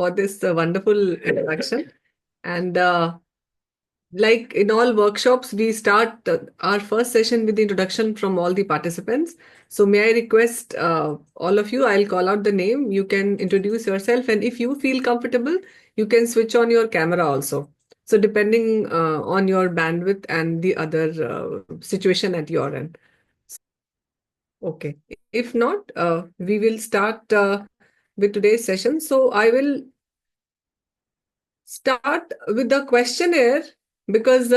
for this wonderful introduction. And like in all workshops, we start our first session with the introduction from all the participants. So may I request all of you, I'll call out the name. You can introduce yourself, and if you feel comfortable, you can switch on your camera also. So depending on your bandwidth and the other situation at your end. Okay. If not, we will start with today's session. So I will start with the questionnaire because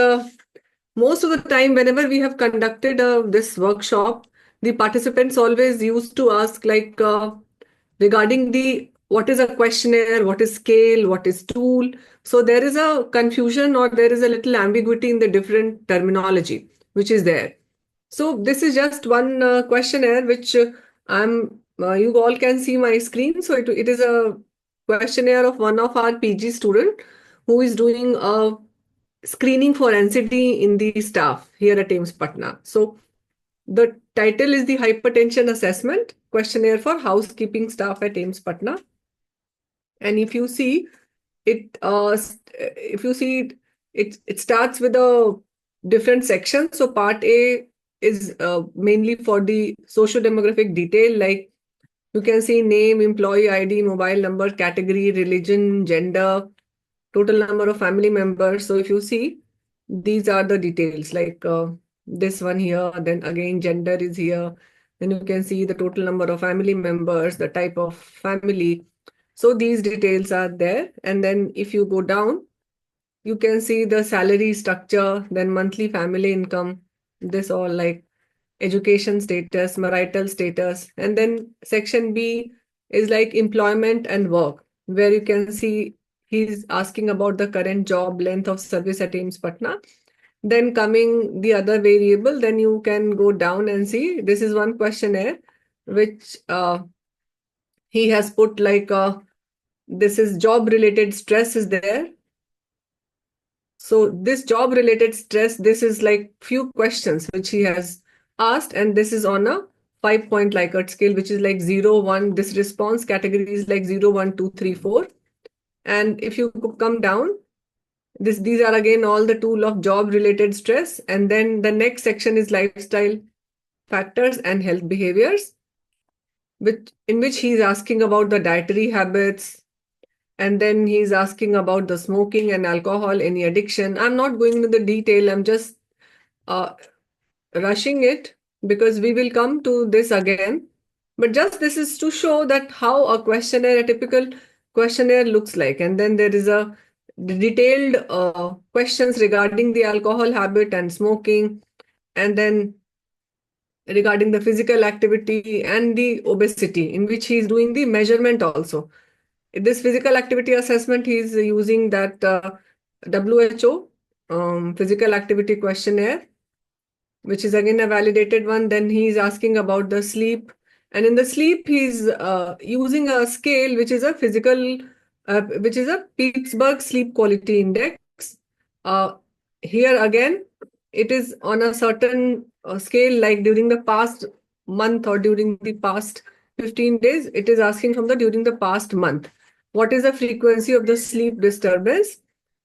most of the time, whenever we have conducted this workshop, the participants always used to ask like regarding the what is a questionnaire, what is scale, what is tool. So there is a confusion or there is a little ambiguity in the different terminology which is there. So this is just one questionnaire which you all can see my screen. So it is a questionnaire of one of our PG student who is doing a screening for NCD in the staff here at AIIMS Patna. So the title is the Hypertension Assessment Questionnaire for Housekeeping Staff at AIIMS Patna. And if you see it, it starts with a different section. So part A is mainly for the socio-demographic detail, like you can see name, employee ID, mobile number, category, religion, gender, total number of family members. So if you see, these are the details like this one here, then again gender is here. Then you can see the total number of family members, the type of family. So these details are there. And then if you go down, you can see the salary structure, then monthly family income, this all like education status, marital status. And then section B is like employment and work, where you can see he's asking about the current job, length of service at AIIMS Patna. Then coming the other variable, then you can go down and see this is one questionnaire which he has put like this is job related stress is there. So this job related stress, this is like few questions which he has asked, and this is on a 5-point Likert scale, which is like 0, 1. This response category is like 0, 1, 2, 3, 4. And if you come down, these are again all the tool of job related stress. And then the next section is lifestyle factors and health behaviors, in which he's asking about the dietary habits, and then he's asking about the smoking and alcohol, any addiction. I'm not going into the detail. I'm just rushing it because we will come to this again. But just this is to show that how a questionnaire, a typical questionnaire looks like. And then there is a detailed questions regarding the alcohol habit and smoking, and then regarding the physical activity and the obesity, in which he is doing the measurement also. This physical activity assessment, he is using that WHO physical activity questionnaire, which is again a validated one. Then he is asking about the sleep. And in the sleep, he's using a scale, which is a which is a Pittsburgh Sleep Quality Index. Uh, Here again, it is on a certain scale, like during the past month or during the past 15 days, it is asking from the during the past month. What is the frequency of the sleep disturbance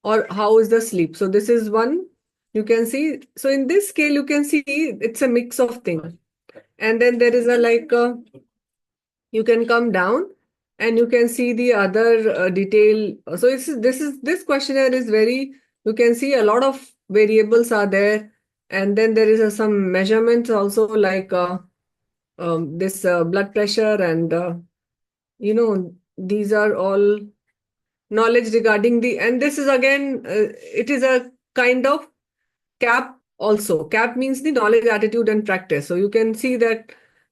or how is the sleep? So this is one you can see. So in this scale, you can see it's a mix of things. And then there is a you can come down and you can see the other detail. So this questionnaire is very, you can see a lot of variables are there. And then there is some measurements also like this blood pressure and, these are all knowledge regarding and this is again, it is a kind of CAP also. CAP means the knowledge, attitude, and practice. So you can see that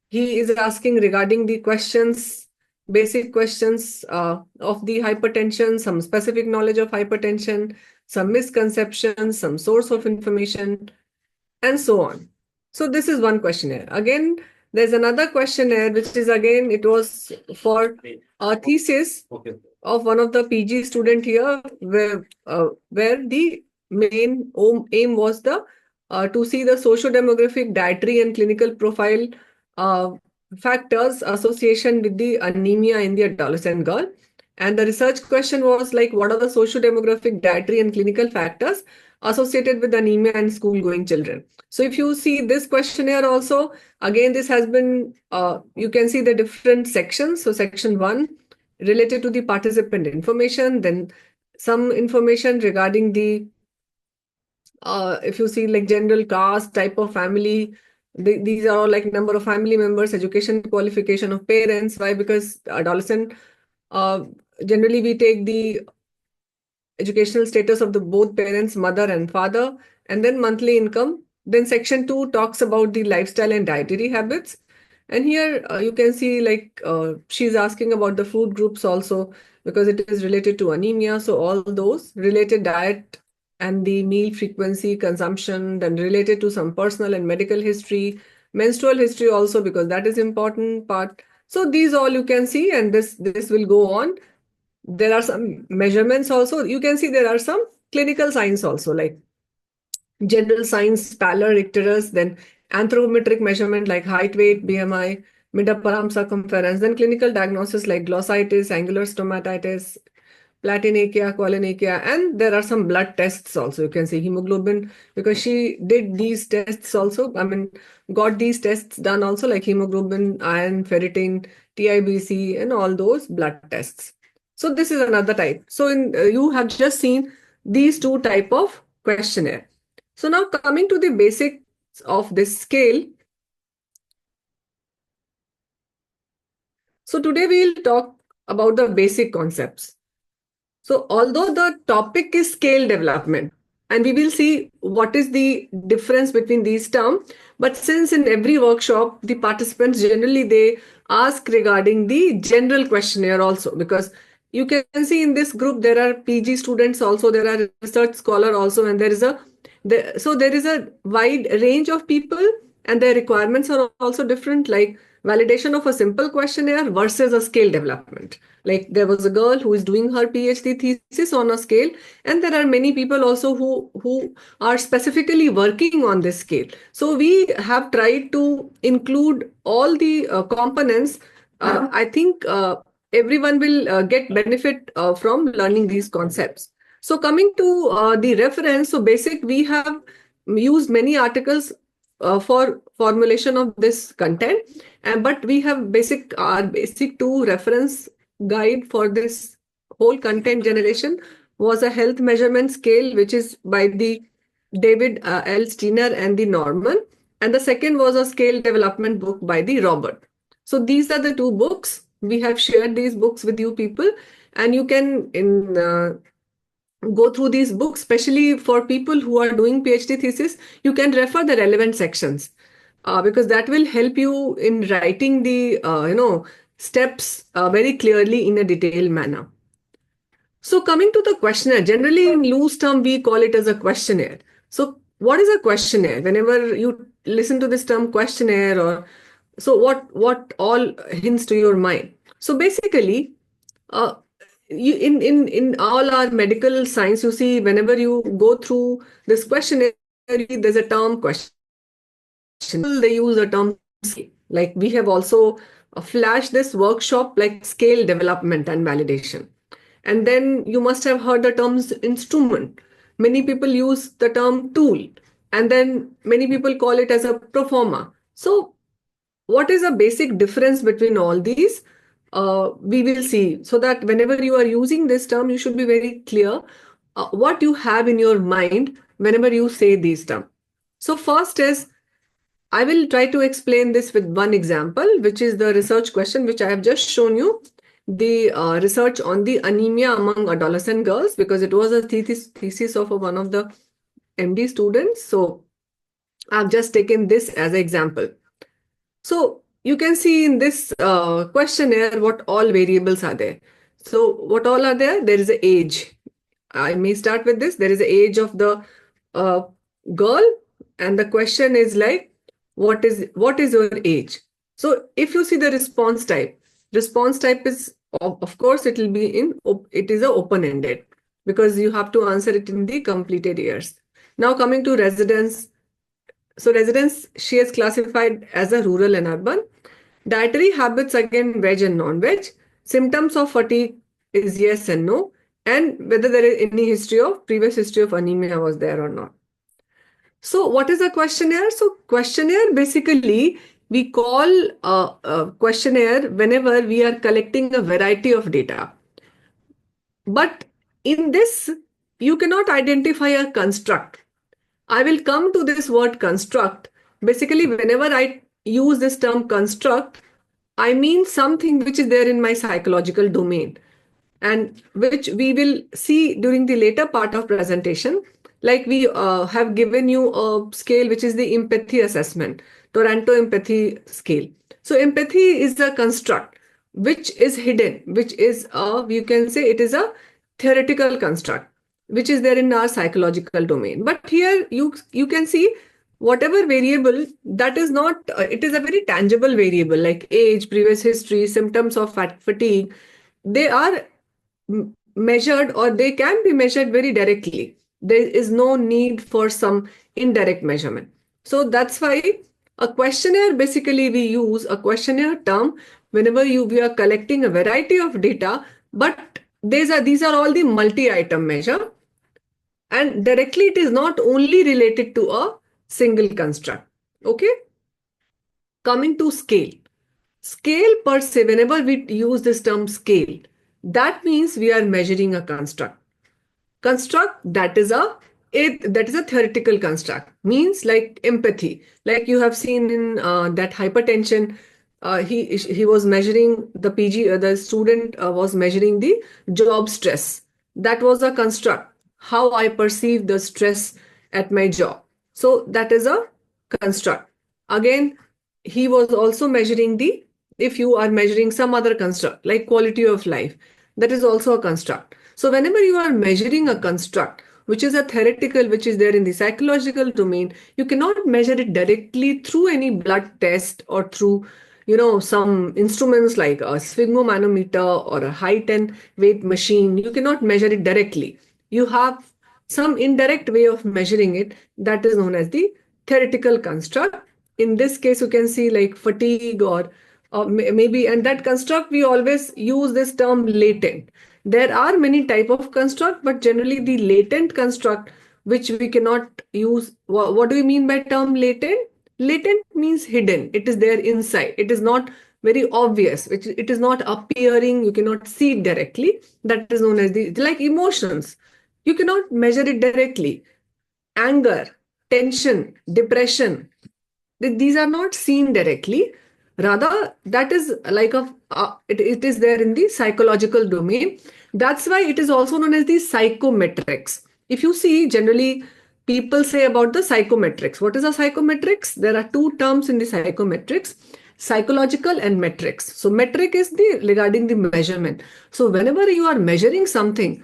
he is asking regarding the questions, basic questions of the hypertension, some specific knowledge of hypertension, some misconceptions, some source of information, and so on. So this is one questionnaire. Again, there's another questionnaire, which is again, it was for a thesis of one of the PG student here, where the main aim was to see the socio-demographic, dietary, and clinical profile factors association with the anemia in the adolescent girl. And the research question was like, what are the socio-demographic, dietary, and clinical factors associated with anemia in school-going children? So if you see this questionnaire also, again, this has been, you can see the different sections. So section 1 related to the participant information, then some information regarding the, if you see like general caste, type of family, these are all like number of family members, education qualification of parents. Why? Because adolescent, uh, generally we take the educational status of the both parents, mother and father, and then monthly income. Then section 2 talks about the lifestyle and dietary habits. And here you can see like she's asking about the food groups also because it is related to anemia. So all those related diet and the meal frequency, consumption, then related to some personal and medical history, menstrual history also because that is important part. So these all you can see, and this will go on. There are some measurements also. You can see there are some clinical signs also, like general signs, pallor, icterus, then anthropometric measurement like height, weight, BMI, mid-upper arm circumference, then clinical diagnosis like glossitis, angular stomatitis, platinacea, cholinacea, and there are some blood tests also. You can see hemoglobin because she did these tests also. I mean, got these tests done also like hemoglobin, iron, ferritin, TIBC, and all those blood tests. So this is another type. So you have just seen these two type of questionnaire. So now coming to the basics of this scale. So today we'll talk about the basic concepts. So although the topic is scale development, and we will see what is the difference between these terms, but since in every workshop, the participants generally they ask regarding the general questionnaire also, because you can see in this group there are PG students also, there are research scholar also, and so there is a wide range of people, and their requirements are also different, like validation of a simple questionnaire versus a scale development. Like there was a girl who is doing her PhD thesis on a scale, and there are many people also who are specifically working on this scale. So we have tried to include all the components. I think everyone will get benefit from learning these concepts. So coming to the reference, so basic, we have used many articles for formulation of this content, and but we have basic two reference guide for this whole content generation was a health measurement scale, which is by the David L. Steiner and the Norman, and the second was a scale development book by the Robert. So these are the two books. We have shared these books with you people, and you can go through these books, especially for people who are doing PhD thesis. You can refer the relevant sections because that will help you in writing the steps very clearly in a detailed manner. So coming to the questionnaire, generally in loose term we call it as a questionnaire. So what is a questionnaire? Whenever you listen to this term questionnaire, or so what all hints to your mind? So basically, uh, in all our medical science, you see whenever you go through this questionnaire, there's a term question. They use the term scale. Like we have also flashed this workshop like scale development and validation. And then you must have heard the terms instrument. Many people use the term tool, and then many people call it as a proforma. So what is the basic difference between all these? We will see, so that whenever you are using this term, you should be very clear what you have in your mind whenever you say these terms. So first is, I will try to explain this with one example, which is the research question, which I have just shown you. The research on the anemia among adolescent girls, because it was a thesis of one of the MD students. So I've just taken this as an example. So you can see in this questionnaire what all variables are there. So what all are there? There is an age. I may start with this. There is an age of the uh, girl, and the question is like, what is your age? So if you see the response type is of course it will be it is a open-ended because you have to answer it in the completed years. Now coming to residence. So residence, she is classified as a rural and urban. Dietary habits, again, veg and non-veg. Symptoms of fatigue, is yes and no, and whether there is any previous history of anemia was there or not. So what is a questionnaire? So questionnaire basically we call a questionnaire whenever we are collecting a variety of data. But in this, you cannot identify a construct. I will come to this word construct. Basically, whenever I use this term construct, I mean something which is there in my psychological domain and which we will see during the later part of presentation. Like we have given you a scale which is the empathy assessment, Toronto empathy scale. So empathy is a construct which is hidden, which is you can say it is a theoretical construct which is there in our psychological domain. But here you can see whatever variable that is not it is a very tangible variable like age, previous history, symptoms of fatigue. They are measured or they can be measured very directly. There is no need for some indirect measurement. So that's why a questionnaire, basically we use a questionnaire term whenever we are collecting a variety of data, but these are all the multi-item measure, and directly it is not only related to a single construct. Okay, coming to scale. Scale per se, whenever we use this term scale, that means we are measuring a construct. Construct that is a theoretical construct, means like empathy, like you have seen in that hypertension. He was measuring the student was measuring the job stress. That was a construct, how I perceive the stress at my job. So that is a construct. Again, he was also measuring the, if you are measuring some other construct like quality of life, that is also a construct. So whenever you are measuring a construct which is a theoretical, which is there in the psychological domain, you cannot measure it directly through any blood test or through some instruments like a sphygmomanometer or a height and weight machine. You cannot measure it directly. You have some indirect way of measuring it, that is known as the theoretical construct. In this case, you can see like fatigue or maybe, and that construct we always use this term latent. There are many type of construct, but generally the latent construct which we cannot use. What do we mean by term latent? Latent means hidden. It is there inside. It is not very obvious. It is not appearing. You cannot see it directly. That is known as the, like emotions. You cannot measure it directly. Anger, tension, depression, these are not seen directly. Rather, that is like it is there in the psychological domain. That's why it is also known as the psychometrics. If you see, generally people say about the psychometrics. What is a psychometrics? There are two terms in the psychometrics: psychological and metrics. So metric is the regarding the measurement. So whenever you are measuring something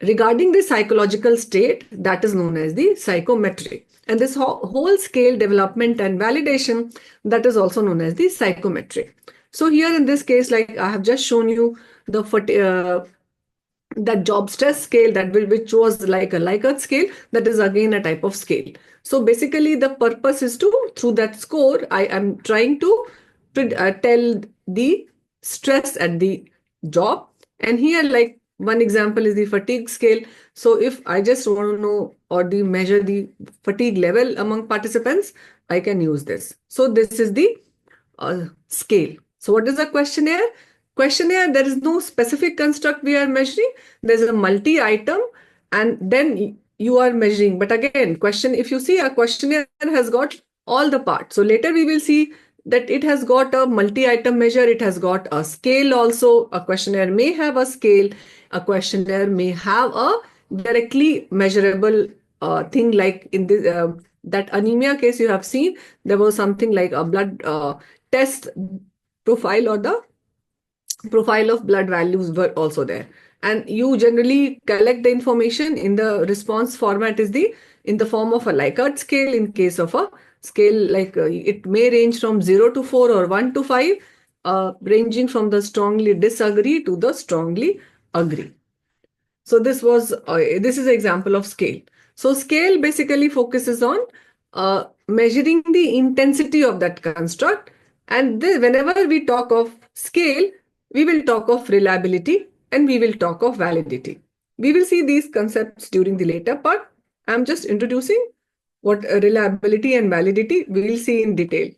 regarding the psychological state, that is known as the psychometry. And this whole scale development and validation, that is also known as the psychometry. So here in this case, like I have just shown you that job stress scale, which was like a Likert scale, that is again a type of scale. So basically the purpose is to, through that score, I am trying to tell the stress at the job. And here, like one example is the fatigue scale. So if I just want to know or measure the fatigue level among participants, I can use this. So this is the scale. So what is a questionnaire? Questionnaire, there is no specific construct we are measuring. There's a multi-item and then you are measuring. But again, if you see, a questionnaire has got all the parts. So later we will see that it has got a multi-item measure. It has got a scale also. A questionnaire may have a scale. A questionnaire may have a directly measurable thing, like in this that anemia case you have seen, there was something like a blood test profile, or the profile of blood values were also there. And you generally collect the information in the response format is in the form of a Likert scale. In case of a scale, like it may range from 0 to 4 or 1 to 5, ranging from the strongly disagree to the strongly agree. So this is an example of scale. So scale basically focuses on measuring the intensity of that construct. And whenever we talk of scale, we will talk of reliability and we will talk of validity. We will see these concepts during the later part. I'm just introducing what reliability and validity we will see in detail.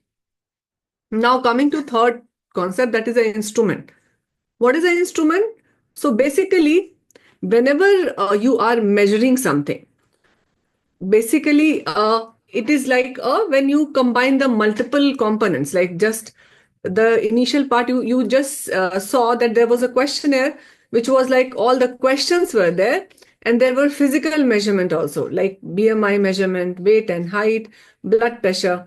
Now coming to third concept, that is an instrument. What is an instrument? So basically, whenever you are measuring something, basically it is like when you combine the multiple components, like just the initial part, you just saw that there was a questionnaire which was like all the questions were there, and there were physical measurement also, like BMI measurement, weight and height, blood pressure.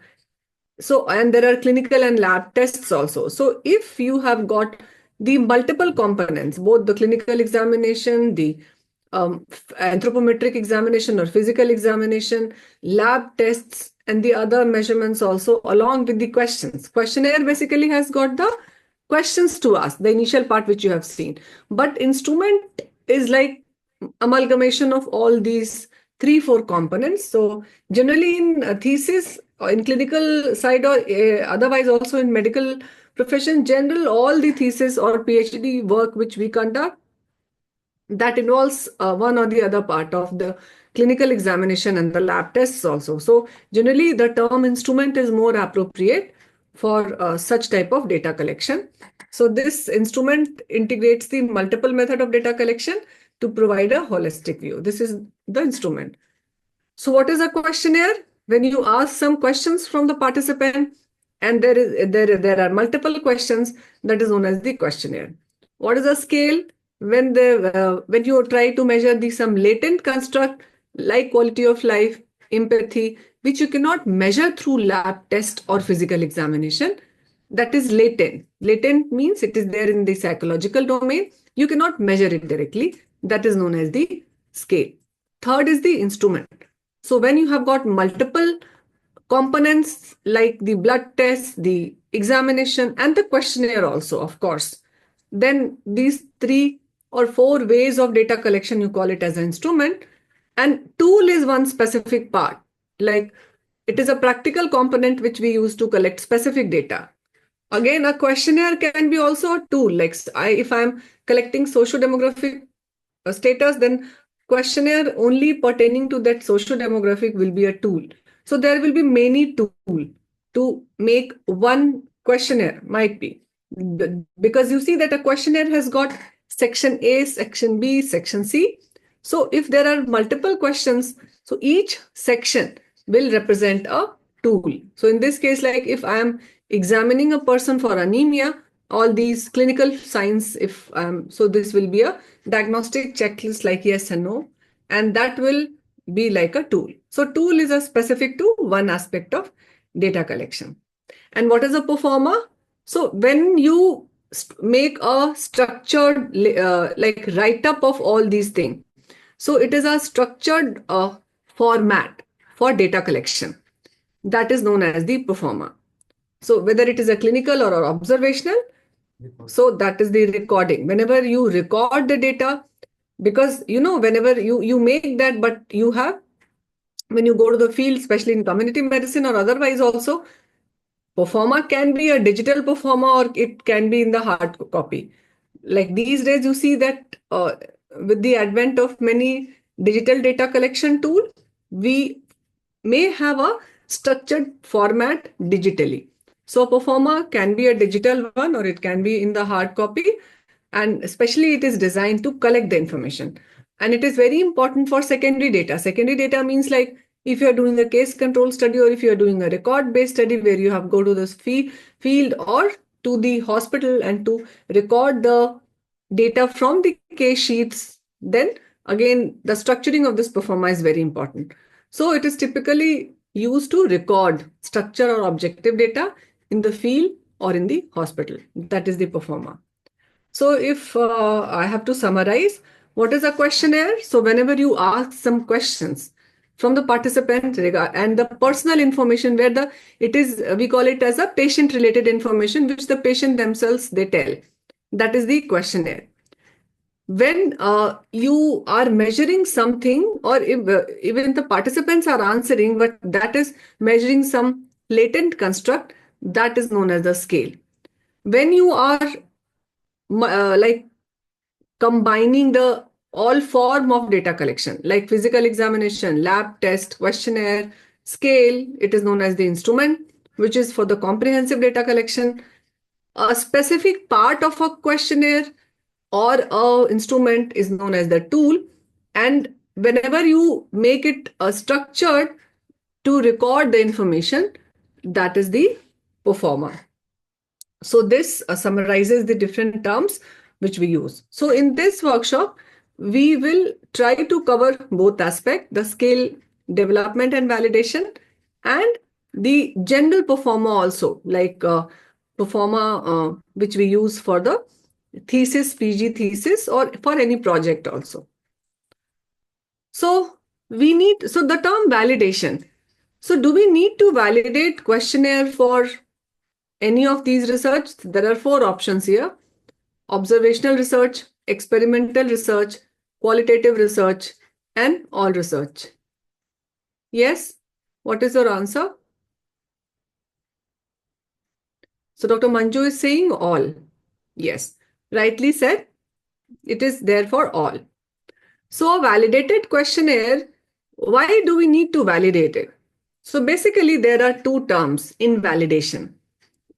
So, and there are clinical and lab tests also. So, if you have got the multiple components, both the clinical examination, the anthropometric examination or physical examination, lab tests, and the other measurements also, along with the questions. Questionnaire basically has got the questions to ask, the initial part which you have seen. But instrument is like amalgamation of all these 3-4 components. So generally in a thesis or in clinical side or otherwise also in medical profession, general all the thesis or PhD work which we conduct, that involves one or the other part of the clinical examination and the lab tests also. So generally the term instrument is more appropriate for such type of data collection. So this instrument integrates the multiple method of data collection to provide a holistic view. This is the instrument. So what is a questionnaire? When you ask some questions from the participant and there are multiple questions, that is known as the questionnaire. What is a scale? When you try to measure some latent construct like quality of life, empathy, which you cannot measure through lab test or physical examination, that is latent. Latent means it is there in the psychological domain. You cannot measure it directly. That is known as the scale. Third is the instrument. So when you have got multiple components like the blood test, the examination, and the questionnaire also, of course, then these 3 or 4 ways of data collection, you call it as an instrument. And tool is one specific part. Like it is a practical component which we use to collect specific data. Again, a questionnaire can be also a tool. Like if I'm collecting socio-demographic status, then questionnaire only pertaining to that socio-demographic will be a tool. So there will be many tools to make one questionnaire, might be. Because you see that a questionnaire has got section A, section B, section C. So if there are multiple questions, so each section will represent a tool. So in this case, like if I am examining a person for anemia, all these clinical signs, so this will be a diagnostic checklist like yes and no, and that will be like a tool. So tool is a specific to one aspect of data collection. And what is a performer? So when you make a structured like write-up of all these things, so it is a structured format for data collection. That is known as the performer. So whether it is a clinical or observational, so that is the recording. Whenever you record the data, because whenever you make that, but you have, when you go to the field, especially in community medicine or otherwise also, performer can be a digital performer or it can be in the hard copy. Like these days, you see that with the advent of many digital data collection tool, we may have a structured format digitally. So performer can be a digital one or it can be in the hard copy, and especially it is designed to collect the information. And it is very important for secondary data. Secondary data means like if you're doing a case control study or if you're doing a record-based study where you have go to this field or to the hospital and to record the data from the case sheets, then again, the structuring of this performer is very important. So it is typically used to record structure or objective data in the field or in the hospital. That is the performer. So if I have to summarize, what is a questionnaire? So whenever you ask some questions from the participant and the personal information where it is, we call it as a patient related information, which the patient themselves, they tell. That is the questionnaire. When you are measuring something, or if, even the participants are answering, but that is measuring some latent construct, that is known as the scale. When you are like combining the all form of data collection like physical examination, lab test, questionnaire, scale. It is known as the instrument, which is for the comprehensive data collection. A specific part of a questionnaire or a instrument is known as the tool. And whenever you make it structured to record the information, that is the performer. So this summarizes the different terms which we use. So in this workshop, we will try to cover both aspects, the scale development and validation, and the general performer also, like performer which we use for the thesis, PG thesis, or for any project also. So the term validation. So do we need to validate questionnaire for any of these research? There are 4 options here: observational research, experimental research, qualitative research, and all research. Yes? What is your answer? So Dr. Manju is saying all. Yes, rightly said. It is there for all. So a validated questionnaire, why do we need to validate it? So basically there are 2 terms in validation.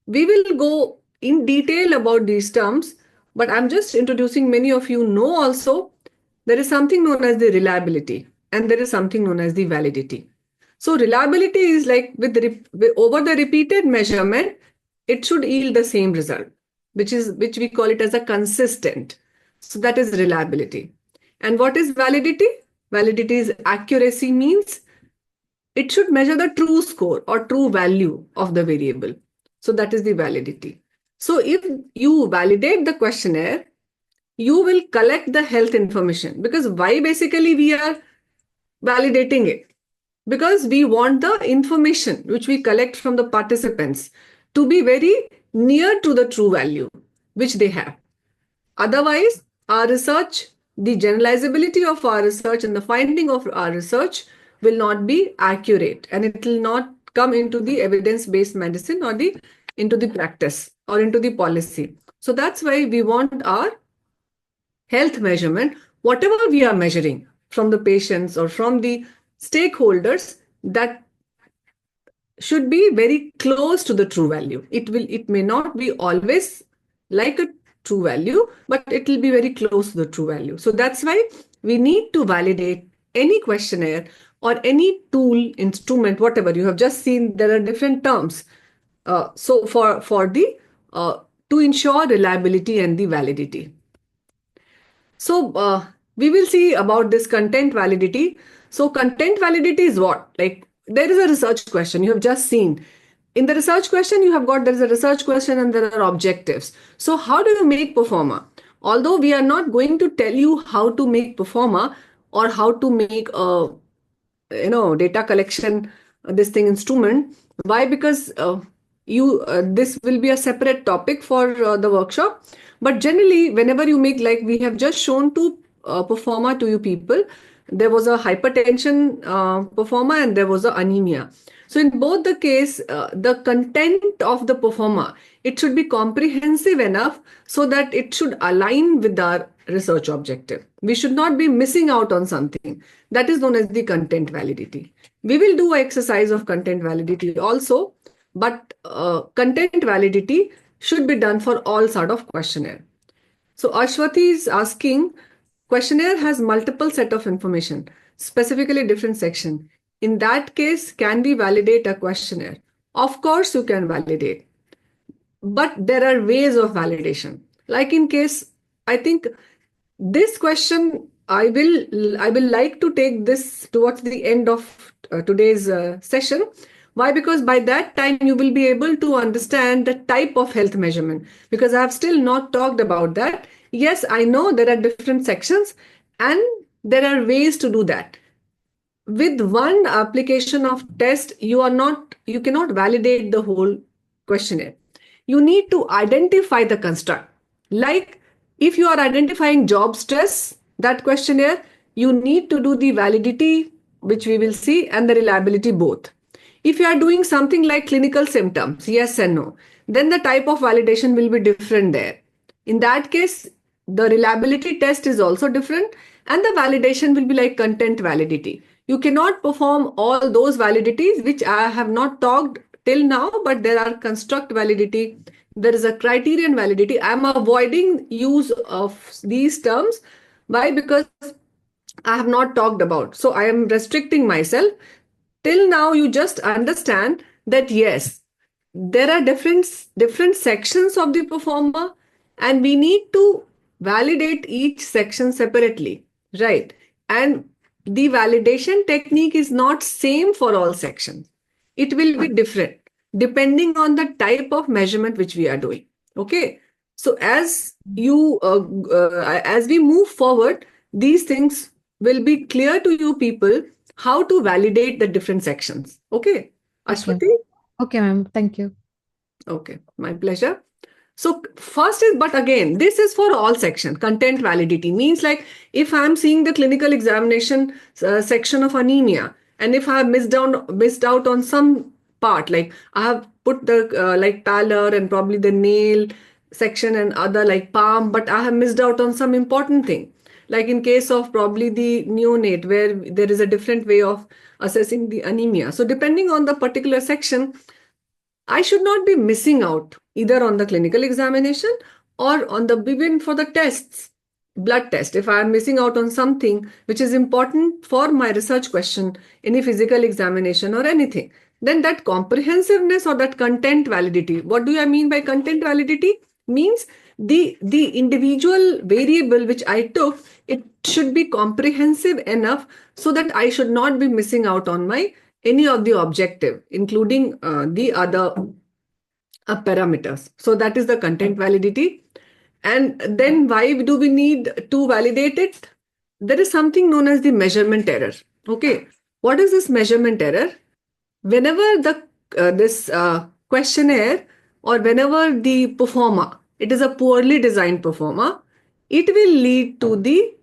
We will go in detail about these terms, but I'm just introducing. Many of you know also there is something known as the reliability and there is something known as the validity. So reliability is like over the repeated measurement, it should yield the same result, which we call it as a consistent. So that is reliability. And what is validity? Validity is accuracy, means it should measure the true score or true value of the variable. So that is the validity. So if you validate the questionnaire, you will collect the health information. Because why basically we are validating it? Because we want the information which we collect from the participants to be very near to the true value which they have. Otherwise, our research, the generalizability of our research and the finding of our research will not be accurate, and it will not come into the evidence-based medicine or into the practice or into the policy. So that's why we want our health measurement, whatever we are measuring from the patients or from the stakeholders, that should be very close to the true value. It may not be always like a true value, but it will be very close to the true value. So that's why we need to validate any questionnaire or any tool, instrument, whatever you have just seen. There are different terms. So for the to ensure reliability and the validity. So we will see about this content validity. So content validity is what? Like there is a research question you have just seen. In the research question, you have got there is a research question and there are objectives. So how do you make performer? Although we are not going to tell you how to make performer or how to make a data collection this thing instrument. Why? Because this will be a separate topic for the workshop. But generally, whenever you make, like we have just shown to performer to you people, there was a hypertension performer and there was a anemia. So in both the case, the content of the performer, it should be comprehensive enough so that it should align with our research objective. We should not be missing out on something. That is known as the content validity. We will do an exercise of content validity also, but content validity should be done for all sort of questionnaire. So Ashwati is asking, questionnaire has multiple set of information, specifically different section. In that case, can we validate a questionnaire? Of course, you can validate. But there are ways of validation. Like in case, I think this question, I will like to take this towards the end of today's session. Why? Because by that time you will be able to understand the type of health measurement, because I have still not talked about that. Yes, I know there are different sections and there are ways to do that. With one application of test, you cannot validate the whole questionnaire. You need to identify the construct. Like if you are identifying job stress, that questionnaire, you need to do the validity, which we will see, and the reliability both. If you are doing something like clinical symptoms, yes and no, then the type of validation will be different there. In that case, the reliability test is also different, and the validation will be like content validity. You cannot perform all those validities which I have not talked till now, but there are construct validity, there is a criterion validity. I am avoiding use of these terms. Why? Because I have not talked about. So I am restricting myself. Till now, you just understand that yes, there are different sections of the performer, and we need to validate each section separately, right? And the validation technique is not same for all sections. It will be different depending on the type of measurement which we are doing. Okay. So as we move forward, these things will be clear to you people how to validate the different sections. Okay. Okay. Ashwati? Okay, ma'am. Thank you. Okay, my pleasure. So first is, but again, this is for all section. Content validity means like if I'm seeing the clinical examination section of anemia, and if I have missed out on some part, like I have put the like pallor and probably the nail section and other like palm, but I have missed out on some important thing. Like in case of probably the neonate, where there is a different way of assessing the anemia. So depending on the particular section, I should not be missing out either on the clinical examination or on the even for the tests, blood test. If I am missing out on something which is important for my research question, any physical examination or anything, then that comprehensiveness or that content validity. What do I mean by content validity? Means the individual variable which I took, it should be comprehensive enough so that I should not be missing out on my any of the objective, including the other parameters. So that is the content validity. And then why do we need to validate it? There is something known as the measurement error. Okay. What is this measurement error? Whenever the this questionnaire or whenever the performer, it is a poorly designed performer, it will lead to the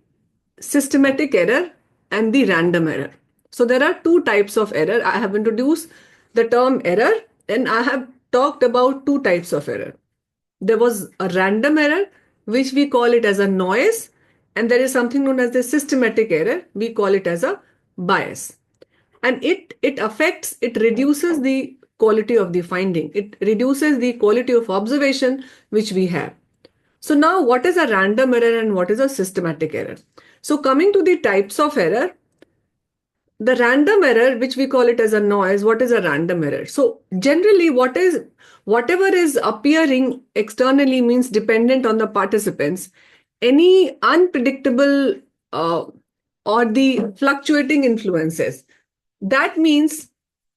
systematic error and the random error. So there are two types of error. I have introduced the term error and I have talked about two types of error. There was a random error, which we call it as a noise, and there is something known as the systematic error. We call it as a bias. And it reduces the quality of the finding. It reduces the quality of observation which we have. So now what is a random error and what is a systematic error? So coming to the types of error, the random error, which we call it as a noise, what is a random error? So generally whatever is appearing externally means dependent on the participants. Any unpredictable or the fluctuating influences. That means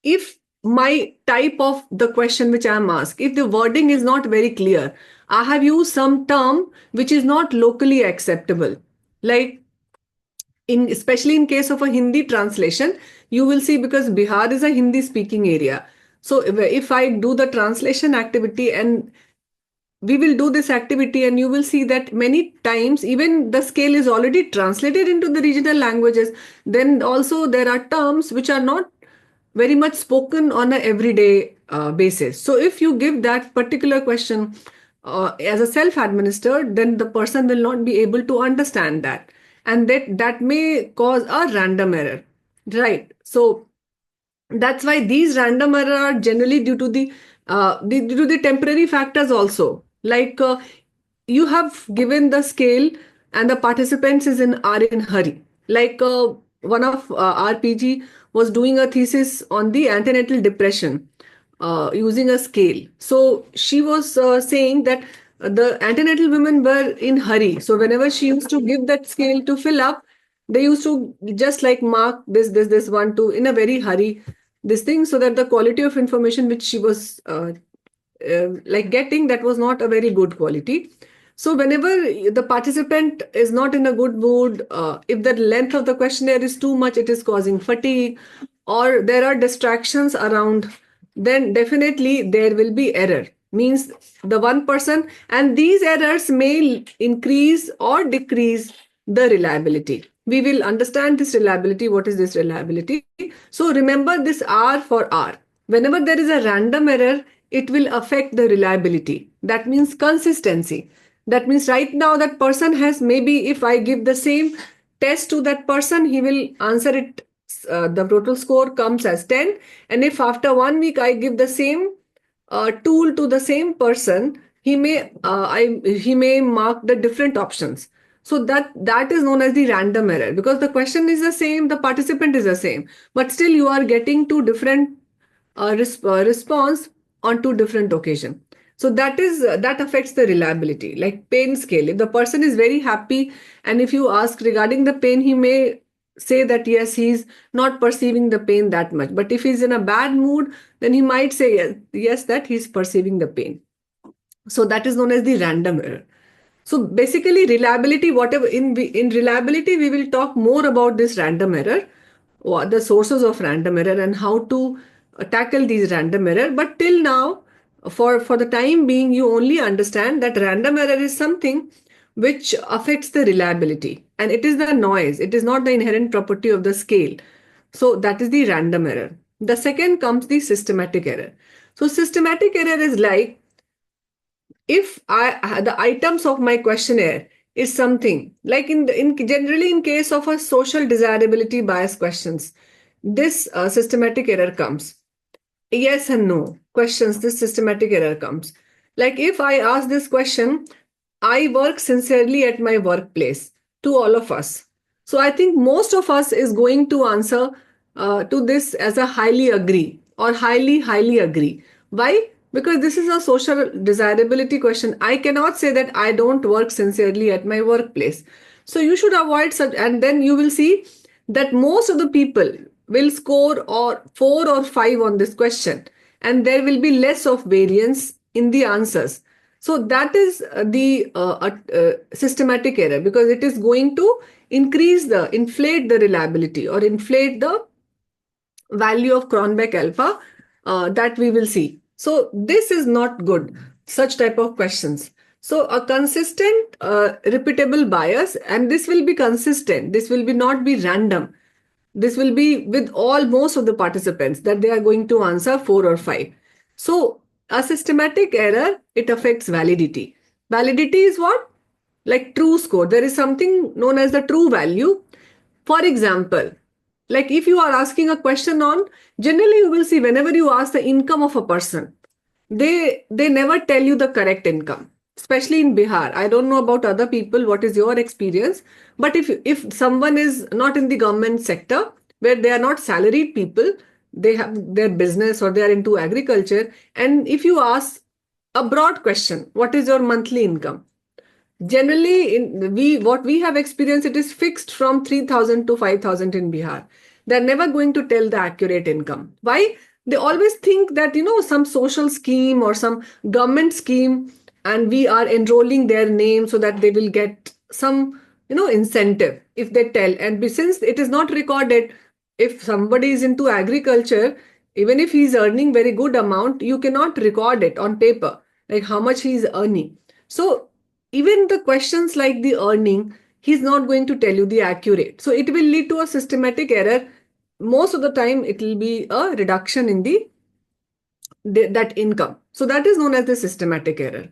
if my type of the question which I am asked, if the wording is not very clear, I have used some term which is not locally acceptable. Like especially in case of a Hindi translation, you will see because Bihar is a Hindi speaking area. So if I do the translation activity and we will do this activity and you will see that many times even the scale is already translated into the regional languages, then also there are terms which are not very much spoken on a everyday basis. So if you give that particular question as a self-administered, then the person will not be able to understand that, and that may cause a random error, right? So that's why these random error are generally due to the temporary factors also. Like you have given the scale and the participants are in hurry. Like one of our PG was doing a thesis on the antenatal depression using a scale. So she was saying that the antenatal women were in hurry. So whenever she used to give that scale to fill up, they used to just like mark this one two in a very hurry this thing, so that the quality of information which she was like getting, that was not a very good quality. So whenever the participant is not in a good mood, if the length of the questionnaire is too much, it is causing fatigue, or there are distractions around, then definitely there will be error. Means the one person, and these errors may increase or decrease the reliability. We will understand this reliability. What is this reliability? So remember this R for R. Whenever there is a random error, it will affect the reliability. That means consistency. That means right now that person has, maybe if I give the same test to that person, he will answer it. The total score comes as 10. And if after 1 week I give the same tool to the same person, he may mark the different options. So that is known as the random error, because the question is the same, the participant is the same, but still you are getting two different response on two different occasion. So that affects the reliability. Like pain scale, if the person is very happy and if you ask regarding the pain, he may say that yes, he's not perceiving the pain that much, but if he's in a bad mood, then he might say yes, that he's perceiving the pain. So that is known as the random error. So basically reliability, whatever in reliability, we will talk more about this random error, or the sources of random error and how to tackle these random error. But till now, for the time being, you only understand that random error is something which affects the reliability, and it is the noise. It is not the inherent property of the scale. So that is the random error. The second comes the systematic error. So systematic error is like, if the items of my questionnaire is something like in generally in case of a social desirability bias questions, this systematic error comes. Yes and no questions, this systematic error comes. Like if I ask this question, I work sincerely at my workplace, to all of us. So I think most of us is going to answer to this as a highly agree or highly agree. Why? Because this is a social desirability question. I cannot say that I don't work sincerely at my workplace. So you should avoid such, and then you will see that most of the people will score or 4 or 5 on this question, and there will be less of variance in the answers. So that is the systematic error, because it is going to inflate the reliability or inflate the value of Cronbach alpha that we will see. So this is not good, such type of questions. So a consistent, repeatable bias, and this will be consistent. This will be not be random. This will be with most of the participants that they are going to answer 4 or 5. So a systematic error, it affects validity. Validity is what? Like true score. There is something known as the true value. For example, like if you are asking a question on, generally you will see whenever you ask the income of a person, they never tell you the correct income, especially in Bihar. I don't know about other people, what is your experience, but if someone is not in the government sector, where they are not salaried people, they have their business or they are into agriculture, and if you ask a broad question, what is your monthly income, generally what we have experienced, it is fixed from 3,000 to 5,000 in Bihar. They're never going to tell the accurate income. Why? They always think that some social scheme or some government scheme, and we are enrolling their name so that they will get some incentive if they tell. And since it is not recorded, if somebody is into agriculture, even if he's earning very good amount, you cannot record it on paper, like how much he's earning. So even the questions like the earning, he's not going to tell you the accurate. So it will lead to a systematic error. Most of the time, it will be a reduction in that income. So that is known as the systematic error.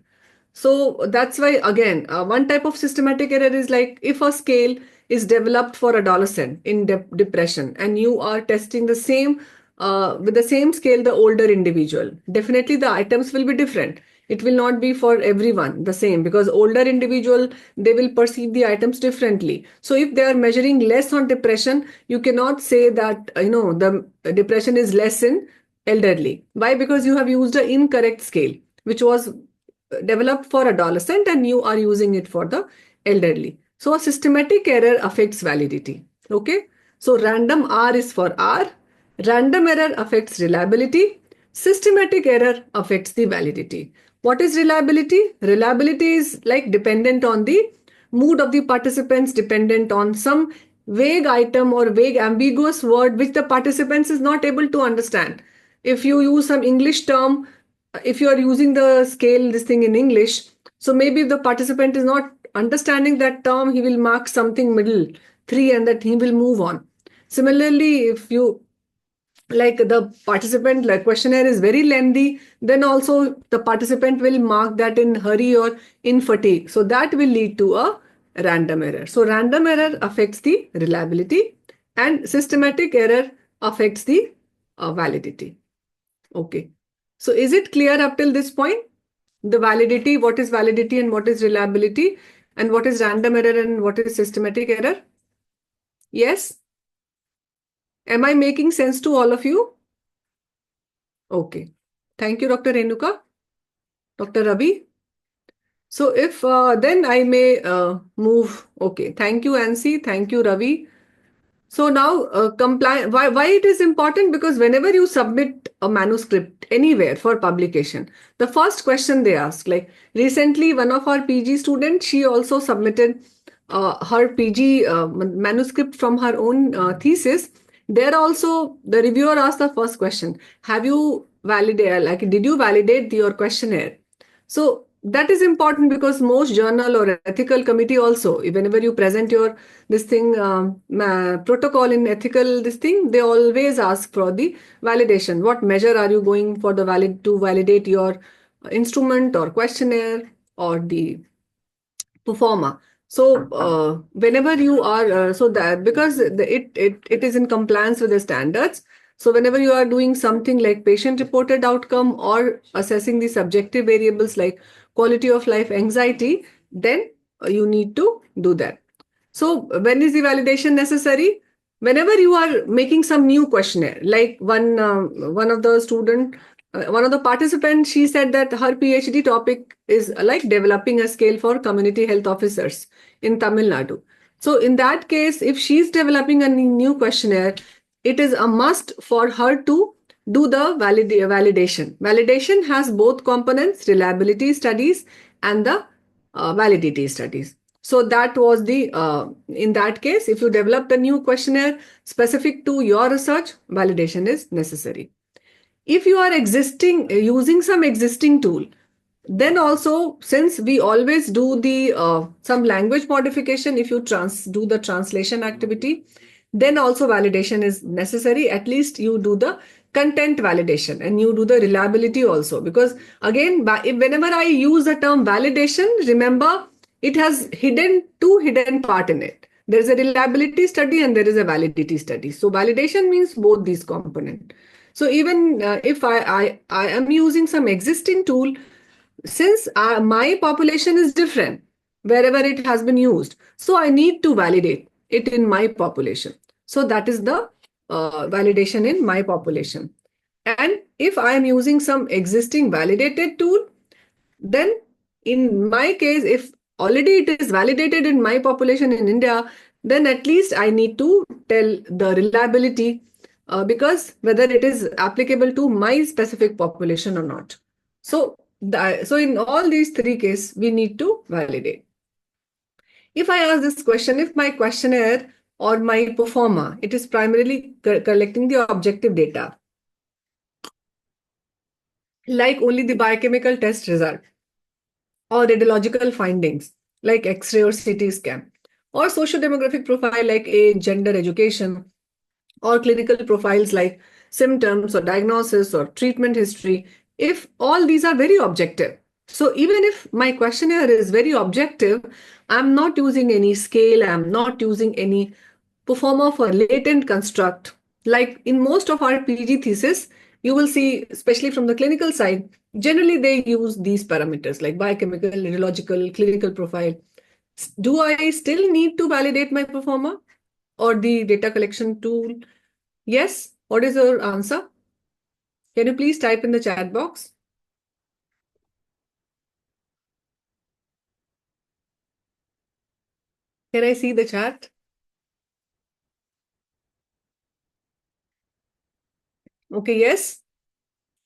So that's why, again, one type of systematic error is like if a scale is developed for adolescent in depression, and you are testing the same with the same scale, the older individual, definitely the items will be different. It will not be for everyone the same, because older individual, they will perceive the items differently. So if they are measuring less on depression, you cannot say that the depression is less in elderly. Why? Because you have used an incorrect scale, which was developed for adolescent, and you are using it for the elderly. So a systematic error affects validity. Okay. So random R is for R. Random error affects reliability. Systematic error affects the validity. What is reliability? Reliability is like dependent on the mood of the participants, dependent on some vague item or vague ambiguous word which the participants is not able to understand. If you use some English term, if you are using the scale, this thing in English, so maybe if the participant is not understanding that term, he will mark something middle 3 and that he will move on. Similarly, if you like the participant like questionnaire is very lengthy, then also the participant will mark that in hurry or in fatigue. So that will lead to a random error. So random error affects the reliability and systematic error affects the validity. Okay. So is it clear up till this point? The validity, what is validity and what is reliability, and what is random error and what is systematic error? Yes? Am I making sense to all of you? Okay. Thank you, Dr. Renuka. Dr. Ravi. So if then I may move. Okay. Thank you, Ansi. Thank you, Ravi. So now compliance, why it is important? Because whenever you submit a manuscript anywhere for publication, the first question they ask, like recently one of our PG students, she also submitted her PG manuscript from her own thesis. There also the reviewer asked the first question, have you validated, like did you validate your questionnaire? So that is important because most journal or ethical committee also, whenever you present your this thing protocol in ethical this thing, they always ask for the validation. What measure are you going for the validate your instrument or questionnaire or the performer? So whenever you are so that because it is in compliance with the standards. So whenever you are doing something like patient reported outcome or assessing the subjective variables like quality of life, anxiety, then you need to do that. So when is the validation necessary? Whenever you are making some new questionnaire, like one of the student, one of the participants, she said that her PhD topic is like developing a scale for community health officers in Tamil Nadu. So in that case, if she's developing a new questionnaire, it is a must for her to do the validation. Validation has both components, reliability studies and the validity studies. So that was the, in that case, if you developed a new questionnaire specific to your research, validation is necessary. If you are using some existing tool, then also since we always do the some language modification, if you do the translation activity, then also validation is necessary. At least you do the content validation and you do the reliability also, because again whenever I use the term validation, remember it has two hidden part in it. There is a reliability study and there is a validity study. So validation means both these components. So even if I am using some existing tool, since my population is different wherever it has been used, so I need to validate it in my population. So that is the validation in my population. And if I am using some existing validated tool, then in my case, if already it is validated in my population in India, then at least I need to tell the reliability because whether it is applicable to my specific population or not. So, so in all these three cases, we need to validate. If I ask this question, if my questionnaire or my performer, it is primarily collecting the objective data, like only the biochemical test result, or radiological findings like X-ray or CT scan, or socio-demographic profile like age, gender, education, or clinical profiles like symptoms or diagnosis or treatment history, if all these are very objective. So even if my questionnaire is very objective, I'm not using any scale, I'm not using any performer for latent construct. Like in most of our PG thesis, you will see, especially from the clinical side, generally they use these parameters like biochemical, radiological, clinical profile. Do I still need to validate my performer or the data collection tool? Yes. What is your answer? Can you please type in the chat box? Can I see the chat? Okay, yes.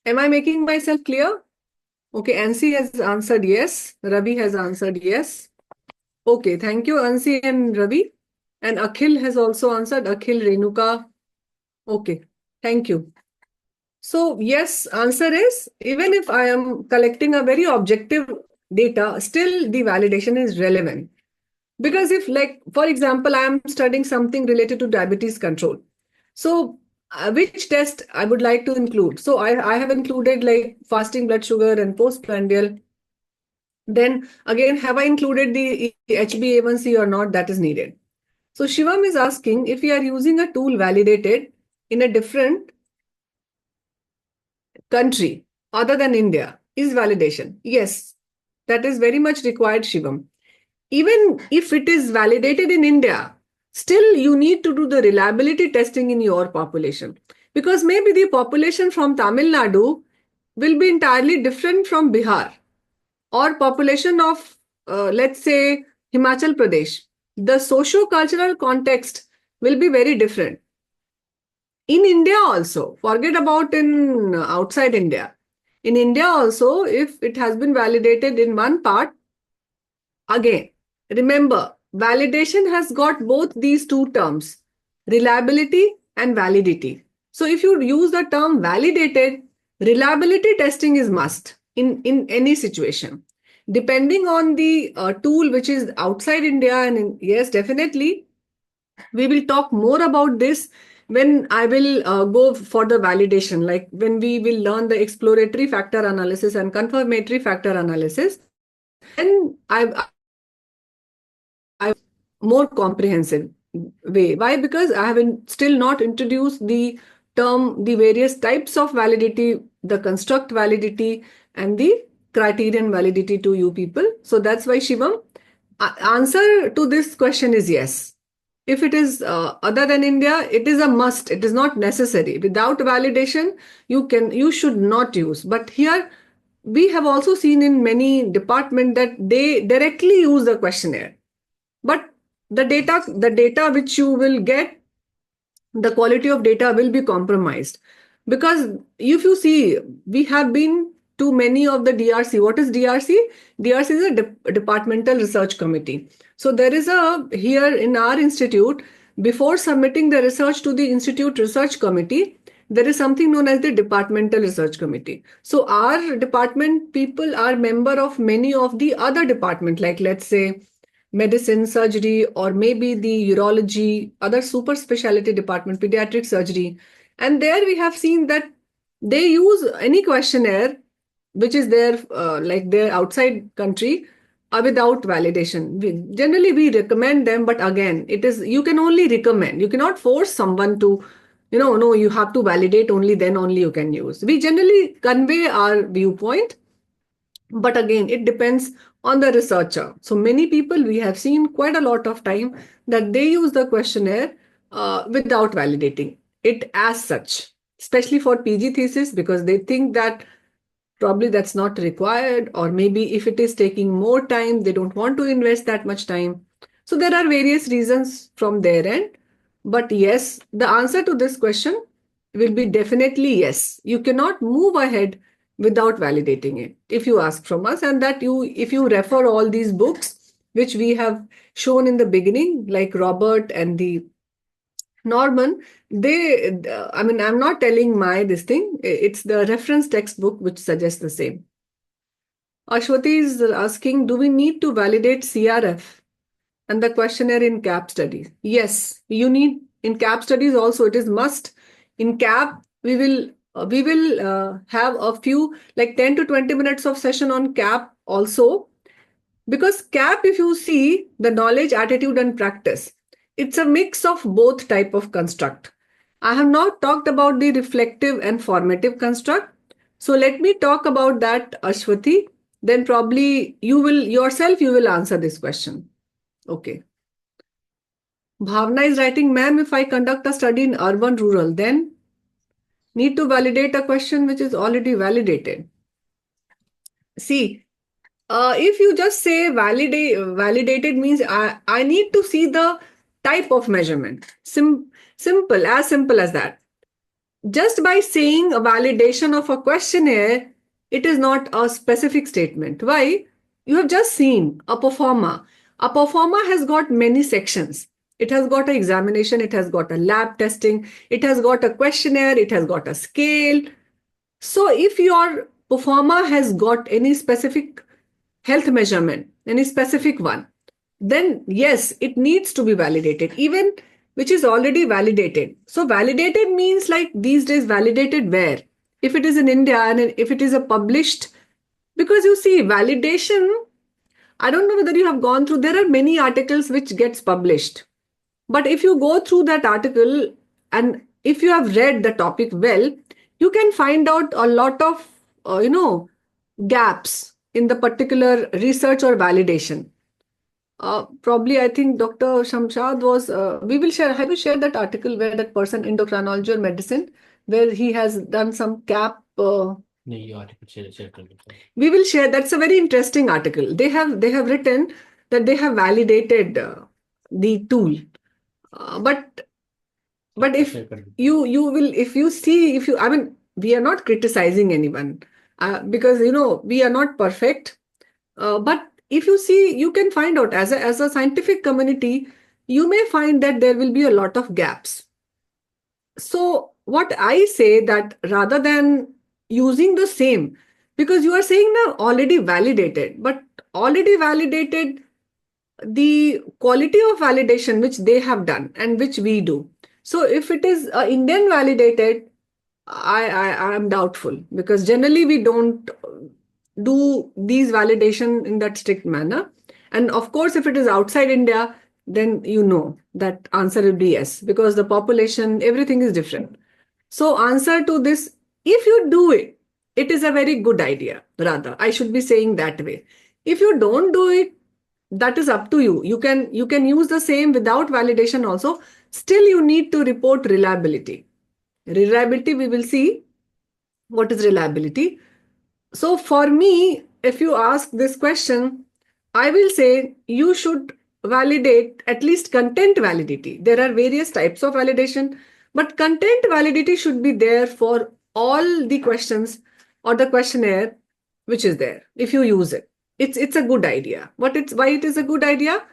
Am I making myself clear? Okay, Ansi has answered yes. Ravi has answered yes. Okay, thank you, Ansi and Ravi. And Akhil has also answered. Akhil, Renuka. Okay, thank you. So, yes, answer is even if I am collecting a very objective data, still the validation is relevant. Because if, like, for example, I am studying something related to diabetes control. So Which test I would like to include? So I have included like fasting blood sugar and postprandial. Then again, have I included the HbA1c or not? That is needed. So Shivam is asking if we are using a tool validated in a different country other than India, is validation? Yes, that is very much required, Shivam. Even if it is validated in India, still you need to do the reliability testing in your population, because maybe the population from Tamil Nadu will be entirely different from Bihar, or population of, let's say, Himachal Pradesh. The socio-cultural context will be very different. In India also, forget about in outside India. In India also, if it has been validated in one part, again, remember, validation has got both these two terms, reliability and validity. So if you use the term validated, reliability testing is must in any situation. Depending on the tool which is outside India, and yes, definitely, we will talk more about this when I will go for the validation, like when we will learn the exploratory factor analysis and confirmatory factor analysis. Then I more comprehensive way. Why? Because I haven't still not introduced the term, the various types of validity, the construct validity, and the criterion validity to you people. So that's why, Shivam, answer to this question is yes. If it is other than India, it is a must. It is not necessary. Without validation, you should not use. But here we have also seen in many departments that they directly use the questionnaire. But the data which you will get, the quality of data will be compromised, because if you see, we have been to many of the DRC. What is DRC? DRC is a departmental research committee. So there is a, here in our institute, before submitting the research to the institute research committee, there is something known as the departmental research committee. So our department people are member of many of the other department, like let's say medicine, surgery, or maybe the urology, other super specialty department, pediatric surgery. And there we have seen that they use any questionnaire which is there, like their outside country, without validation. Generally, we recommend them, but again, it is, you can only recommend. You cannot force someone to, no, you have to validate only, then only you can use. We generally convey our viewpoint, but again, it depends on the researcher. So many people, we have seen quite a lot of time that they use the questionnaire without validating it as such, especially for PG thesis, because they think that probably that's not required, or maybe if it is taking more time, they don't want to invest that much time. So there are various reasons from their end. But yes, the answer to this question will be definitely yes. You cannot move ahead without validating it if you ask from us. And that you, if you refer all these books which we have shown in the beginning, like Robert and the Norman, they, I mean, I'm not telling my this thing, it's the reference textbook which suggests the same. Ashwati is asking, do we need to validate CRF and the questionnaire in CAP studies? Yes, you need, in CAP studies also, it is must. In CAP, we will have a few, like 10 to 20 minutes of session on CAP also, because CAP, if you see the knowledge, attitude, and practice, it's a mix of both type of construct. I have now talked about the reflective and formative construct. So let me talk about that, Ashwati. Then probably you will yourself, you will answer this question. Okay. Bhavna is writing, ma'am, if I conduct a study in urban rural, then need to validate a question which is already validated. See, if you just say validated means I need to see the type of measurement. Simple as that. Just by saying a validation of a questionnaire, it is not a specific statement. Why? You have just seen a performer. A performer has got many sections. It has got an examination, it has got a lab testing, it has got a questionnaire, it has got a scale. So if your performer has got any specific health measurement, any specific one, then yes, it needs to be validated. Even which is already validated. So validated means like these days validated where? If it is in India and if it is a published, because you see validation, I don't know whether you have gone through, there are many articles which gets published. But if you go through that article and if you have read the topic well, you can find out a lot of, gaps in the particular research or validation. Probably, I think Dr. Shamshad was, we will share, have you shared that article where that person, endocrinology or medicine, where he has done some cap? We will share. That's a very interesting article. They have written that they have validated the tool. But if you will, if you see, if you, I mean, we are not criticizing anyone because we are not perfect. But if you see, you can find out as a scientific community, you may find that there will be a lot of gaps. So what I say that rather than using the same, because you are saying now already validated, but already validated, the quality of validation which they have done and which we do. So if it is Indian validated, I am doubtful, because generally we don't do these validation in that strict manner. And of course, if it is outside India, then that answer will be yes, because the population, everything is different. So answer to this, if you do it, it is a very good idea. Rather, I should be saying that way. If you don't do it, that is up to you. You can use the same without validation also. Still, you need to report reliability. Reliability, we will see what is reliability. So for me, if you ask this question, I will say you should validate at least content validity. There are various types of validation, but content validity should be there for all the questions or the questionnaire which is there. If you use it, it's a good idea. Why it is a good idea?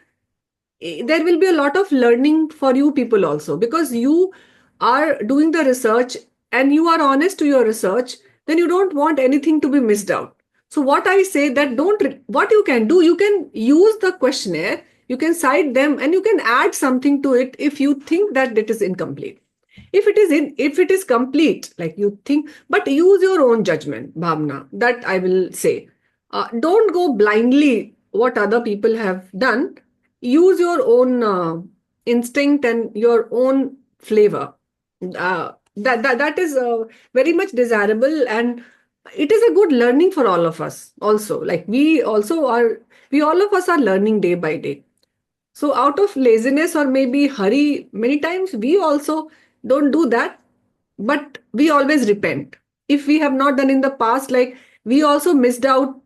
There will be a lot of learning for you people also, because you are doing the research and you are honest to your research, then you don't want anything to be missed out. So what I say that what you can do, you can use the questionnaire, you can cite them and you can add something to it if you think that it is incomplete. If it is complete, like you think, but use your own judgment, Bhavna, that I will say. Don't go blindly what other people have done. Use your own instinct and your own flavor. That is very much desirable, and it is a good learning for all of us also. Like we all of us are learning day by day. So out of laziness or maybe hurry, many times we also don't do that, but we always repent. If we have not done in the past, like we also missed out,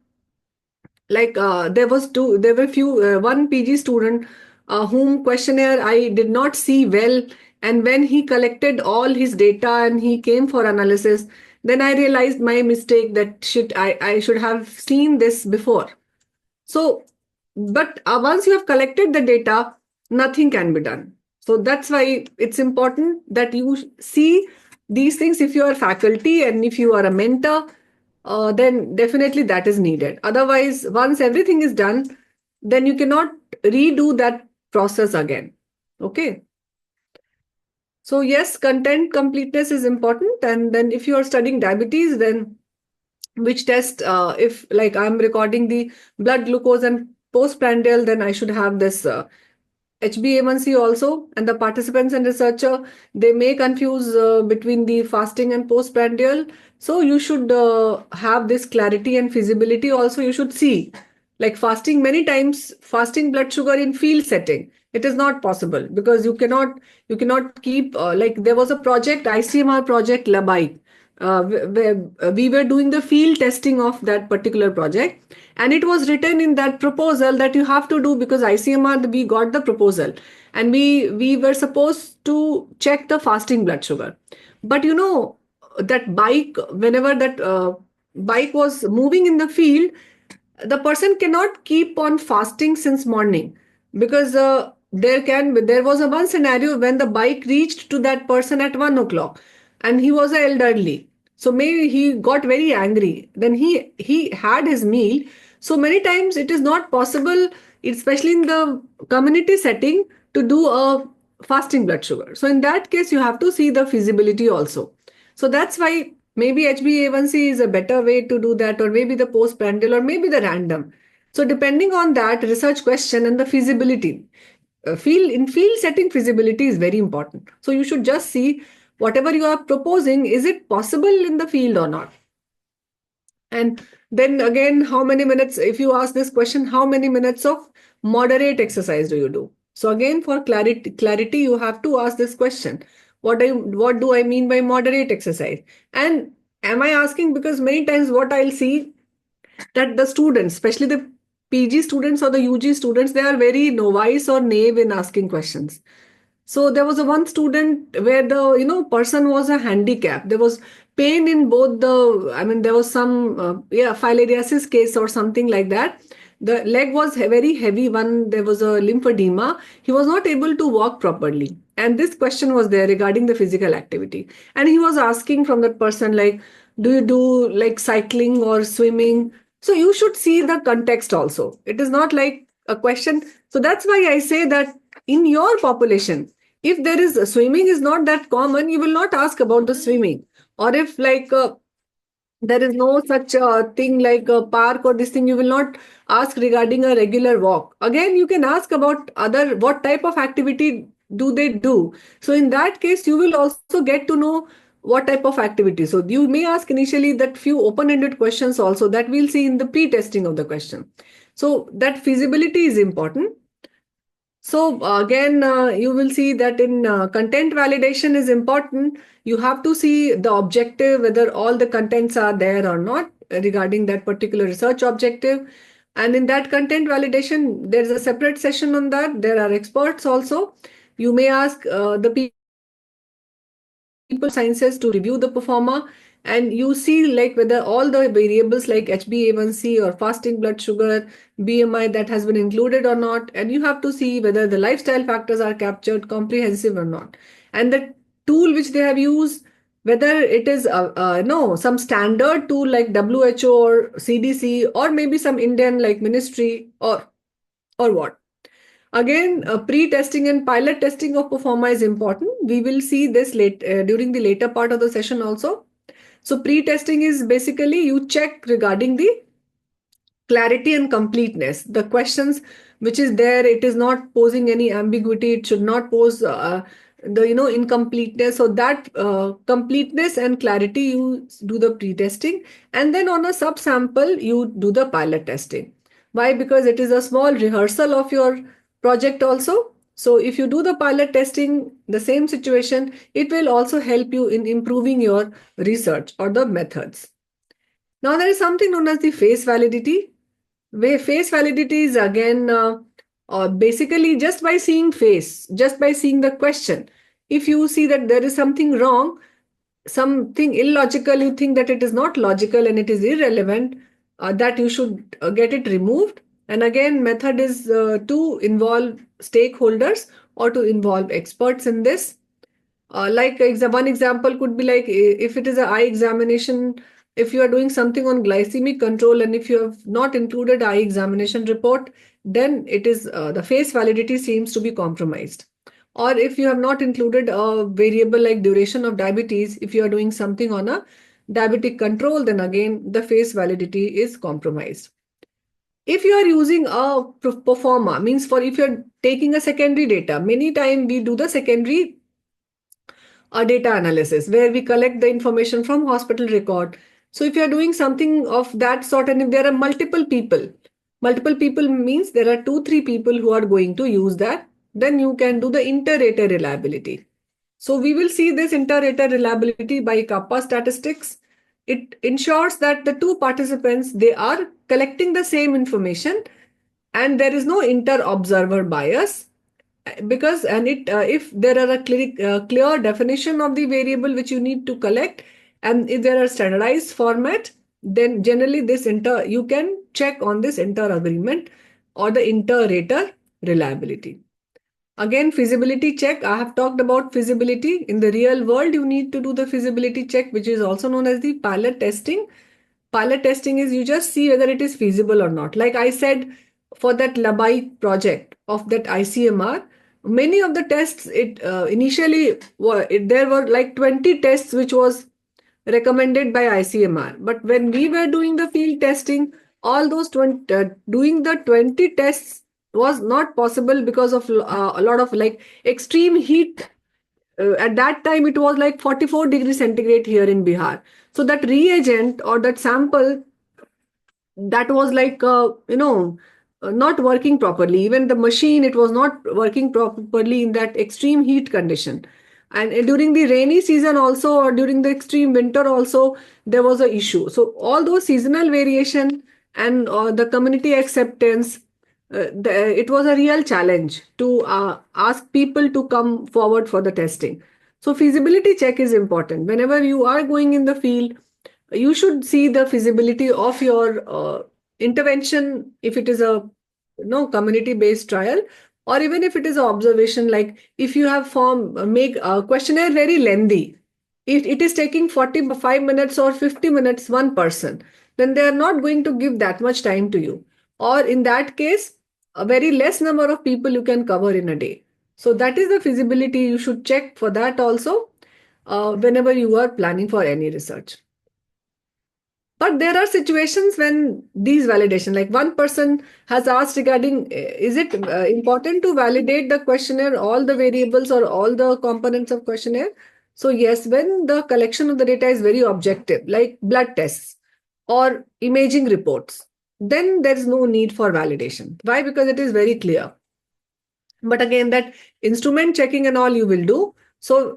like there were few, one PG student whom questionnaire I did not see well. And when he collected all his data and he came for analysis, then I realized my mistake, that I should have seen this before. So, but once you have collected the data, nothing can be done. So that's why it's important that you see these things. If you are faculty and if you are a mentor, then definitely that is needed. Otherwise, once everything is done, then you cannot redo that process again. Okay. So yes, content completeness is important. And then if you are studying diabetes, then which test, if like I'm recording the blood glucose and postprandial, then I should have this HbA1c also. And the participants and researcher, they may confuse between the fasting and postprandial. So you should have this clarity and feasibility also. You should see, like fasting, many times fasting blood sugar in field setting, it is not possible, because you cannot keep like there was a project, ICMR project Labai, where we were doing the field testing of that particular project, and it was written in that proposal that you have to do, because ICMR, we got the proposal and we were supposed to check the fasting blood sugar. But that bike, whenever that bike was moving in the field, the person cannot keep on fasting since morning, because there was a one scenario when the bike reached to that person at 1 o'clock and he was elderly, so maybe he got very angry, then he had his meal. So many times it is not possible, especially in the community setting, to do a fasting blood sugar. So in that case, you have to see the feasibility also. So that's why maybe HbA1c is a better way to do that, or maybe the postprandial, or maybe the random. So depending on that research question and the feasibility, field setting feasibility is very important. So you should just see whatever you are proposing, is it possible in the field or not? And then again, how many minutes, if you ask this question, how many minutes of moderate exercise do you do? So again, for clarity, you have to ask this question. What do I mean by moderate exercise? And am I asking, because many times what I'll see, that the students, especially the PG students or the UG students, they are very novice or naive in asking questions. So there was a one student where the person was a handicap. There was pain in both the. I mean, there was some filariasis case or something like that. The leg was very heavy. One, there was a lymphedema. He was not able to walk properly, and this question was there regarding the physical activity. And he was asking from that person, like, do you do like cycling or swimming? So you should see the context also. It is not like a question. So that's why I say that in your population, if there is swimming is not that common, you will not ask about the swimming. Or if like there is no such thing like a park or this thing, you will not ask regarding a regular walk. Again, you can ask about other, what type of activity do they do. So in that case, you will also get to know what type of activity. So you may ask initially that few open-ended questions also, that we'll see in the pre-testing of the question. So that feasibility is important. So again, you will see that in content validation is important. You have to see the objective, whether all the contents are there or not regarding that particular research objective. And in that content validation, there's a separate session on that. There are experts also. You may ask the people sciences to review the performer, and you see like whether all the variables like HbA1c or fasting blood sugar, BMI, that has been included or not. And you have to see whether the lifestyle factors are captured comprehensive or not. And the tool which they have used, whether it is no some standard tool like WHO or CDC, or maybe some Indian like ministry, or what. Again, pre-testing and pilot testing of performer is important. We will see this during the later part of the session also. So pre-testing is basically you check regarding the clarity and completeness. The questions which is there, it is not posing any ambiguity. It should not pose the incompleteness. So that completeness and clarity, you do the pre-testing, and then on a subsample you do the pilot testing. Why? Because it is a small rehearsal of your project also. So if you do the pilot testing, the same situation, it will also help you in improving your research or the methods. Now there is something known as the face validity. Where face validity is again basically just by seeing face, just by seeing the question. If you see that there is something wrong, something illogical, you think that it is not logical and it is irrelevant, that you should get it removed. And again, method is to involve stakeholders or to involve experts in this. Like one example could be like if it is an eye examination, if you are doing something on glycemic control and if you have not included eye examination report, then it is the face validity seems to be compromised. Or if you have not included a variable like duration of diabetes, if you are doing something on a diabetic control, then again the face validity is compromised. If you are using a performer, means for if you're taking a secondary data, many times we do the secondary data analysis where we collect the information from hospital record. So if you are doing something of that sort, and if there are multiple people means there are 2-3 people who are going to use that, then you can do the inter-rater reliability. So we will see this inter-rater reliability by kappa statistics. It ensures that the two participants, they are collecting the same information and there is no inter-observer bias. Because and it if there are a clear definition of the variable which you need to collect, and if there are standardized format, then generally this you can check on this inter agreement or the inter-rater reliability. Again, feasibility check. I have talked about feasibility. In the real world, you need to do the feasibility check, which is also known as the pilot testing. Pilot testing is you just see whether it is feasible or not. Like I said, for that Labai project of that ICMR, many of the tests, initially there were like 20 tests which was recommended by ICMR. But when we were doing the field testing, all those 20, doing the 20 tests was not possible because of a lot of like extreme heat. At that time, it was like 44 degrees centigrade here in Bihar. So that reagent or that sample, that was like not working properly. Even the machine, it was not working properly in that extreme heat condition. And during the rainy season also, or during the extreme winter also, there was a issue. So all those seasonal variation and the community acceptance, it was a real challenge to ask people to come forward for the testing. So feasibility check is important whenever you are going in the field. You should see the feasibility of your intervention, if it is a community based trial, or even if it is an observation. Like if you have make a questionnaire very lengthy, if it is taking 45 minutes or 50 minutes one person, then they are not going to give that much time to you, or in that case a very less number of people you can cover in a day. So that is the feasibility. You should check for that also whenever you are planning for any research. But there are situations when these validation, like one person has asked regarding, is it important to validate the questionnaire, all the variables or all the components of questionnaire? So yes, when the collection of the data is very objective, like blood tests or imaging reports, then there is no need for validation. Why? Because it is very clear. But again, that instrument checking and all you will do. So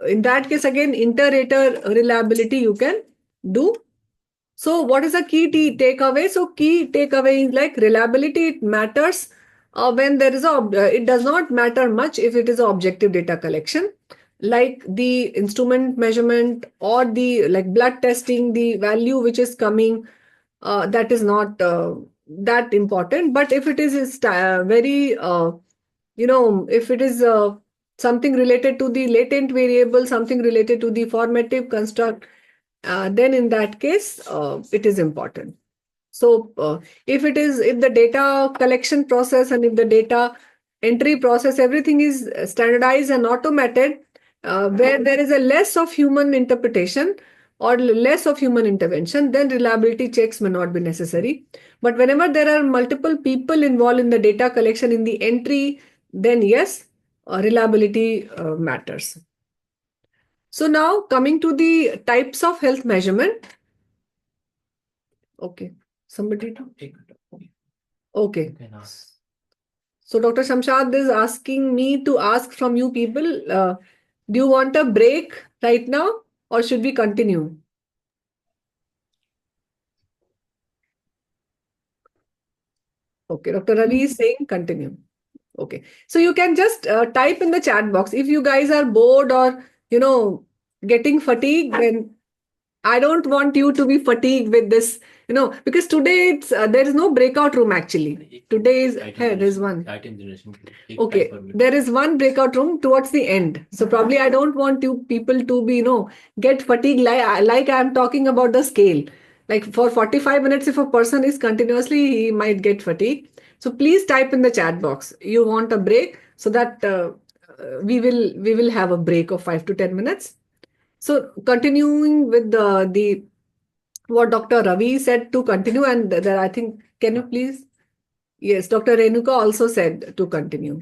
in that case, again, inter-rater reliability you can do. So what is the key takeaway? So key takeaway is like reliability. It matters when there is it does not matter much if it is an objective data collection, like the instrument measurement or the like blood testing, the value which is coming, that is not that important. But if it is very, if it is something related to the latent variable, something related to the formative construct, then in that case, it is important. So if the data collection process and if the data entry process, everything is standardized and automated, where there is a less of human interpretation or less of human intervention, then reliability checks may not be necessary. But whenever there are multiple people involved in the data collection in the entry, then yes, reliability matters. So now coming to the types of health measurement. Okay, somebody. Okay. So Dr. Shamshad is asking me to ask from you people, do you want a break right now or should we continue? Okay, Dr. Ravi is saying continue. Okay, so you can just type in the chat box. If you guys are bored or, getting fatigued, then I don't want you to be fatigued with this, because today there is no breakout room actually. Today is there is one. Okay, there is one breakout room towards the end. So probably I don't want you people to be, get fatigued like I'm talking about the scale. Like for 45 minutes, if a person is continuously, he might get fatigued. So please type in the chat box. You want a break so that we will have a break of 5 to 10 minutes. So continuing with the what Dr. Ravi said to continue, and I think, can you please? Yes, Dr. Renuka also said to continue.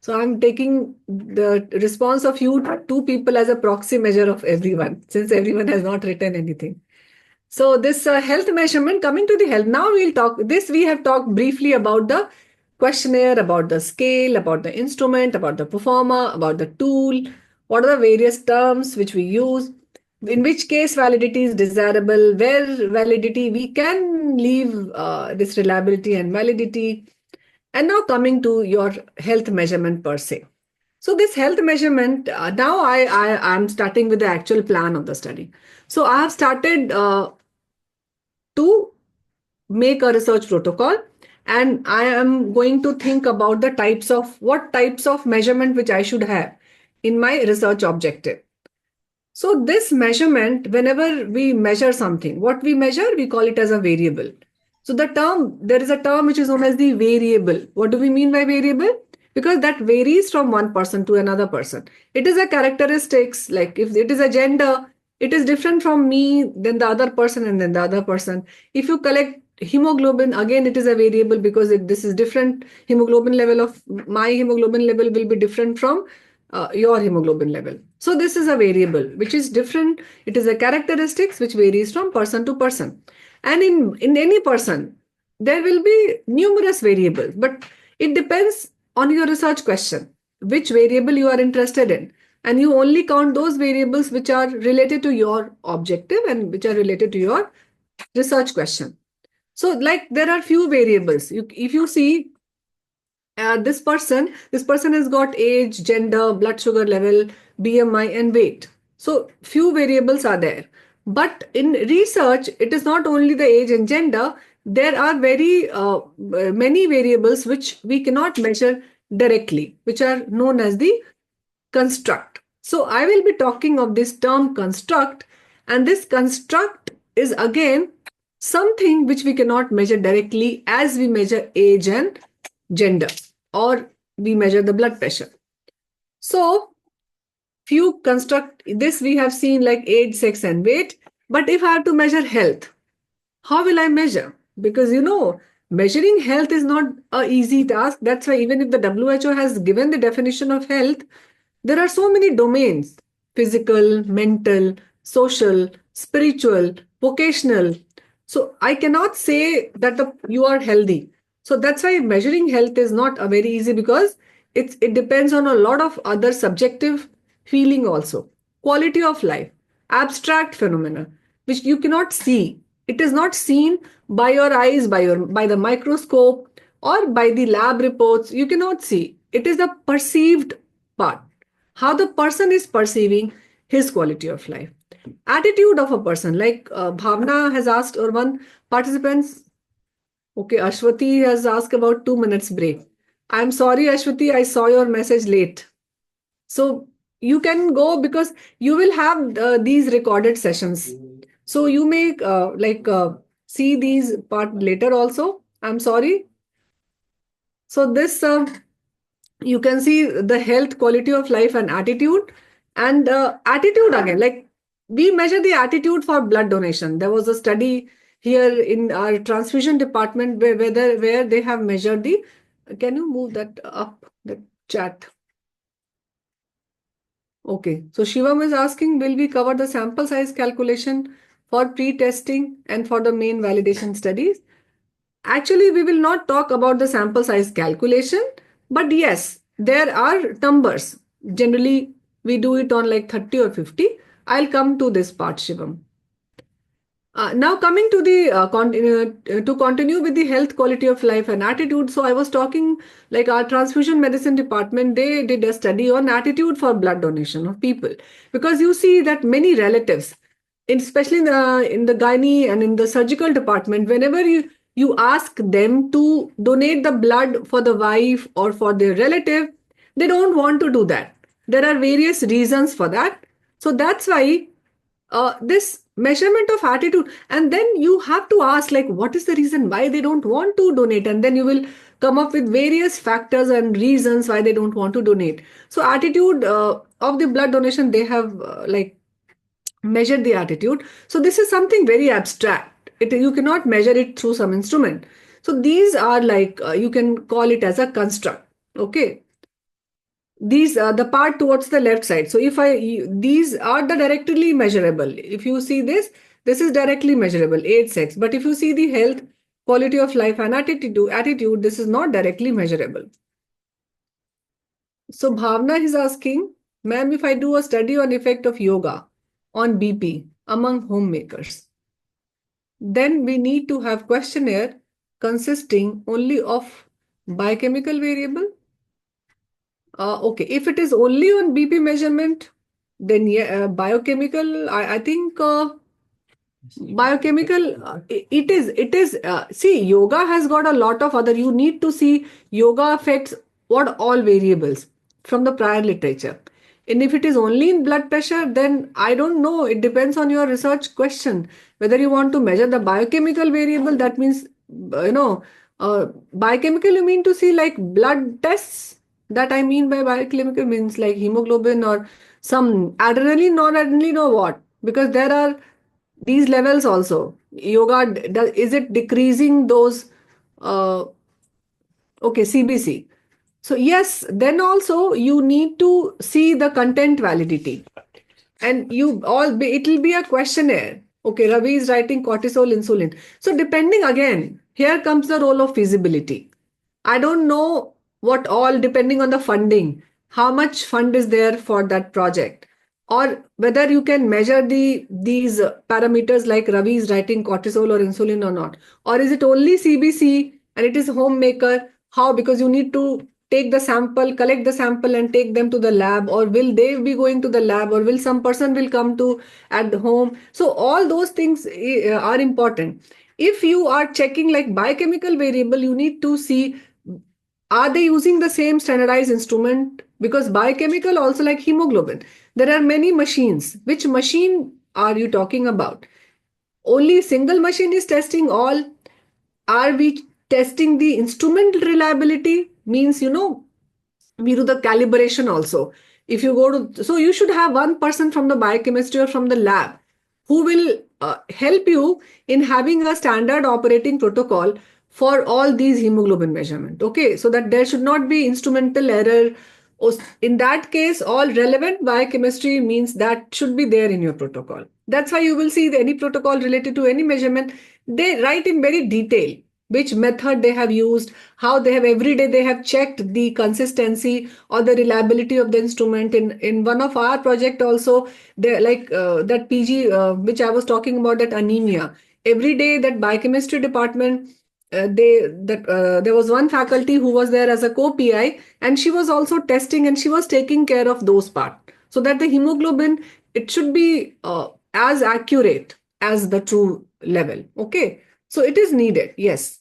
So I'm taking the response of you two people as a proxy measure of everyone, since everyone has not written anything. So this health measurement, coming to the health, now we'll talk this. We have talked briefly about the questionnaire, about the scale, about the instrument, about the performer, about the tool, what are the various terms which we use, in which case validity is desirable, where validity we can leave this reliability and validity. And now coming to your health measurement per se. So this health measurement, now I'm starting with the actual plan of the study. So I have started to make a research protocol, and I am going to think about what types of measurement which I should have in my research objective. So this measurement, whenever we measure something, what we measure, we call it as a variable. So there is a term which is known as the variable. What do we mean by variable? because that varies from one person to another person. It is a characteristics, like if it is a gender, it is different from me, then the other person, and then the other person. If you collect hemoglobin, again, it is a variable because this is different. Hemoglobin level of my hemoglobin level will be different from your hemoglobin level. So this is a variable which is different. It is a characteristics which varies from person to person. And in any person, there will be numerous variables, but it depends on your research question, which variable you are interested in. And you only count those variables which are related to your objective and which are related to your research question. So, like, there are few variables. If you see this person has got age, gender, blood sugar level, BMI, and weight. So few variables are there. But in research, it is not only the age and gender. There are very many variables which we cannot measure directly, which are known as the construct. So I will be talking of this term construct, and this construct is again something which we cannot measure directly as we measure age and gender, or we measure the blood pressure. So few construct this we have seen, like age, sex, and weight. But if I have to measure health, how will I measure? Because measuring health is not a easy task. That's why even if the WHO has given the definition of health, there are so many domains: physical, mental, social, spiritual, vocational. So I cannot say that you are healthy. So that's why measuring health is not a very easy, because it depends on a lot of other subjective feeling also. Quality of life, abstract phenomena, which you cannot see. It is not seen by your eyes, by the microscope, or by the lab reports. You cannot see. It is the perceived part, how the person is perceiving his quality of life. Attitude of a person, like Bhavna has asked, or one participants. Okay, Ashwati has asked about 2 minutes break. I'm sorry, Ashwati, I saw your message late. So you can go, because you will have these recorded sessions. So you may see these part later also. I'm sorry. So this you can see the health, quality of life, and attitude. And attitude, again, like we measure the attitude for blood donation. There was a study here in our transfusion department where they have measured the. Can you move that up, the chat? Okay, so Shivam is asking, will we cover the sample size calculation for pre-testing and for the main validation studies? Actually, we will not talk about the sample size calculation, but yes, there are numbers. Generally, we do it on like 30 or 50. I'll come to this part, Shivam. Now coming to the to continue with the health, quality of life, and attitude. So I was talking, like our transfusion medicine department, they did a study on attitude for blood donation of people, because you see that many relatives, especially in the gynae and in the surgical department, whenever you ask them to donate the blood for the wife or for their relative, they don't want to do that. There are various reasons for that. So that's why this measurement of attitude, and then you have to ask, like, what is the reason why they don't want to donate, and then you will come up with various factors and reasons why they don't want to donate. So attitude of the blood donation, they have measured the attitude. So this is something very abstract. You cannot measure it through some instrument. So these are like you can call it as a construct. Okay, these are the part towards the left side. So these are the directly measurable. If you see this is directly measurable, age, sex. But if you see the health, quality of life, and attitude, this is not directly measurable. So Bhavna is asking, ma'am, if I do a study on effect of yoga on BP among homemakers, then we need to have questionnaire consisting only of biochemical variable. Okay, if it is only on BP measurement, then yeah, biochemical, I think biochemical, see, yoga has got a lot of other, you need to see yoga affects what all variables from the prior literature. And if it is only in blood pressure, then I don't know, it depends on your research question, whether you want to measure the biochemical variable. That means, biochemical, you mean to see like blood tests. That I mean by biochemical means like hemoglobin or some adrenaline, non-adrenaline or what? Because there are these levels also. Yoga, is it decreasing those, uh, okay, CBC? So yes, then also you need to see the content validity. And it will be a questionnaire. Okay, Ravi is writing cortisol, insulin. So depending again, here comes the role of feasibility. I don't know what all, depending on the funding, how much fund is there for that project, or whether you can measure these parameters like Ravi is writing cortisol or insulin or not, or is it only CBC and it is homemaker? How? Because you need to take the sample, collect the sample, and take them to the lab, or will they be going to the lab, or will some person will come to at the home? So all those things are important. If you are checking like biochemical variable, you need to see, are they using the same standardized instrument? Because biochemical also like hemoglobin, there are many machines. Which machine are you talking about? Only single machine is testing all? Are we testing the instrument reliability? Means, we do the calibration also. If you go to, so you should have one person from the biochemistry or from the lab who will help you in having a standard operating protocol for all these hemoglobin measurement. Okay, so that there should not be instrumental error. In that case, all relevant biochemistry means that should be there in your protocol. That's why you will see any protocol related to any measurement, they write in very detail which method they have used, how they have every day they have checked the consistency or the reliability of the instrument. In one of our project also, they like that PG which I was talking about, that anemia. Every day that biochemistry department, there was one faculty who was there as a co-PI, and she was also testing and she was taking care of those part, so that the hemoglobin, it should be as accurate as the true level. Okay, so it is needed. Yes.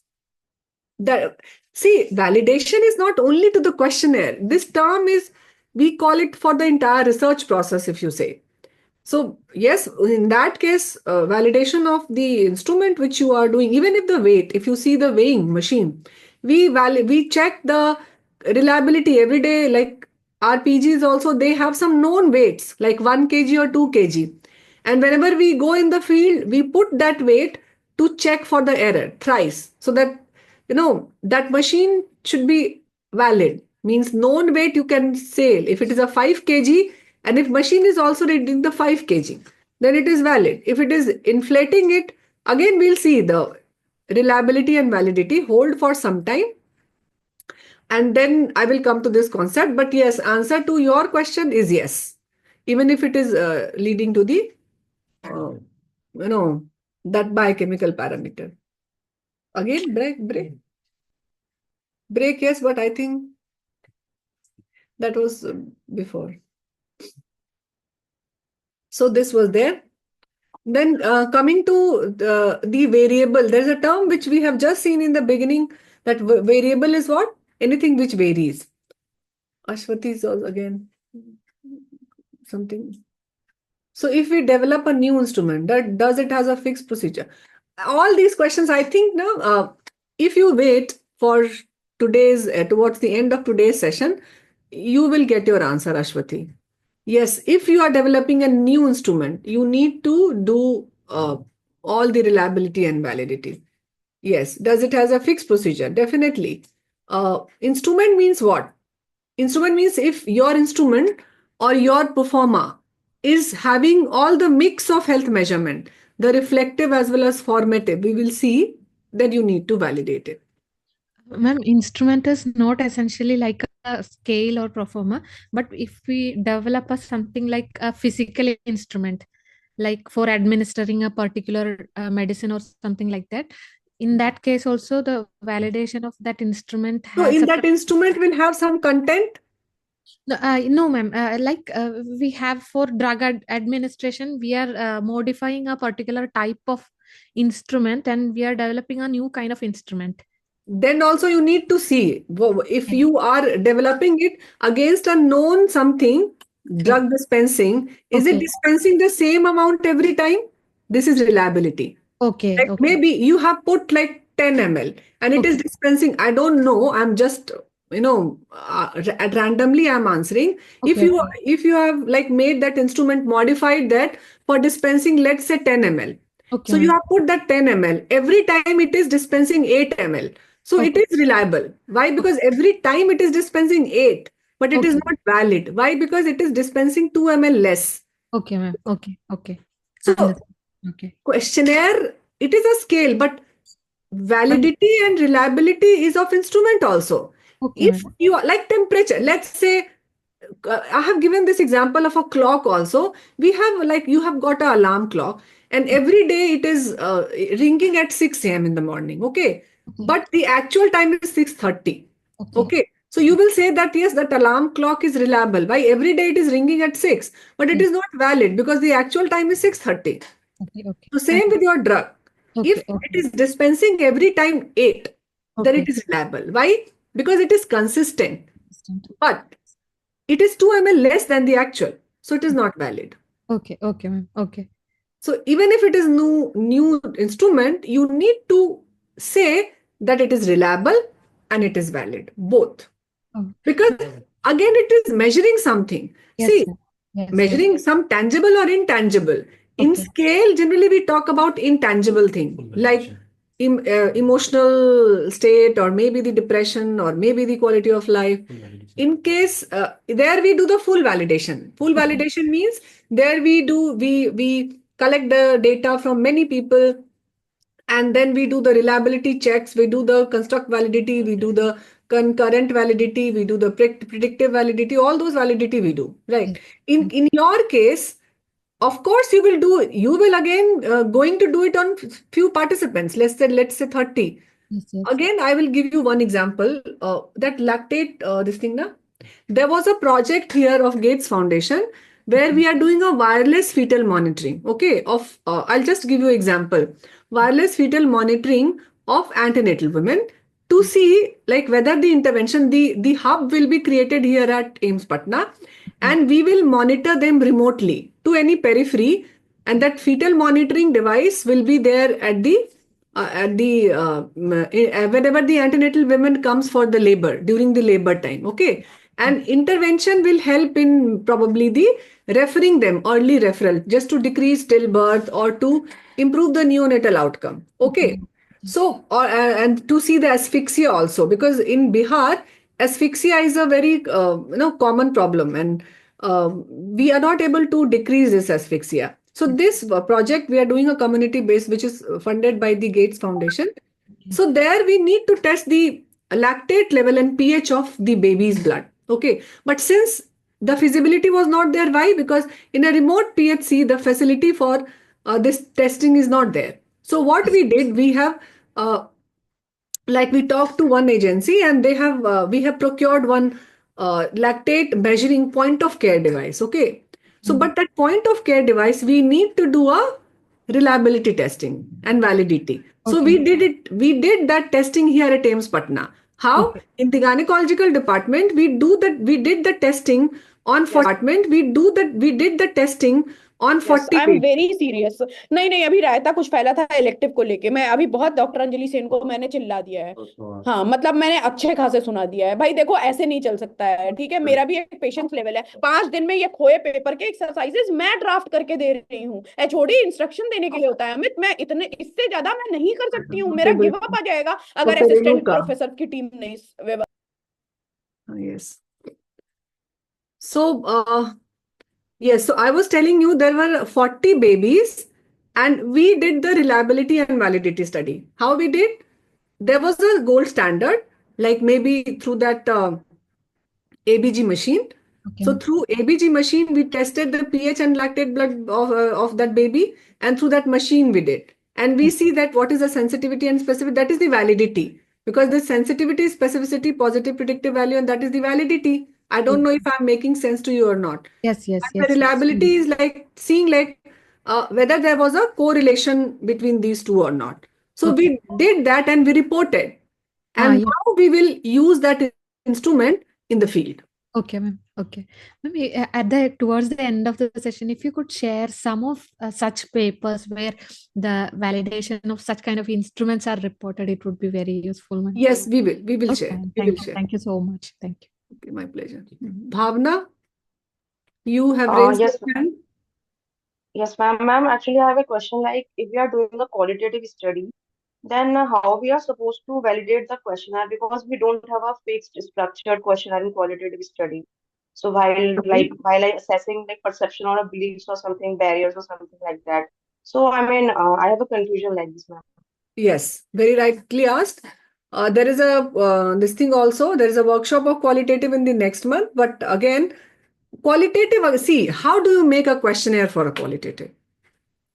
That, see, validation is not only to the questionnaire. This term is, we call it for the entire research process, if you say. So yes, in that case, validation of the instrument which you are doing, even if the weight, if you see the weighing machine, we check the reliability every day. Like RPGs also, they have some known weights like 1 kg or 2 kg, and whenever we go in the field, we put that weight to check for the error thrice, so that that machine should be valid. Means known weight you can say, if it is a 5 kg, and if machine is also reading the 5 kg, then it is valid. If it is inflating it, again we'll see the reliability and validity hold for some time, and then I will come to this concept. But yes, answer to your question is yes, even if it is leading to the uh, you know that biochemical parameter. Again, break, yes, but I think that was before. So this was there. Then coming to the variable, there's a term which we have just seen in the beginning, that variable is what? Anything which varies. Ashwati is also again something. So if we develop a new instrument, that does it has a fixed procedure? All these questions, I think now, if you wait for today's, towards the end of today's session, you will get your answer, Ashwati. Yes, if you are developing a new instrument, you need to do all the reliability and validity. Yes. Does it has a fixed procedure? Definitely. Instrument means what? Instrument means if your instrument or your performer is having all the mix of health measurement, the reflective as well as formative, we will see that you need to validate it. Ma'am, instrument is not essentially like a scale or performer, but if we develop a something like a physical instrument, like for administering a particular medicine or something like that, in that case also the validation of that instrument So has in a that instrument will have some content. no, ma'am. We have for drug administration, we are modifying a particular type of instrument, and we are developing a new kind of instrument. Then also you need to see if you are developing it against a known something, Okay. drug dispensing, is it Okay. dispensing the same amount every time? This is reliability. Okay. Like Okay. maybe you have put like 10 ml and it is Okay. dispensing, I don't know, I'm just randomly I'm answering. If Okay, you okay, if you have like made that instrument, modified that for dispensing, let's say 10 ml. okay, So you ma'am. have put that 10 ml. Every time it is dispensing 8 ml. So it Okay, is reliable. Why? okay, Because every time it is dispensing 8, but it is okay, not valid. Why? Because it is dispensing 2 ml less. okay, ma'am. Okay, okay. So Understand. Okay. questionnaire, it is a scale, but And validity and reliability is of instrument also. okay, If ma'am. you are like temperature, let's say, I have given this example of a clock also. We have like you have got an alarm clock, and every day it is ringing at 6 a.m. in the morning. Okay, Okay, but the actual time is 6:30. okay, Okay, so you will say that yes, that alarm clock is reliable. Why every day it is ringing at 6, but it yes. is not valid because the actual time is 6:30. Okay, okay. So same with your drug. If Okay, it okay, is dispensing every time 8, then it okay. is reliable. Why? Because it is consistent. Understand. But it is 2 ml less than the actual. So it is not valid. Okay, okay, ma'am. Okay. So even if it is new instrument, you need to say that it is reliable and it is valid. Both. Oh, Because again, it is measuring something. yes, See, ma'am. Yes, yes. measuring some tangible or intangible. In Okay, scale, generally we talk about intangible thing like emotional state, or maybe the depression, or maybe the quality of life. In case there we do the full validation. Full okay, validation means there we collect the data from many people, and then we do the reliability checks, we do the construct validity, we do the concurrent validity, we do the predictive validity, all those validity we do, yes, right? yes, In your case, of course you will again going to do it on few participants, let's say 30. yes, yes. Again, I will give you one example, that lactate, this thing na. There was a project here of Gates Foundation where Okay, we are doing a wireless fetal monitoring. Okay, of I'll just give you example. Wireless fetal monitoring of antenatal women to see like whether the intervention, the hub will be created here at AIMS Patna, okay, and we will monitor them remotely to any periphery, and that fetal monitoring device will be there at the whenever the antenatal women comes for the labor, during the labor time. Okay, and intervention will help in probably the referring them, early referral, just to decrease stillbirth or to improve the neonatal outcome. okay, Okay, ma'am. Okay, so and to see the asphyxia also, because in Bihar asphyxia is a very common problem, and we are not able to decrease this asphyxia. So yes, this project we are doing a community based, which is funded by the Gates Foundation. okay, So there we need to test the lactate level and pH of the baby's blood. Okay, but since the feasibility was not there, why? Because in a remote PHC the facility for this testing is not there. So what yes, we did, we have uh, like we talked to one agency, and they have we have procured one lactate measuring point of care device. Okay, so ma'am. but that point of care device we need to do a reliability testing and validity. So Okay, we did that testing here at AIMS Patna. How? okay, In the gynecological department we did the testing we did the testing on yes 40 I am babies. Very serious. नहीं नहीं, अभी रायता कुछ फैला था elective को लेके, मैं अभी बहुत डॉक्टर अंजलि सेन को मैंने चिल्ला दिया है। हाँ मतलब मैंने अच्छे खासे सुना दिया है भाई, देखो ऐसे नहीं चल सकता है, ठीक है? मेरा भी एक पेशेंस लेवल है। 5 दिन में ये खोए पेपर के एक्सरसाइजेस मैं ड्राफ्ट करके दे रही हूँ, एचओडी इंस्ट्रक्शन देने के लिए होता है। अमित, मैं इतने इससे ज्यादा मैं नहीं कर सकती हूँ, मेरा गिव अप आ जाएगा अगर Dr. Assistant Renuka. प्रोफेसर की टीम नहीं। Yes. So, yes, so I was telling you there were 40 babies, and we did the reliability and validity study. How we did? There was a gold standard, like maybe through that ABG machine. okay, So ma'am. through ABG machine, we tested the pH and lactate blood of that baby, and through that machine we did. And we see that what is the sensitivity and specific, that is the validity. Because the sensitivity, specificity, positive predictive value, and that is the validity. I don't know if I'm making sense to you or not. Yes, yes, And the yes. reliability is like seeing like whether there was a correlation between these two or not. So Okay. we did that and we reported. Ah, And yeah. now we will use that instrument in the field. Okay, ma'am. Okay. Maybe towards the end of the session, if you could share some of such papers where the validation of such kind of instruments are reported, it would be very useful, ma'am. Yes, we will. We will Okay, share. ma'am. We will Thank you. share. Thank you so much. Thank you. Okay, my pleasure. Bhavna, you have raised Yes, your hand. yes, ma'am. Ma'am, actually, I have a question. Like, if we are doing a qualitative study, then how we are supposed to validate the questionnaire because we don't have a fixed structured questionnaire in qualitative study. So Okay. while I assessing like perception or a beliefs or something, barriers or something like that. So I mean, I have a confusion like this, ma'am. Yes, very rightly asked. There is a this thing also. There is a workshop of qualitative in the next month. But again, qualitative. See, how do you make a questionnaire for a qualitative?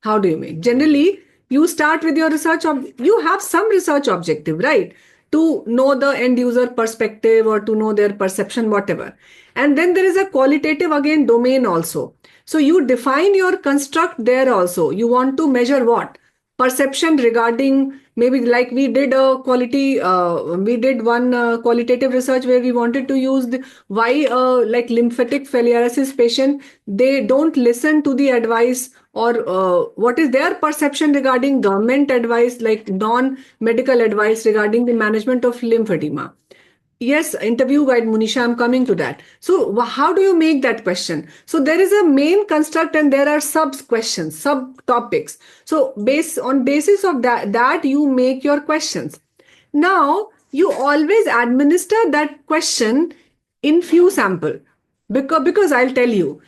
How do you make? Generally, you start with your research. You have some research objective, right? To know the end user perspective or to know their perception, whatever. And then there is a qualitative again domain also. So you define your construct there also. You want to measure what? Perception regarding maybe like we did one qualitative research where we wanted to use why like lymphatic filariasis patient they don't listen to the advice or what is their perception regarding government advice like non-medical advice regarding the management of lymphedema. Yes, interview guide, Munisha, I'm coming to that. So how do you make that question? So there is a main construct and there are sub questions, sub topics. So on basis of that you make your questions. Now you always administer that question in few sample because I'll tell you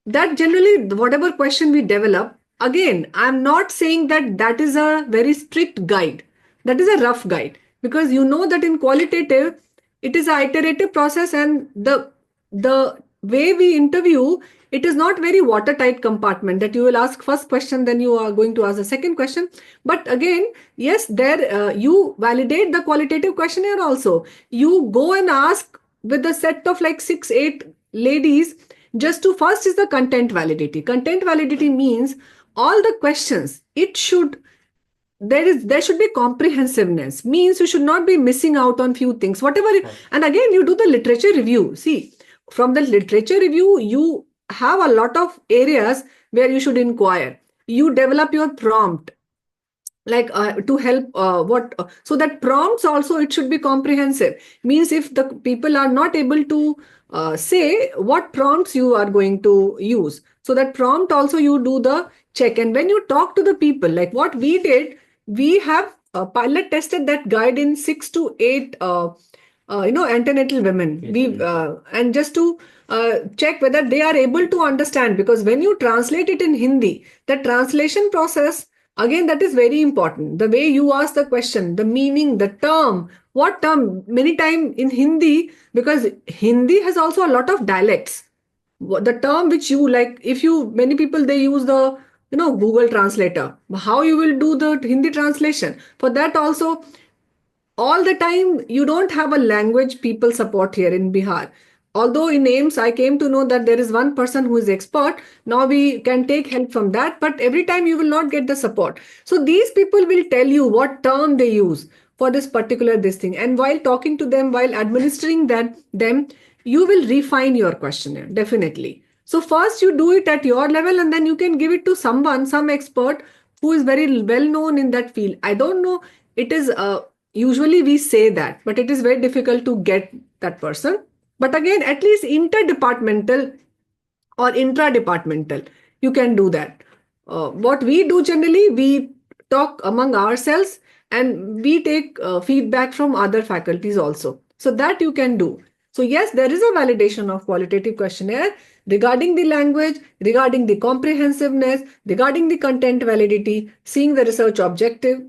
that generally whatever question we develop, again, I'm not saying that that is a very strict guide. That is a rough guide because you know that in qualitative it is an iterative process and the way we interview it is not very watertight compartment that you will ask first question then you are going to ask the second question. But again, yes, there you validate the qualitative questionnaire also. You go and ask with a set of like 6 8 ladies just to first is the content validity. Content validity means all the questions it should there should be comprehensiveness, means you should not be missing out on few things whatever. And again you do the literature review. See, from the literature review you have a lot of areas where you should inquire. You develop your prompt like to help what so that prompts also it should be comprehensive, means if the people are not able to say what prompts you are going to use, so that prompt also you do the check. And when you talk to the people like what we did, we have pilot tested that guide in 6 to 8 antenatal women. We and just to check whether they are able to understand, because when you translate it in Hindi, the translation process again that is very important. The way you ask the question, the meaning, the term, what term. Many time in Hindi, because Hindi has also a lot of dialects. The term which you like, if you many people they use the Google Translator. How you will do the Hindi translation? For that also all the time you don't have a language people support here in Bihar. Although in AIMS I came to know that there is one person who is expert. Now we can take help from that, but every time you will not get the support. So these people will tell you what term they use for this particular this thing. And while talking to them, while administering them, you will refine your questionnaire definitely. So first you do it at your level and then you can give it to someone, some expert who is very well known in that field. I don't know. It is usually we say that, but it is very difficult to get that person. But again, at least interdepartmental or intra-departmental, you can do that. What we do generally, we talk among ourselves and we take feedback from other faculties also. So that you can do. So yes, there is a validation of qualitative questionnaire regarding the language, regarding the comprehensiveness, regarding the content validity, seeing the research objective.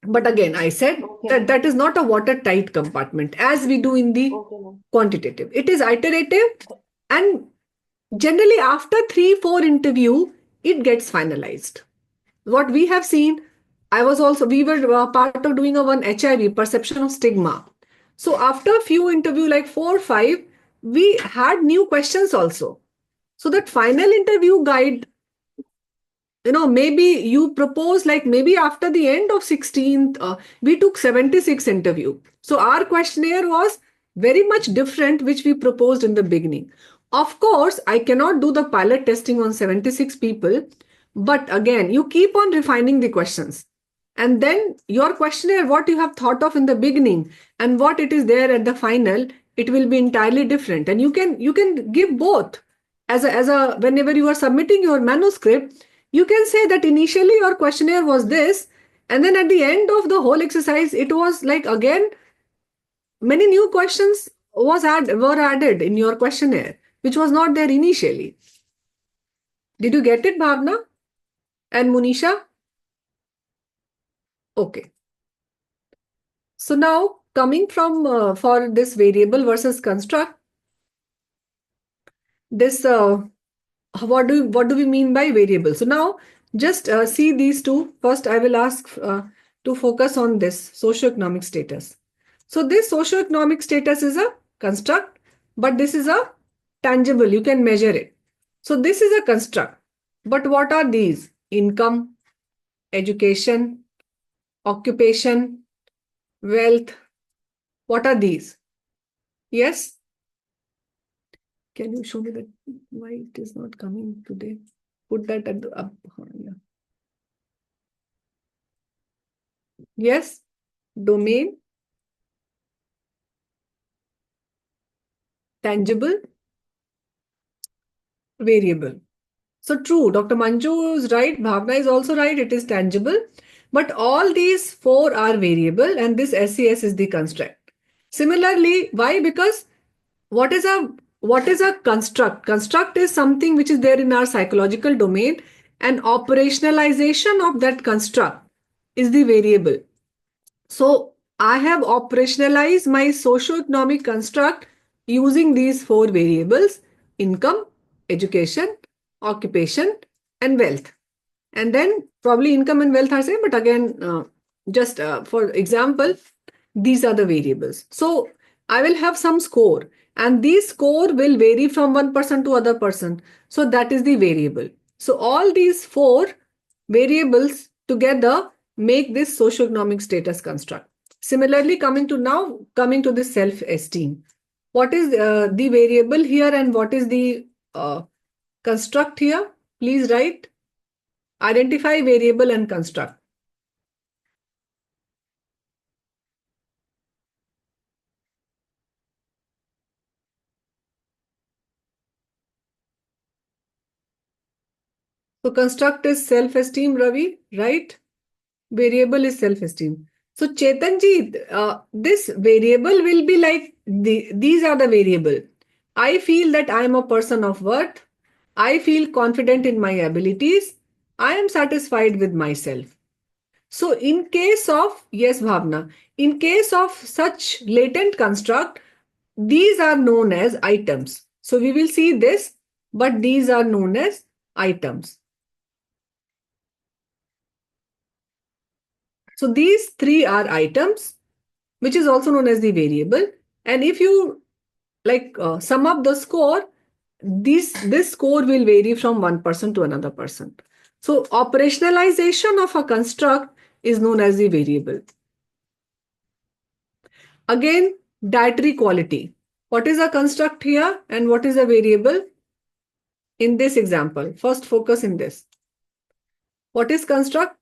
But again, I said Okay, that ma'am. that is not a watertight compartment as we do in the Okay, ma'am. quantitative. It is iterative and generally after 3 4 interview, it gets finalized. What we have seen, we were part of doing a one HIV, perception of stigma. So after a few interview, like 4 5, we had new questions also. So that final interview guide, maybe you propose like maybe after the end of 16th, we took 76 interview. So our questionnaire was very much different, which we proposed in the beginning. Of course, I cannot do the pilot testing on 76 people, but again, you keep on refining the questions. And then your questionnaire, what you have thought of in the beginning and what it is there at the final, it will be entirely different. And you can give both. As a whenever you are submitting your manuscript, you can say that initially your questionnaire was this, and then at the end of the whole exercise, it was like again many new questions were added in your questionnaire, which was not there initially. Did you get it, Bhavna and Munisha? Okay. So now coming from for this variable versus construct, this what do we mean by variable? So now just see these two. First, I will ask to focus on this socioeconomic status. So this socioeconomic status is a construct, but this is a tangible. You can measure it. So this is a construct. But what are these? Income, education, occupation, wealth. What are these? Yes? Can you show me that why it is not coming today? Put that at the up. Yeah. Yes? Domain, tangible, variable. So true, Dr. Manju is right, Bhavna is also right, it is tangible. But all these four are variable and this SES is the construct. Similarly, why? Because what is a construct? Construct is something which is there in our psychological domain, and operationalization of that construct is the variable. So I have operationalized my socioeconomic construct using these four variables: income, education, occupation, and wealth. And then probably income and wealth are same, but again, just for example, these are the variables. So I will have some score, and these score will vary from one person to other person. So that is the variable. So all these four variables together make this socioeconomic status construct. Similarly, coming to this self-esteem. What is the variable here and what is the construct here? Please write. Identify variable and construct. So construct is self-esteem, Ravi, right? Variable is self-esteem. So Chetanji, this variable will be like these are the variable. I feel that I am a person of worth. I feel confident in my abilities. I am satisfied with myself. So in case of, yes, Bhavna, in case of such latent construct, these are known as items. So we will see this, but these are known as items. So these three are items, which is also known as the variable. And if you sum up the score, this score will vary from one person to another person. So operationalization of a construct is known as the variable. Again, dietary quality. What is a construct here and what is a variable? In this example, first focus in this. What is construct?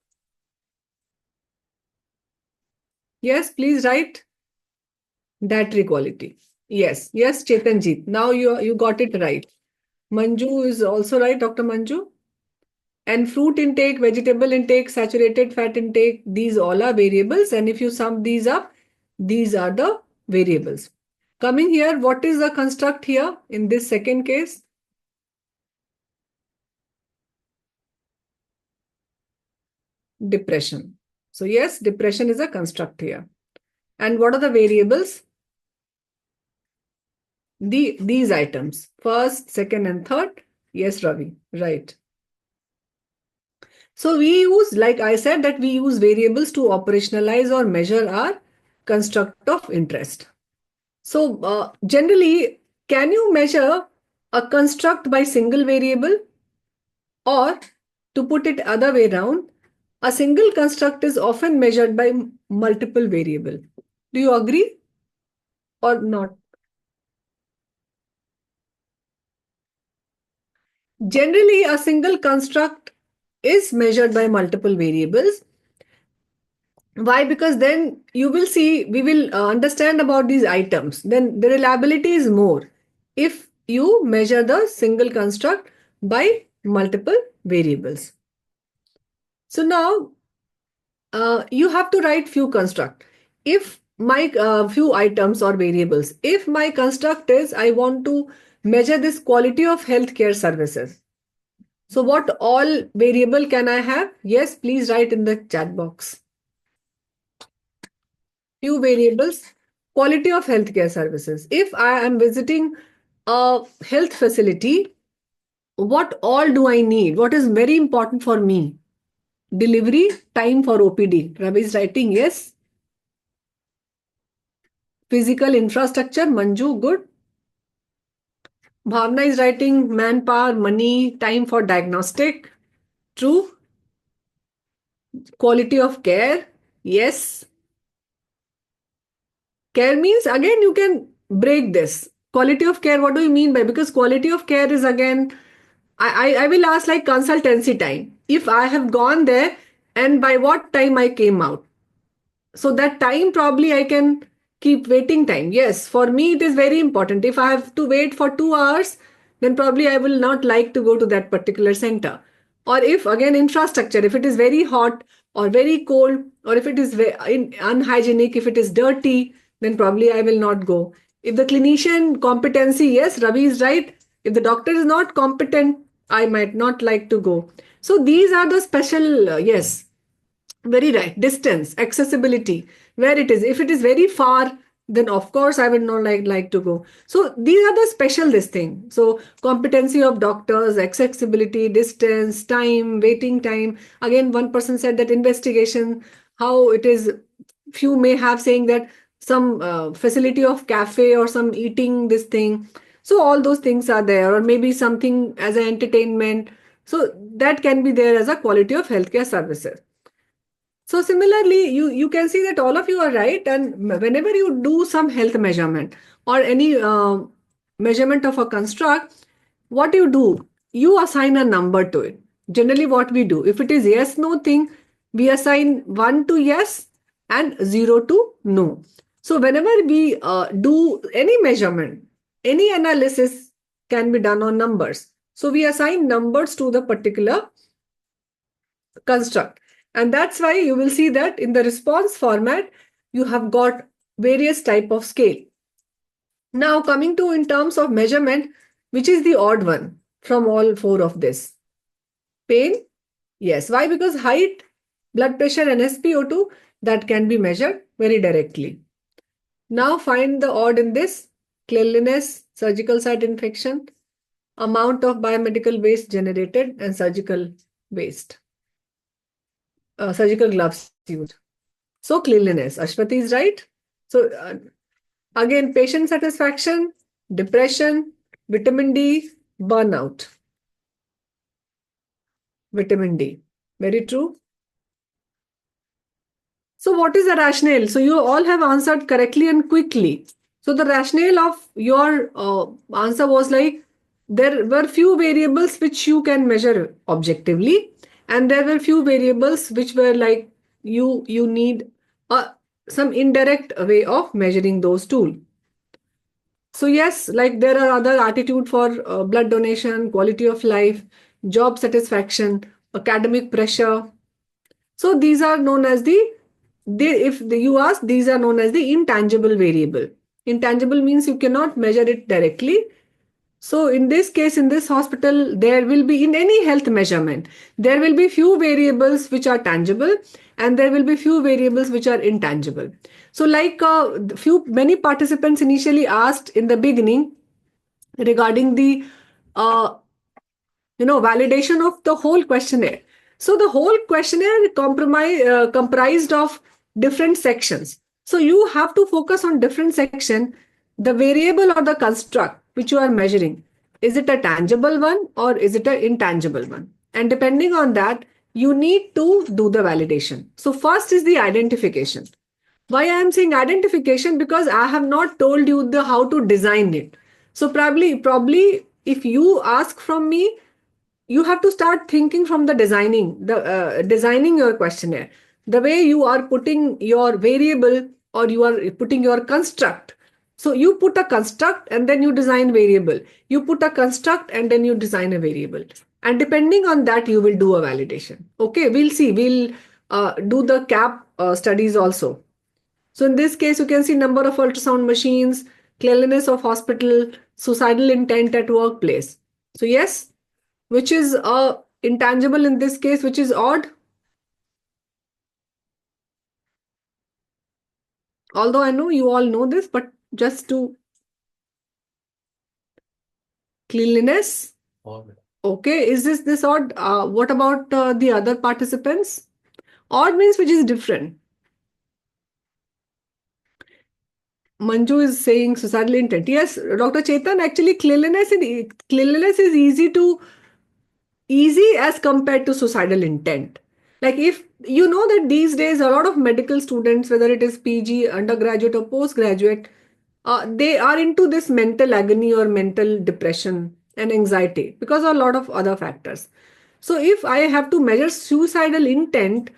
Yes, please write. Dietary quality. Yes, Chetanjit. Now you got it right. Manju is also right, Dr. Manju. And fruit intake, vegetable intake, saturated fat intake, these all are variables. And if you sum these up, these are the variables. Coming here, what is the construct here in this second case? Depression. So yes, depression is a construct here. And what are the variables? These items, first, second, and third. Yes, Ravi, right. So we use, like I said, that we use variables to operationalize or measure our construct of interest. So generally, can you measure a construct by single variable? Or to put it other way around, a single construct is often measured by multiple variable. Do you agree or not? Generally, a single construct is measured by multiple variables. Why? Because then you will see, we will understand about these items. Then the reliability is more if you measure the single construct by multiple variables. So now you have to write few construct. If my few items or variables, if my construct is I want to measure this quality of healthcare services. So what all variable can I have? Yes, please write in the chat box. Few variables, quality of healthcare services. If I am visiting a health facility, what all do I need? What is very important for me? Delivery time for OPD. Ravi is writing yes. Physical infrastructure, Manju, good. Bhavna is writing manpower, money, time for diagnostic. True. Quality of care, yes. Care means again you can break this. Quality of care, what do you mean by? Because quality of care is again, I will ask like consultancy time. If I have gone there and by what time I came out. So that time probably I can keep waiting time. Yes, for me it is very important. If I have to wait for 2 hours, then probably I will not like to go to that particular center. Or if again infrastructure, if it is very hot or very cold, or if it is unhygienic, if it is dirty, then probably I will not go. If the clinician competency, yes, Ravi is right. If the doctor is not competent, I might not like to go. So these are the special, yes, very right. Distance, accessibility, where it is. If it is very far, then of course I would not like to go. So these are the special this thing. So competency of doctors, accessibility, distance, time, waiting time. Again, one person said that investigation, how it is. Few may have saying that some facility of cafe or some eating this thing. So all those things are there, or maybe something as an entertainment. So that can be there as a quality of healthcare services. So similarly, you can see that all of you are right. And whenever you do some health measurement or any measurement of a construct, what you do, you assign a number to it. Generally, what we do, if it is yes, no thing, we assign 1 to yes and 0 to no. So whenever we do any measurement, any analysis can be done on numbers. So we assign numbers to the particular construct. And that's why you will see that in the response format, you have got various type of scale. Now coming to in terms of measurement, which is the odd one from all four of this? Pain? Yes. Why? Because height, blood pressure and SpO2, that can be measured very directly. Now find the odd in this. Cleanliness, surgical site infection, amount of biomedical waste generated and surgical waste. Surgical gloves used. So cleanliness, Ashwati is right. So again, patient satisfaction, depression, vitamin D, burnout. Vitamin D, very true. So what is the rationale? So you all have answered correctly and quickly. So the rationale of your answer was like, there were few variables which you can measure objectively, and there were few variables which were like you need some indirect way of measuring those tools. So yes, like there are other attitude for blood donation, quality of life, job satisfaction, academic pressure. So these are known as you ask, these are known as the intangible variable. Intangible means you cannot measure it directly. So in this case, in this hospital, there will be in any health measurement, there will be few variables which are tangible and there will be few variables which are intangible. So like many participants initially asked in the beginning regarding the validation of the whole questionnaire. So the whole questionnaire comprised of different sections. So you have to focus on different section, the variable or the construct which you are measuring. Is it a tangible one or is it an intangible one? And depending on that, you need to do the validation. So first is the identification. Why I am saying identification? Because I have not told you how to design it. So probably if you ask from me, you have to start thinking from the designing your questionnaire. The way you are putting your variable or you are putting your construct. So you put a construct and then you design variable. You put a construct and then you design a variable. And depending on that, you will do a validation. Okay, we'll see. We'll do the CAP studies also. So in this case, you can see number of ultrasound machines, cleanliness of hospital, suicidal intent at workplace. So yes, which is intangible in this case, which is odd. Although I know you all know this, but just to cleanliness. Okay, is this odd? What about the other participants? Odd means which is different. Manju is saying suicidal intent. Yes, Dr. Chetan, actually cleanliness is easy as compared to suicidal intent. Like if you know that these days a lot of medical students, whether it is PG, undergraduate or postgraduate, they are into this mental agony or mental depression and anxiety because of a lot of other factors. So if I have to measure suicidal intent,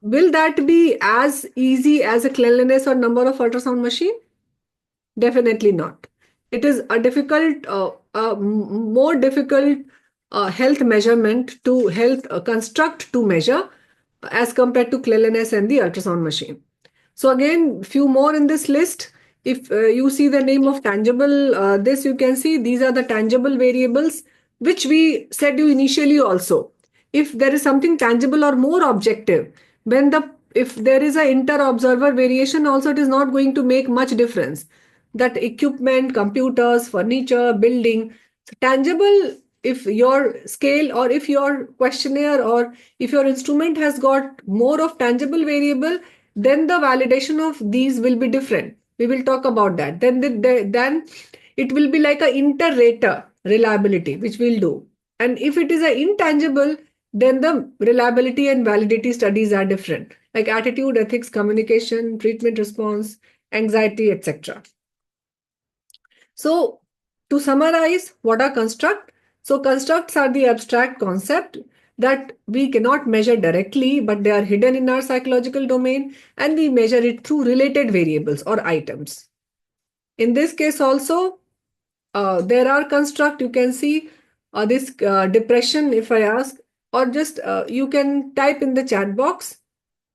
will that be as easy as a cleanliness or number of ultrasound machine? Definitely not. It is a difficult, more difficult health measurement to health construct to measure as compared to cleanliness and the ultrasound machine. So again, few more in this list. If you see the name of tangible, this you can see these are the tangible variables which we said you initially also. If there is something tangible or more objective, when if there is a inter-observer variation also, it is not going to make much difference. That equipment, computers, furniture, building, so tangible, if your scale or if your questionnaire or if your instrument has got more of tangible variable, then the validation of these will be different. We will talk about that. Then it will be like a inter-rater reliability, which we'll do. And if it is an intangible, then the reliability and validity studies are different, like attitude, ethics, communication, treatment response, anxiety, etc. So to summarize, what are constructs? So constructs are the abstract concept that we cannot measure directly, but they are hidden in our psychological domain and we measure it through related variables or items. In this case also, there are construct, you can see this depression if I ask, or just you can type in the chat box,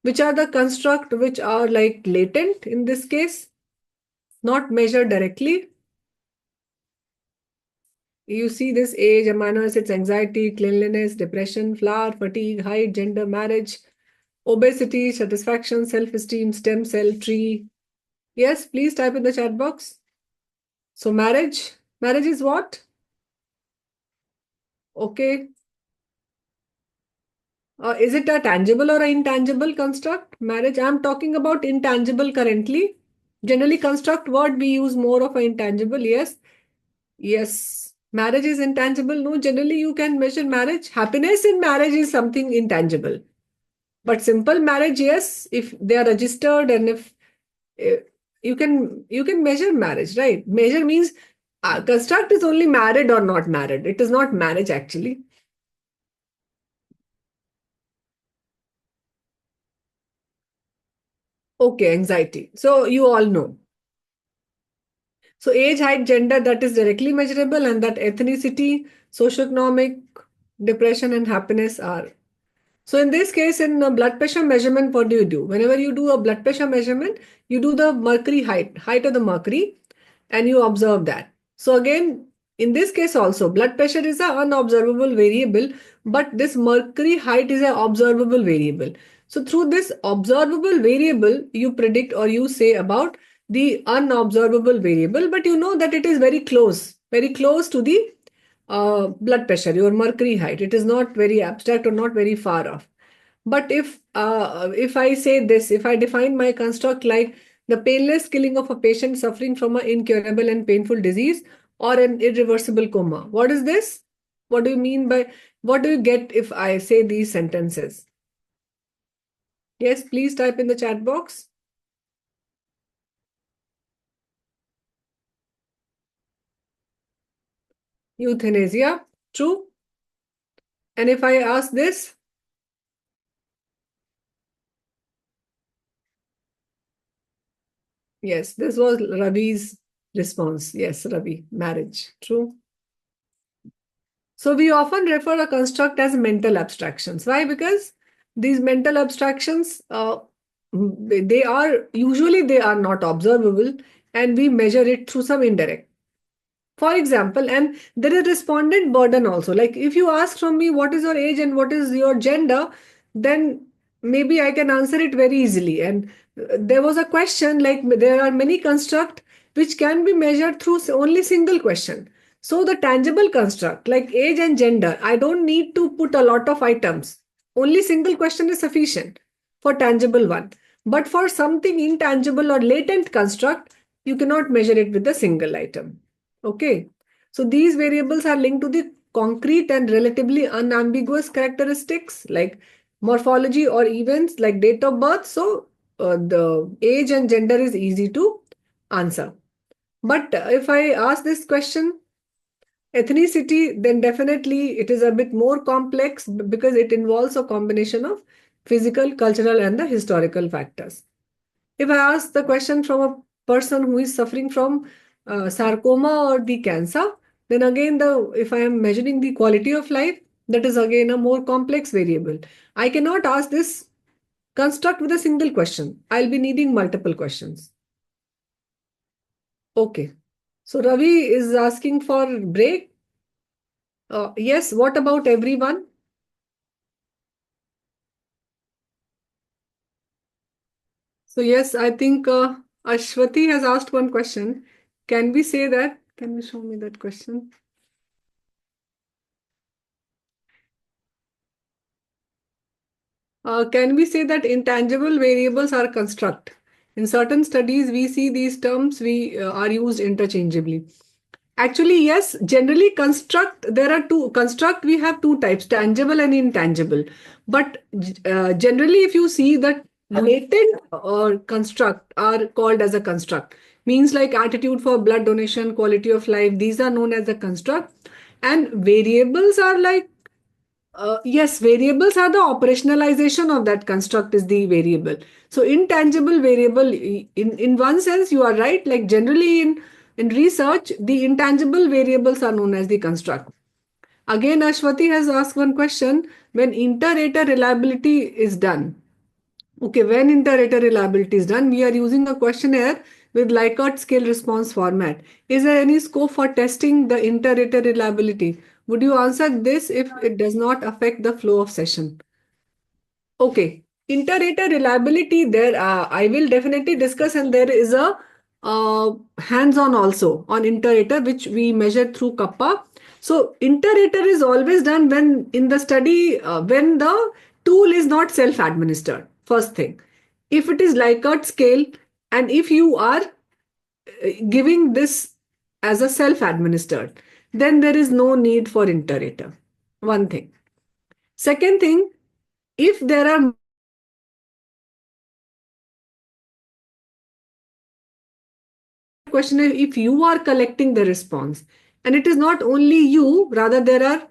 which are the construct which are like latent in this case, not measured directly. You see this age, amino acids, anxiety, cleanliness, depression, flower, fatigue, height, gender, marriage, obesity, satisfaction, self-esteem, stem cell tree. Yes, please type in the chat box. So marriage is what? Okay. Is it a tangible or an intangible construct? Marriage, I'm talking about intangible currently. Generally, construct word we use more of an intangible. Yes. Yes. Marriage is intangible. No, generally you can measure marriage. Happiness in marriage is something intangible. But simple marriage, yes, if they are registered and if you can measure marriage, right? Measure means construct is only married or not married. It is not marriage actually. Okay, anxiety. So you all know. So age, height, gender, that is directly measurable, and that ethnicity, socioeconomic, depression, and happiness are. So in this case, in blood pressure measurement, what do you do? Whenever you do a blood pressure measurement, you do the mercury height of the mercury, and you observe that. So again, in this case also, blood pressure is an unobservable variable, but this mercury height is an observable variable. So through this observable variable, you predict or you say about the unobservable variable, but you know that it is very close to the blood pressure, your mercury height. It is not very abstract or not very far off. But if I say this, if I define my construct like the painless killing of a patient suffering from an incurable and painful disease or an irreversible coma, what is this? What do you mean by, what do you get if I say these sentences? Yes, please type in the chat box. Euthanasia, true. And if I ask this, yes, this was Ravi's response. Yes, Ravi, marriage. True. So we often refer a construct as mental abstractions. Why? Because these mental abstractions, they are usually they are not observable, and we measure it through some indirect. For example, and there is respondent burden also. Like if you ask from me what is your age and what is your gender, then maybe I can answer it very easily. And there was a question like there are many constructs which can be measured through only single question. So the tangible construct like age and gender, I don't need to put a lot of items. Only single question is sufficient for tangible one. But for something intangible or latent construct, you cannot measure it with a single item. Okay, so these variables are linked to the concrete and relatively unambiguous characteristics like morphology or events like date of birth. So the age and gender is easy to answer. But if I ask this question, ethnicity, then definitely it is a bit more complex because it involves a combination of physical, cultural, and the historical factors. If I ask the question from a person who is suffering from sarcoma or the cancer, then again if I am measuring the quality of life, that is again a more complex variable. I cannot ask this construct with a single question. I'll be needing multiple questions. Okay. So Ravi is asking for break. Yes, what about everyone? So yes, I think Ashwati has asked one question. Can we say that? Can you show me that question? Can we say that intangible variables are construct? In certain studies, we see these terms are used interchangeably. Actually, yes, generally construct, there are two, construct we have two types, tangible and intangible. But generally, if you see that latent or construct are called as a construct, means like attitude for blood donation, quality of life, these are known as a construct. And variables are like yes, variables are the operationalization of that construct is the variable. So intangible variable, in one sense, you are right. Like generally in research, the intangible variables are known as the construct. Again, Ashwati has asked one question: when inter-rater reliability is done. Okay, when inter-rater reliability is done, we are using a questionnaire with Likert scale response format. Is there any scope for testing the inter-rater reliability? Would you answer this if it does not affect the flow of session? Okay, inter-rater reliability there I will definitely discuss, and there is a hands-on also on inter-rater which we measure through kappa. So inter-rater is always done when in the study when the tool is not self-administered. First thing, if it is Likert scale and if you are giving this as a self-administered, then there is no need for inter-rater. One thing. Second thing, if there are question is if you are collecting the response and it is not only you, rather there are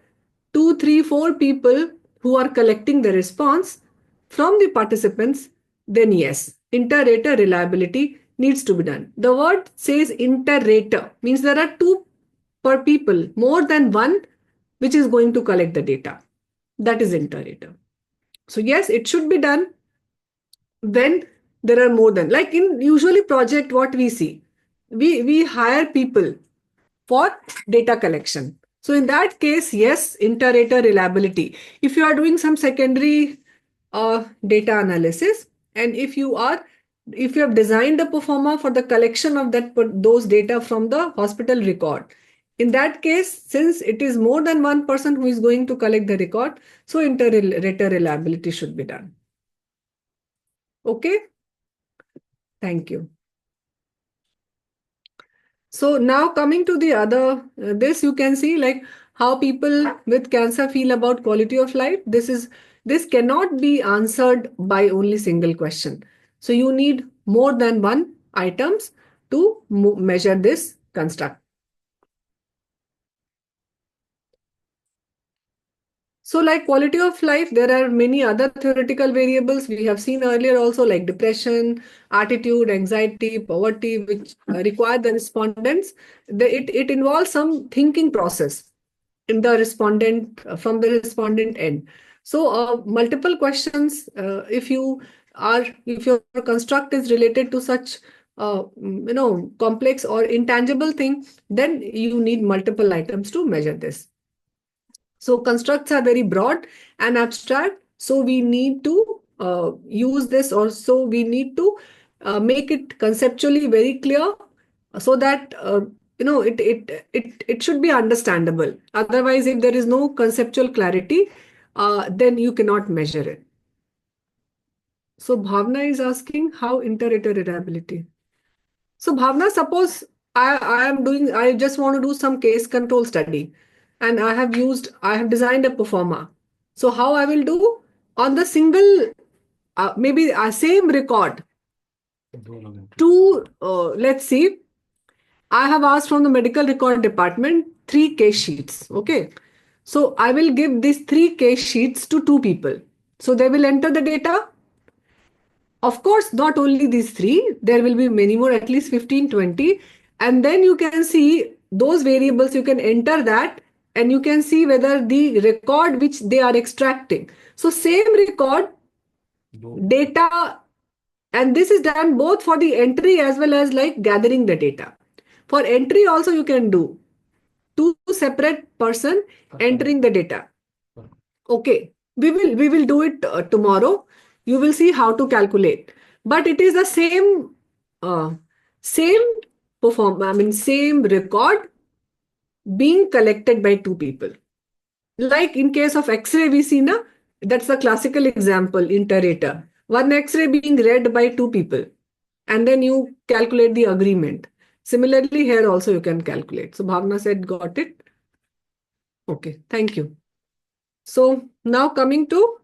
2, 3, 4 people who are collecting the response from the participants, then yes, inter-rater reliability needs to be done. The word says inter-rater means there are 2 per people, more than one which is going to collect the data. That is inter-rater. So yes, it should be done when there are more than, like in usually project what we see, we hire people for data collection. So in that case, yes, inter-rater reliability. If you are doing some secondary data analysis, and if you have designed a performer for the collection of those data from the hospital record, in that case, since it is more than one person who is going to collect the record, so inter-rater reliability should be done. Okay, thank you. So now coming to the other, this you can see like how people with cancer feel about quality of life. This cannot be answered by only single question. So you need more than one items to measure this construct. So like quality of life, there are many other theoretical variables we have seen earlier also, like depression, attitude, anxiety, poverty, which require the respondents. It involves some thinking process in the respondent from the respondent end. So multiple questions, if your construct is related to such complex or intangible thing, then you need multiple items to measure this. So constructs are very broad and abstract. So we need to use this, or so we need to make it conceptually very clear, so that it should be understandable. Otherwise, if there is no conceptual clarity, then you cannot measure it. So Bhavna is asking how interoperability. So Bhavna, suppose I just want to do some case control study, and I have designed a performer. So how I will do on the single, maybe a same record, let's see, I have asked from the medical record department 3 case sheets. Okay. So I will give these 3 case sheets to 2 people. So they will enter the data. Of course, not only these 3, there will be many more, at least 15, 20. And then you can see those variables, you can enter that, and you can see whether the record which they are extracting. So same record, data, and this is done both for the entry as well as like gathering the data. For entry also you can do 2 separate person entering the data. Okay, we will do it tomorrow. You will see how to calculate. But it is the same same record being collected by 2 people. Like in case of X-ray, we see na, that's the classical example, iterator. One X-ray being read by 2 people, and then you calculate the agreement. Similarly, here also you can calculate. So Bhavna said, got it. Okay, thank you. So now coming to,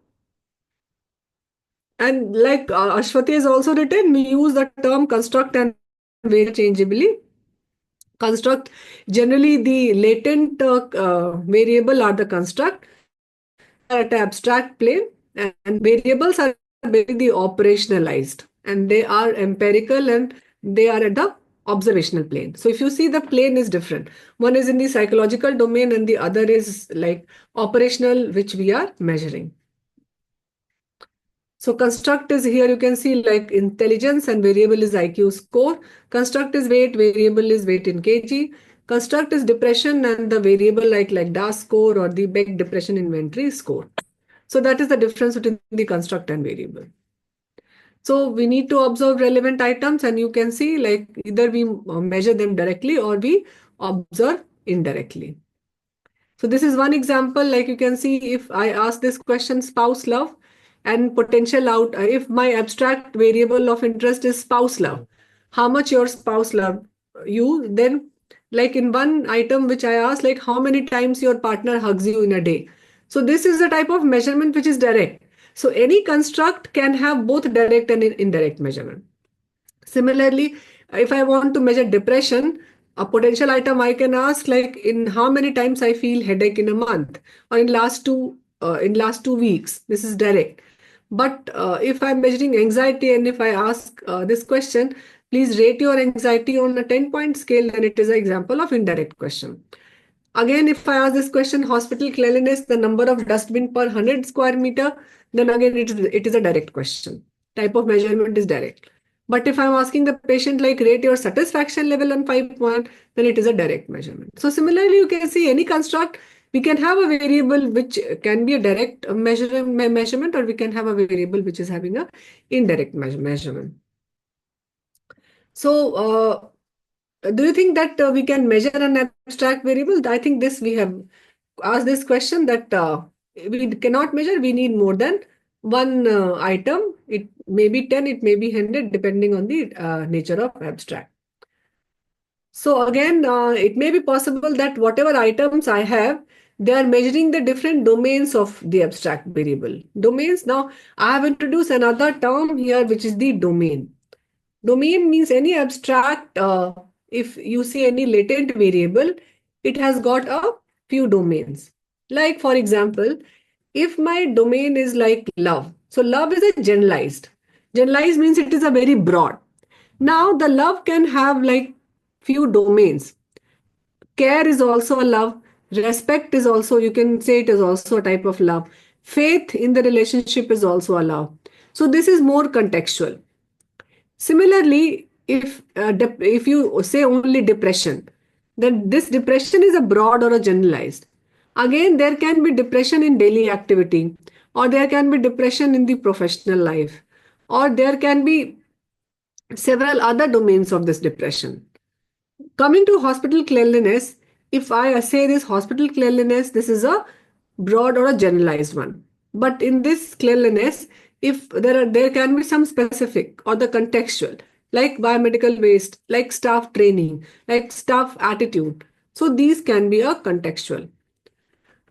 and like Ashwati has also written, we use the term construct and very interchangeably. Construct, generally the latent variable are the construct. They are at abstract plane, and variables are basically operationalized, and they are empirical, and they are at the observational plane. So if you see, the plane is different. One is in the psychological domain and the other is like operational, which we are measuring. So construct is here, you can see like intelligence, and variable is IQ score. Construct is weight, variable is weight in kg. Construct is depression, and the variable like DAS score or the Beck depression inventory score. So that is the difference between the construct and variable. So we need to observe relevant items, and you can see like either we measure them directly or we observe indirectly. So this is one example. Like you can see, if I ask this question, spouse love and potential out, if my abstract variable of interest is spouse love, how much your spouse love you, then like in one item which I asked, like how many times your partner hugs you in a day. So this is a type of measurement which is direct. So any construct can have both direct and indirect measurement. Similarly, if I want to measure depression, a potential item I can ask, like in how many times I feel headache in a month, or in last 2 weeks. This is direct. But if I'm measuring anxiety, and if I ask this question, please rate your anxiety on a 10-point scale, then it is an example of indirect question. Again, if I ask this question, hospital cleanliness, the number of dustbin per 100 square meter, then again it is a direct question. Type of measurement is direct. But if I'm asking the patient, like rate your satisfaction level on 5 point, then it is a direct measurement. So similarly, you can see any construct, we can have a variable which can be a direct measurement, or we can have a variable which is having a indirect measurement. So do you think that we can measure an abstract variable? I think we have asked this question, that we cannot measure, we need more than one item. It may be 10, it may be 100, depending on the nature of abstract. So again, it may be possible that whatever items I have, they are measuring the different domains of the abstract variable. Domains, now I have introduced another term here, which is the domain. Domain means any abstract, if you see any latent variable, it has got a few domains. Like for example, if my domain is like love, so love is a generalized. Generalized means it is a very broad. Now the love can have like few domains. Care is also a love. Respect is also, you can say it is also a type of love. Faith in the relationship is also a love. So this is more contextual. Similarly, if you say only depression, then this depression is a broad or a generalized. Again, there can be depression in daily activity, or there can be depression in the professional life, or there can be several other domains of this depression. Coming to hospital cleanliness, if I say this hospital cleanliness, this is a broad or a generalized one. But in this cleanliness, if there can be some specific or the contextual, like biomedical waste, like staff training, like staff attitude. So these can be a contextual.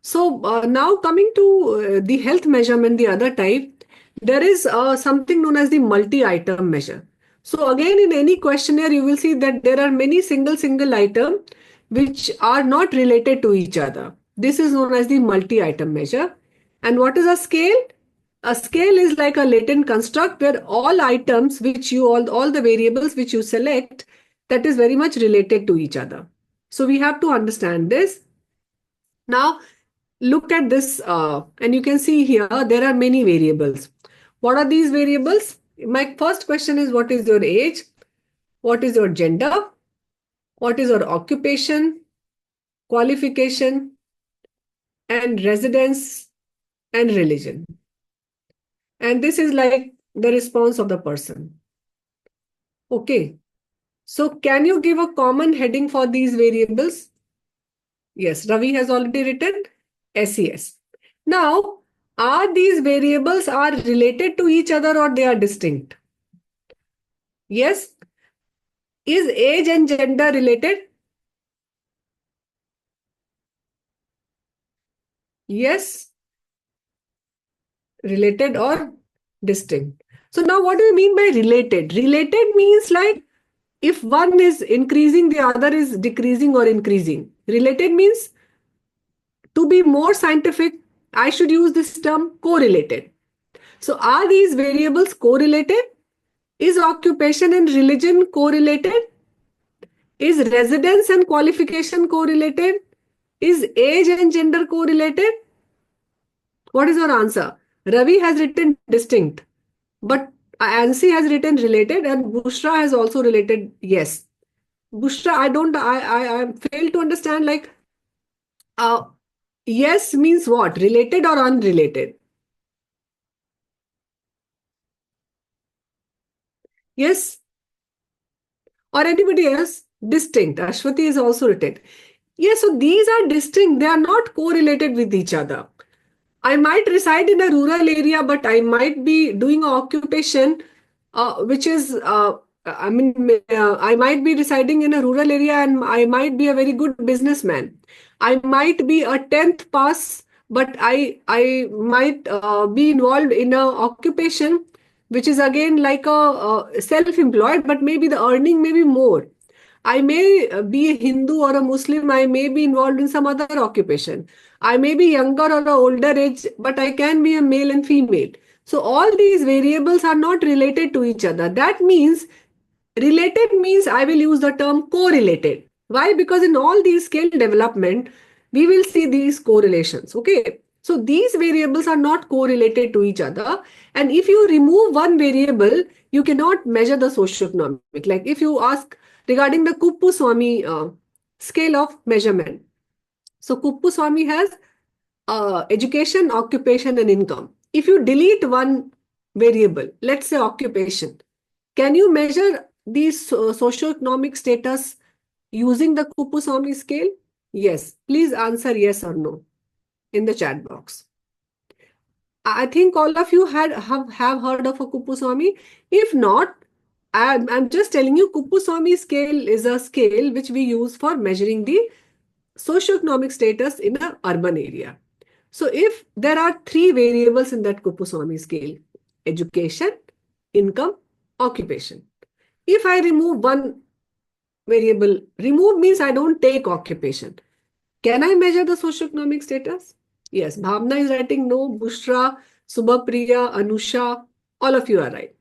So now coming to the health measurement, the other type, there is something known as the multi-item measure. So again, in any questionnaire, you will see that there are many single item which are not related to each other. This is known as the multi-item measure. And what is a scale? A scale is like a latent construct where all items which you, all the variables which you select, that is very much related to each other. So we have to understand this. Now, look at this and you can see here there are many variables. What are these variables? My first question is, what is your age? What is your gender? What is your occupation, qualification, and residence and religion? And this is like the response of the person. Okay. So can you give a common heading for these variables? Yes, Ravi has already written SES. Now, are these variables are related to each other or they are distinct? Yes. Is age and gender related? Yes. Related or distinct? So now what do you mean by related? Related means like if one is increasing, the other is decreasing or increasing. Related means, to be more scientific, I should use this term correlated. So are these variables correlated? Is occupation and religion correlated? Is residence and qualification correlated? Is age and gender correlated? What is your answer? Ravi has written distinct, but Ansi has written related, and Bushra has also related yes. Bushra, I fail to understand, like, uh, yes means what? Related or unrelated? Yes. Or anybody else? Distinct. Ashwati is also written. Yes, so these are distinct. They are not correlated with each other. I might reside in a rural area, but I might be doing an occupation which is, I might be residing in a rural area and I might be a very good businessman. I might be a 10th pass, but I might be involved in a occupation which is again like a self-employed, but maybe the earning may be more. I may be a Hindu or a Muslim. I may be involved in some other occupation. I may be younger or older age, but I can be a male and female. So all these variables are not related to each other. That means related means I will use the term correlated. Why? Because in all these scale development, we will see these correlations. Okay. So these variables are not correlated to each other. And if you remove one variable, you cannot measure the socioeconomic. Like if you ask regarding the Kuppuswamy scale of measurement. So Kuppuswamy has education, occupation, and income. If you delete one variable, let's say occupation, can you measure these socioeconomic status using the Kuppuswamy scale? Yes. Please answer yes or no in the chat box. I think all of you have heard of a Kuppuswamy. If not, I'm just telling you, Kuppuswamy scale is a scale which we use for measuring the socioeconomic status in an urban area. So if there are three variables in that Kuppuswamy scale, education, income, occupation. If I remove one variable, remove means I don't take occupation. Can I measure the socioeconomic status? Yes, Bhavna is writing no. Bushra, Subhapriya, Anusha, all of you are right.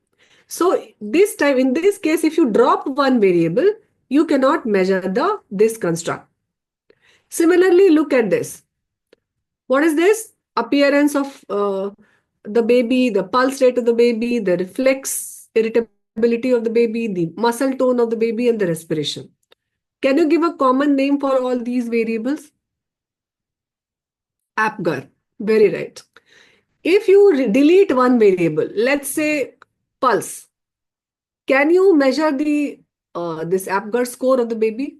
So this time, in this case, if you drop one variable, you cannot measure this construct. Similarly, look at this. What is this? Appearance of the baby, the pulse rate of the baby, the reflex irritability of the baby, the muscle tone of the baby, and the respiration. Can you give a common name for all these variables? APGAR. Very right. If you delete one variable, let's say pulse, can you measure the this APGAR score of the baby?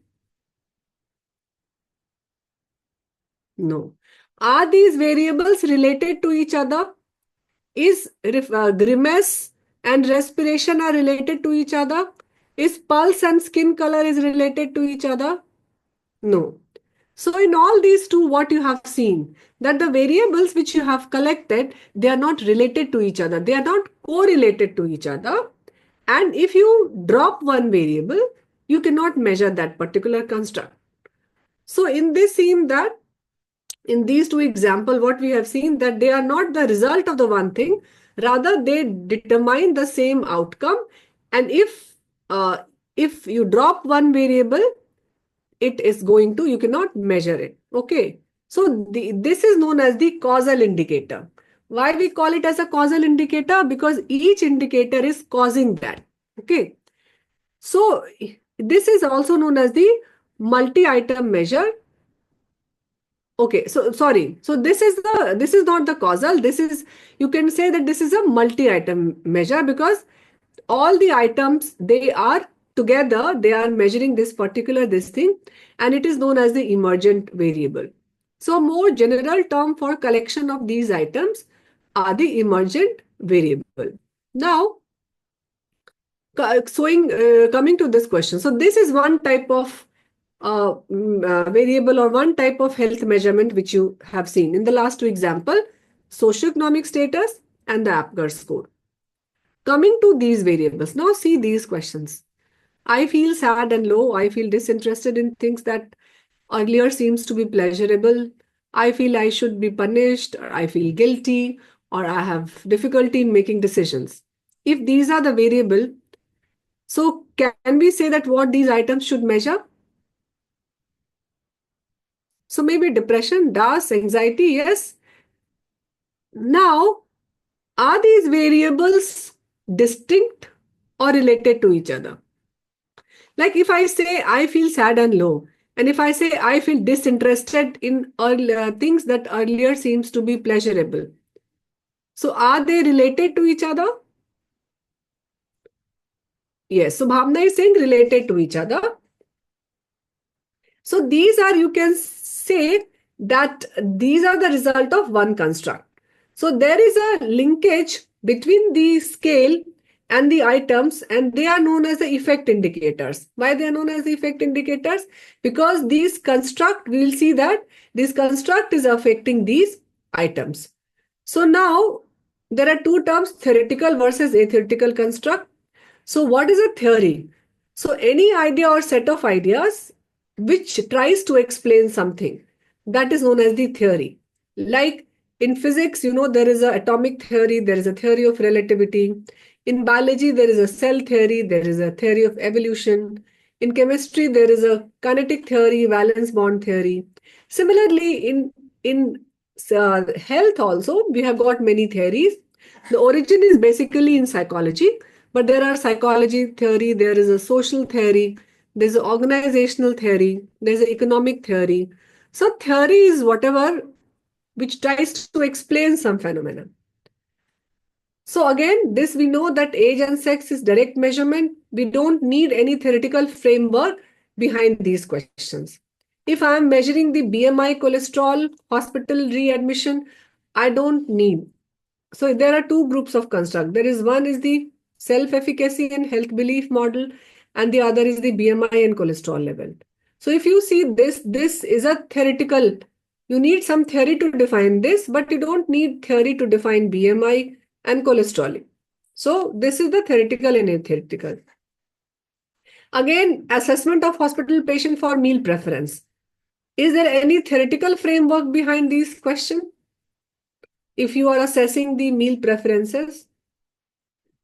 No. Are these variables related to each other? Is grimace and respiration are related to each other? Is pulse and skin color is related to each other? No. So in all these two, what you have seen, that the variables which you have collected, they are not related to each other. They are not correlated to each other. And if you drop one variable, you cannot measure that particular construct. So in this seem that in these two examples, what we have seen that they are not the result of the one thing, rather they determine the same outcome. And if you drop one variable, it is going to, you cannot measure it. Okay. So this is known as the causal indicator. Why we call it as a causal indicator? Because each indicator is causing that. Okay. So this is also known as the multi-item measure. Okay, so sorry. So this is not the causal. This is, you can say that this is a multi-item measure because all the items, they are together, they are measuring this thing, and it is known as the emergent variable. So more general term for collection of these items are the emergent variable. Now, coming to this question. So this is one type of variable or one type of health measurement which you have seen in the last two example, socioeconomic status and the APGAR score. Coming to these variables, now see these questions. I feel sad and low. I feel disinterested in things that earlier seems to be pleasurable. I feel I should be punished, or I feel guilty, or I have difficulty in making decisions. If these are the variable, so can we say that what these items should measure? So maybe depression, DAS, anxiety, yes. Now, are these variables distinct or related to each other? Like if I say I feel sad and low, and if I say I feel disinterested in things that earlier seems to be pleasurable. So are they related to each other? Yes. So Bhavna is saying related to each other. So these are, you can say that these are the result of one construct. So there is a linkage between the scale and the items, and they are known as the effect indicators. Why they are known as the effect indicators? Because these construct, we will see that this construct is affecting these items. So now there are two terms, theoretical versus atheoretical construct. So what is a theory? So any idea or set of ideas which tries to explain something, that is known as the theory. Like in physics, there is an atomic theory, there is a theory of relativity. In biology, there is a cell theory, there is a theory of evolution. In chemistry, there is a kinetic theory, valence bond theory. Similarly, in health also, we have got many theories. The origin is basically in psychology, but there are psychology theory, there is a social theory, there's an organizational theory, there's an economic theory. So theory is whatever which tries to explain some phenomenon. So again, this we know that age and sex is direct measurement. We don't need any theoretical framework behind these questions. If I am measuring the BMI, cholesterol, hospital readmission, I don't need. So there are two groups of construct. There is one is the self-efficacy and health belief model, and the other is the BMI and cholesterol level. So if you see this is a theoretical. You need some theory to define this, but you don't need theory to define BMI and cholesterol. So this is the theoretical and atheoretical. Again, assessment of hospital patient for meal preference. Is there any theoretical framework behind these questions? if you are assessing the meal preferences.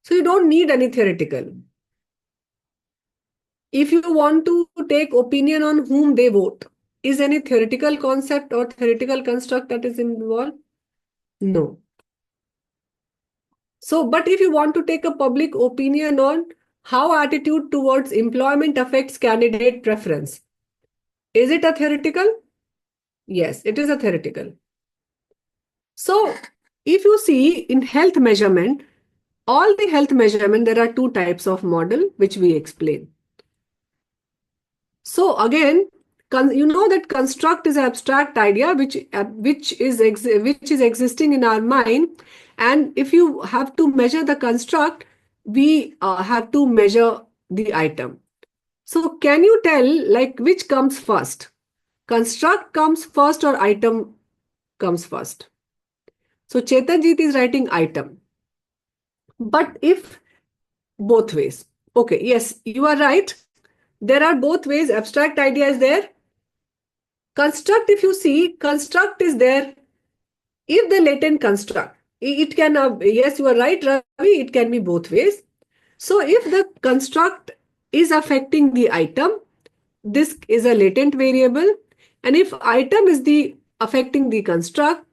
So you don't need any theoretical. If you want to take opinion on whom they vote, is any theoretical concept or theoretical construct that is involved? No. So, but if you want to take a public opinion on how attitude towards employment affects candidate preference, is it a theoretical? Yes, it is a theoretical. So, if you see in health measurement, all the health measurement, there are two types of model which we explain. So again, you know that construct is an abstract idea which is existing in our mind, and if you have to measure the construct, we have to measure the item. So can you tell like which comes first? Construct comes first or item comes first? So Chetanjit is writing item. But if both ways, okay, yes, you are right. There are both ways. Abstract idea is there. Construct, if you see, construct is there. If the latent construct, it can, yes, you are right, Ravi, it can be both ways. So if the construct is affecting the item, this is a latent variable. And if item is the affecting the construct,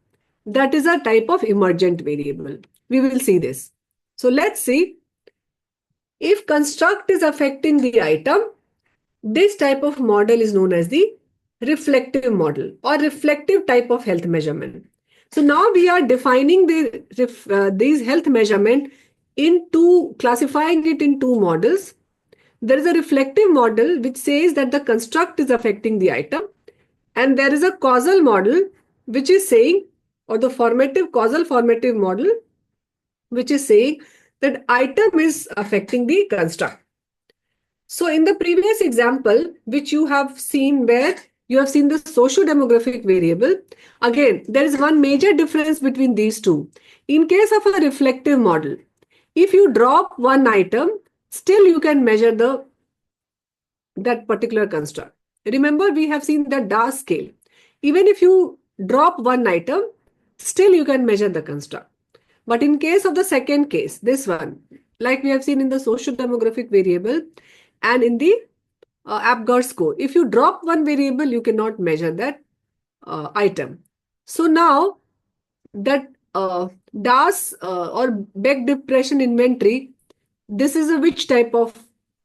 that is a type of emergent variable. We will see this. So let's see. If construct is affecting the item, this type of model is known as the reflective model or reflective type of health measurement. So now we are defining these health measurement into classifying it in two models. There is a reflective model which says that the construct is affecting the item, and there is a causal model which is saying, or the causal formative model which is saying that item is affecting the construct. So in the previous example, which you have seen where you have seen the socio-demographic variable, again, there is one major difference between these two. In case of a reflective model, if you drop one item, still you can measure that particular construct. Remember, we have seen the DAS scale. Even if you drop one item, still you can measure the construct. But in case of the second case, this one, like we have seen in the socio-demographic variable and in the Apgar score, if you drop one variable, you cannot measure that item. So now that DAS or Beck depression inventory, this is a which type of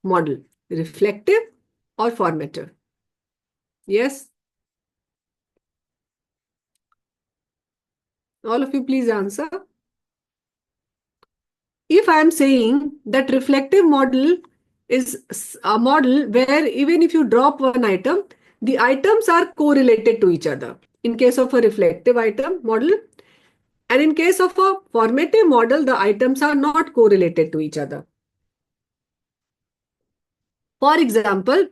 model? Reflective or formative? Yes? All of you please answer. If I am saying that reflective model is a model where even if you drop one item, the items are correlated to each other in case of a reflective item model. And in case of a formative model, the items are not correlated to each other. For example,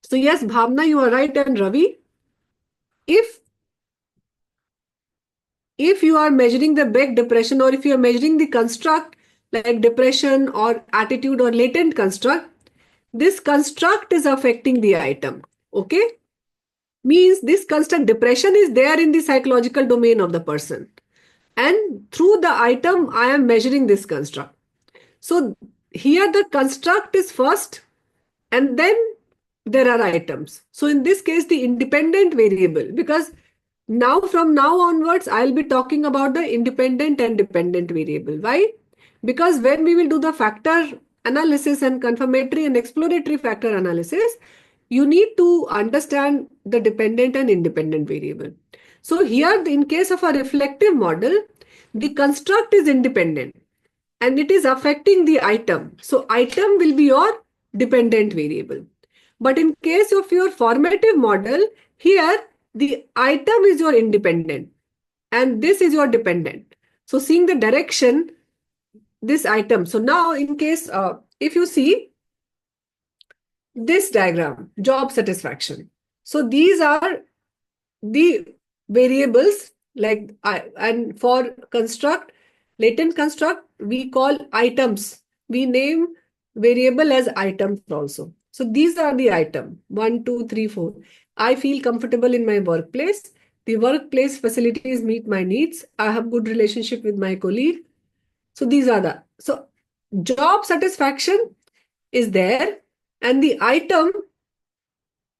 so yes, Bhavna, you are right, and Ravi, if you are measuring the Beck depression, or if you are measuring the construct like depression or attitude or latent construct, this construct is affecting the item. Okay? Means this construct depression is there in the psychological domain of the person. And through the item, I am measuring this construct. So here the construct is first, and then there are items. So in this case, the independent variable, because now from now onwards, I'll be talking about the independent and dependent variable. Why? Because when we will do the factor analysis and confirmatory and exploratory factor analysis, you need to understand the dependent and independent variable. So here, in case of a reflective model, the construct is independent and it is affecting the item. So item will be your dependent variable. But in case of your formative model, here the item is your independent and this is your dependent. So seeing the direction, this item. So now in case, if you see this diagram, job satisfaction. So these are the variables like, and for construct, latent construct, we call items. We name variable as items also. So these are the item 1, 2, 3, 4. I feel comfortable in my workplace The workplace facilities meet my needs. I have good relationship with my colleague. So these are the, so job satisfaction is there, and the item,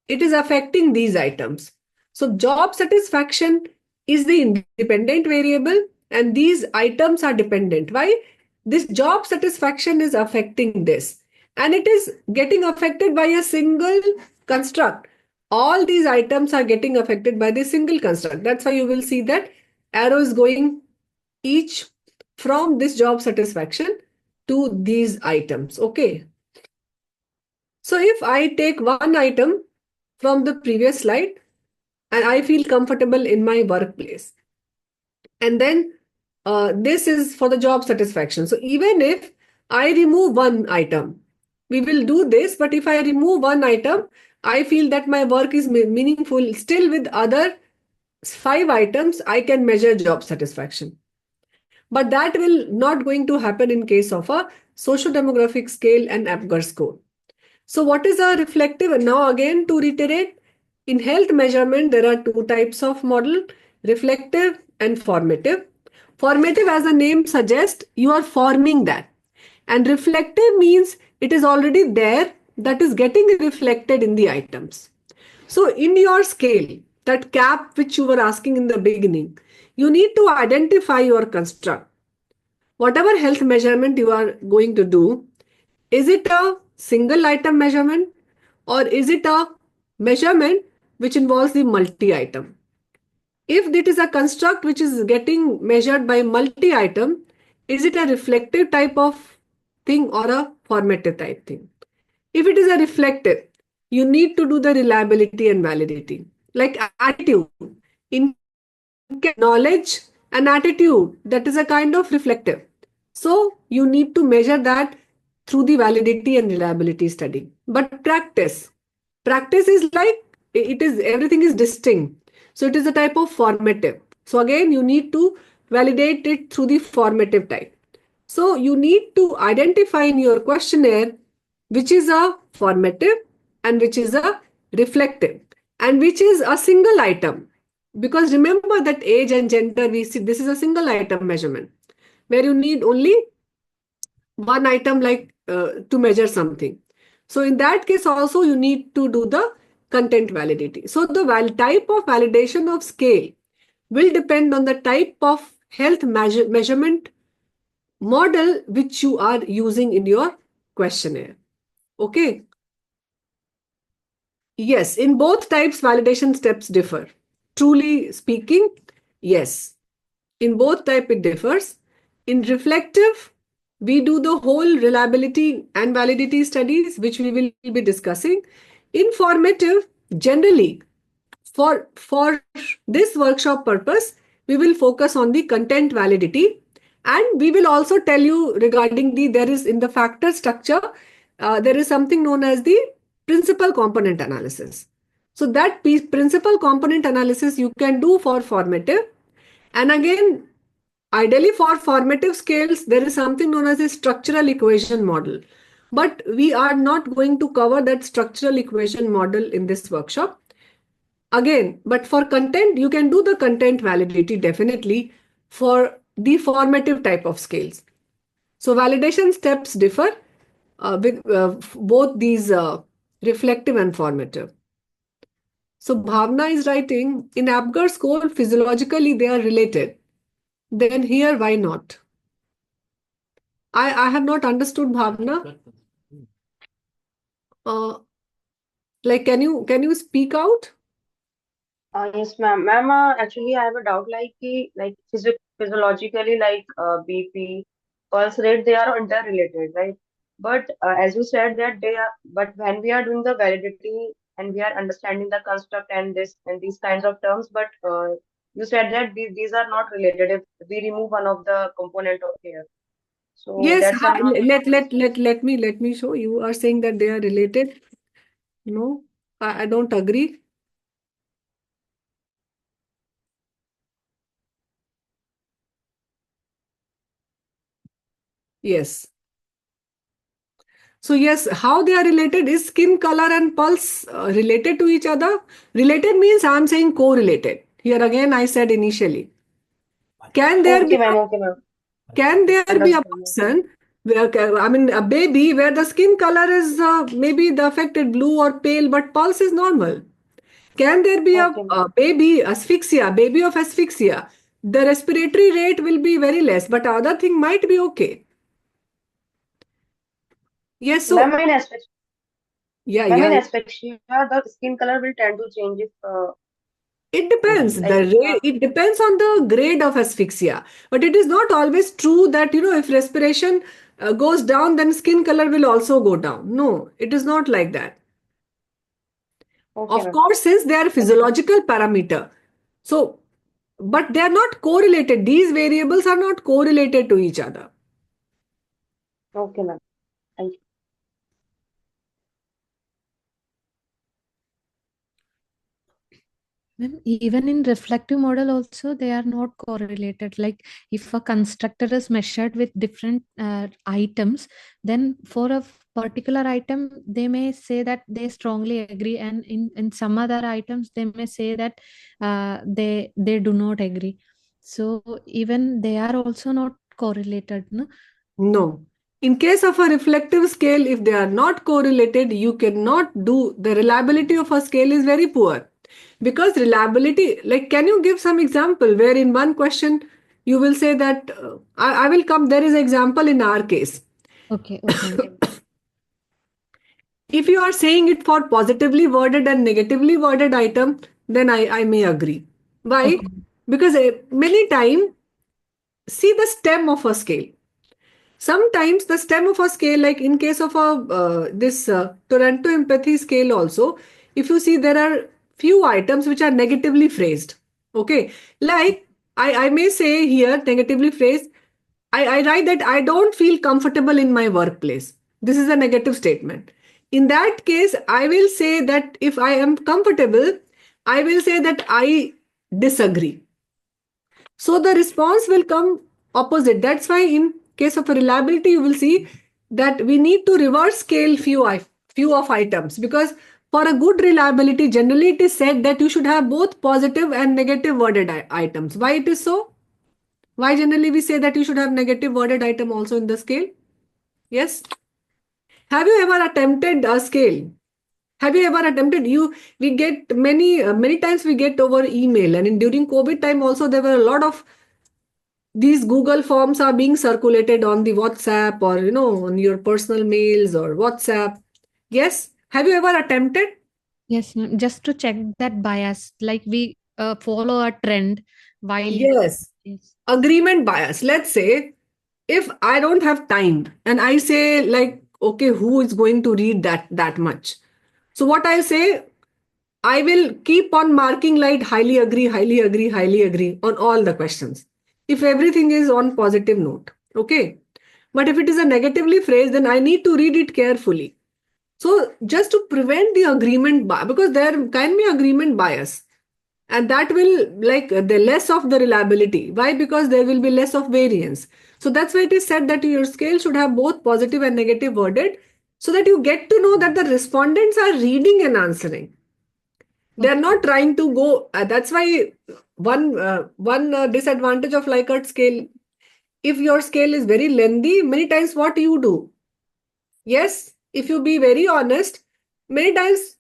it is affecting these items. So job satisfaction is the independent variable and these items are dependent. Why? This job satisfaction is affecting this and it is getting affected by a single construct. All these items are getting affected by this single construct. That's why you will see that arrow is going each from this job satisfaction to these items. Okay. So if I take one item from the previous slide and I feel comfortable in my workplace, and then this is for the job satisfaction. So even if I remove one item, we will do this, but if I remove one item, I feel that my work is meaningful. Still with other 5 items, I can measure job satisfaction. But that will not going to happen in case of a socio-demographic scale and Apgar score. So what is a reflective? Now again to reiterate, in health measurement, there are 2 types of model, reflective and formative. Formative, as the name suggests, you are forming that. And reflective means it is already there, that is getting reflected in the items. So in your scale, that cap which you were asking in the beginning, you need to identify your construct. Whatever health measurement you are going to do, is it a single item measurement or is it a measurement which involves the multi-item? If it is a construct which is getting measured by multi-item, is it a reflective type of thing or a formative type thing? If it is a reflective, you need to do the reliability and validity. Like attitude, in knowledge and attitude, that is a kind of reflective. So you need to measure that through the validity and reliability study. But practice is like, it is, everything is distinct. So it is a type of formative. So again, you need to validate it through the formative type. So you need to identify in your questionnaire which is a formative and which is a reflective and which is a single item. Because remember that age and gender, we see this is a single item measurement where you need only one item like to measure something. So in that case also you need to do the content validity. So the type of validation of scale will depend on the type of health measurement model which you are using in your questionnaire. Okay. Yes, in both types validation steps differ. Truly speaking, yes. In both type it differs. In reflective, we do the whole reliability and validity studies, which we will be discussing. In formative, generally, for this workshop purpose, we will focus on the content validity and we will also tell you regarding there is in the factor structure, there is something known as the principal component analysis. So that principal component analysis you can do for formative. And again, ideally for formative scales, there is something known as a structural equation model. But we are not going to cover that structural equation model in this workshop. Again, but for content, you can do the content validity definitely for the formative type of scales. So validation steps differ with both these reflective and formative. So Bhavna is writing, in Apgar score, physiologically they are related. Then here, why not? I have not understood, Bhavna. Like, can you speak out? Yes, ma'am. Ma'am, actually, I have a doubt. Like physiologically, like BP, pulse rate, they are interrelated, right? But as you said that they are, but when we are doing the validity and we are understanding the construct and this and these kinds of terms, but you said that these are not related if we remove one of the component of here. So Yes, that's I'm not. let me show. You are saying that they are related. No, I don't agree. Yes. So yes, how they are related is skin color and pulse related to each other. Related means I'm saying correlated. Here again, I said initially. Can there be Okay, ma'am. can there be a Understood, ma'am. person where, I mean, a baby where the skin color is maybe the affected blue or pale, but pulse is normal? Can there be Okay, ma'am. a baby of asphyxia? The respiratory rate will be very less, but other thing might be okay. Yes, so Ma'am, in asphyxia, yeah, ma'am, yeah. in asphyxia, the skin color will tend to change if, It depends. like, It depends on the grade of asphyxia. But it is not always true that, if respiration goes down, then skin color will also go down. No, it is not like that. okay, Of ma'am. course, since they are physiological parameter, so, but they are not correlated. These variables are not correlated to each other. Okay, ma'am. Thank you. Ma'am, even in reflective model also they are not correlated. Like if a constructor is measured with different items, then for a particular item they may say that they strongly agree, and in some other items they may say that they do not agree. So even they are also not correlated, no? No. In case of a reflective scale, if they are not correlated, you cannot do the reliability of a scale is very poor. Because reliability, like, can you give some example where in one question you will say that I will come, there is an example in our case. Okay, okay. If you are saying it for positively worded and negatively worded item, then I may agree. Why? Okay. Because many time, see the stem of a scale. Sometimes the stem of a scale, like in case of a this Toronto empathy scale also, if you see there are few items which are negatively phrased. Okay, like I may say here negatively phrased. I write that I don't feel comfortable in my workplace. This is a negative statement. In that case, I will say that if I am comfortable, I will say that I disagree. So the response will come opposite. That's why in case of a reliability, you will see that we need to reverse scale few of items, because for a good reliability, generally it is said that you should have both positive and negative worded items. Why it is so? Why generally we say that you should have negative worded item also in the scale? Yes. Have you ever attempted a scale? Have you ever attempted? We get many times we get over email, and during COVID time also there were a lot of these Google forms are being circulated on the WhatsApp or on your personal mails or WhatsApp. Yes. Have you ever attempted? Yes, ma'am. Just to check that bias, like we follow a trend while. Yes. Yes. Agreement bias. Let's say if I don't have time and I say like, okay, who is going to read that much? So what I say, I will keep on marking like highly agree, highly agree, highly agree on all the questions. If everything is on positive note, okay. But if it is a negatively phrased, then I need to read it carefully. So just to prevent the agreement bias, because there can be agreement bias, and that will like the less of the reliability. Why? Because there will be less of variance. So that's why it is said that your scale should have both positive and negative worded, so that you get to know that the respondents are reading and answering. They are Okay. not trying to go. That's why one disadvantage of Likert scale. If your scale is very lengthy, many times what you do? Yes, if you be very honest, many times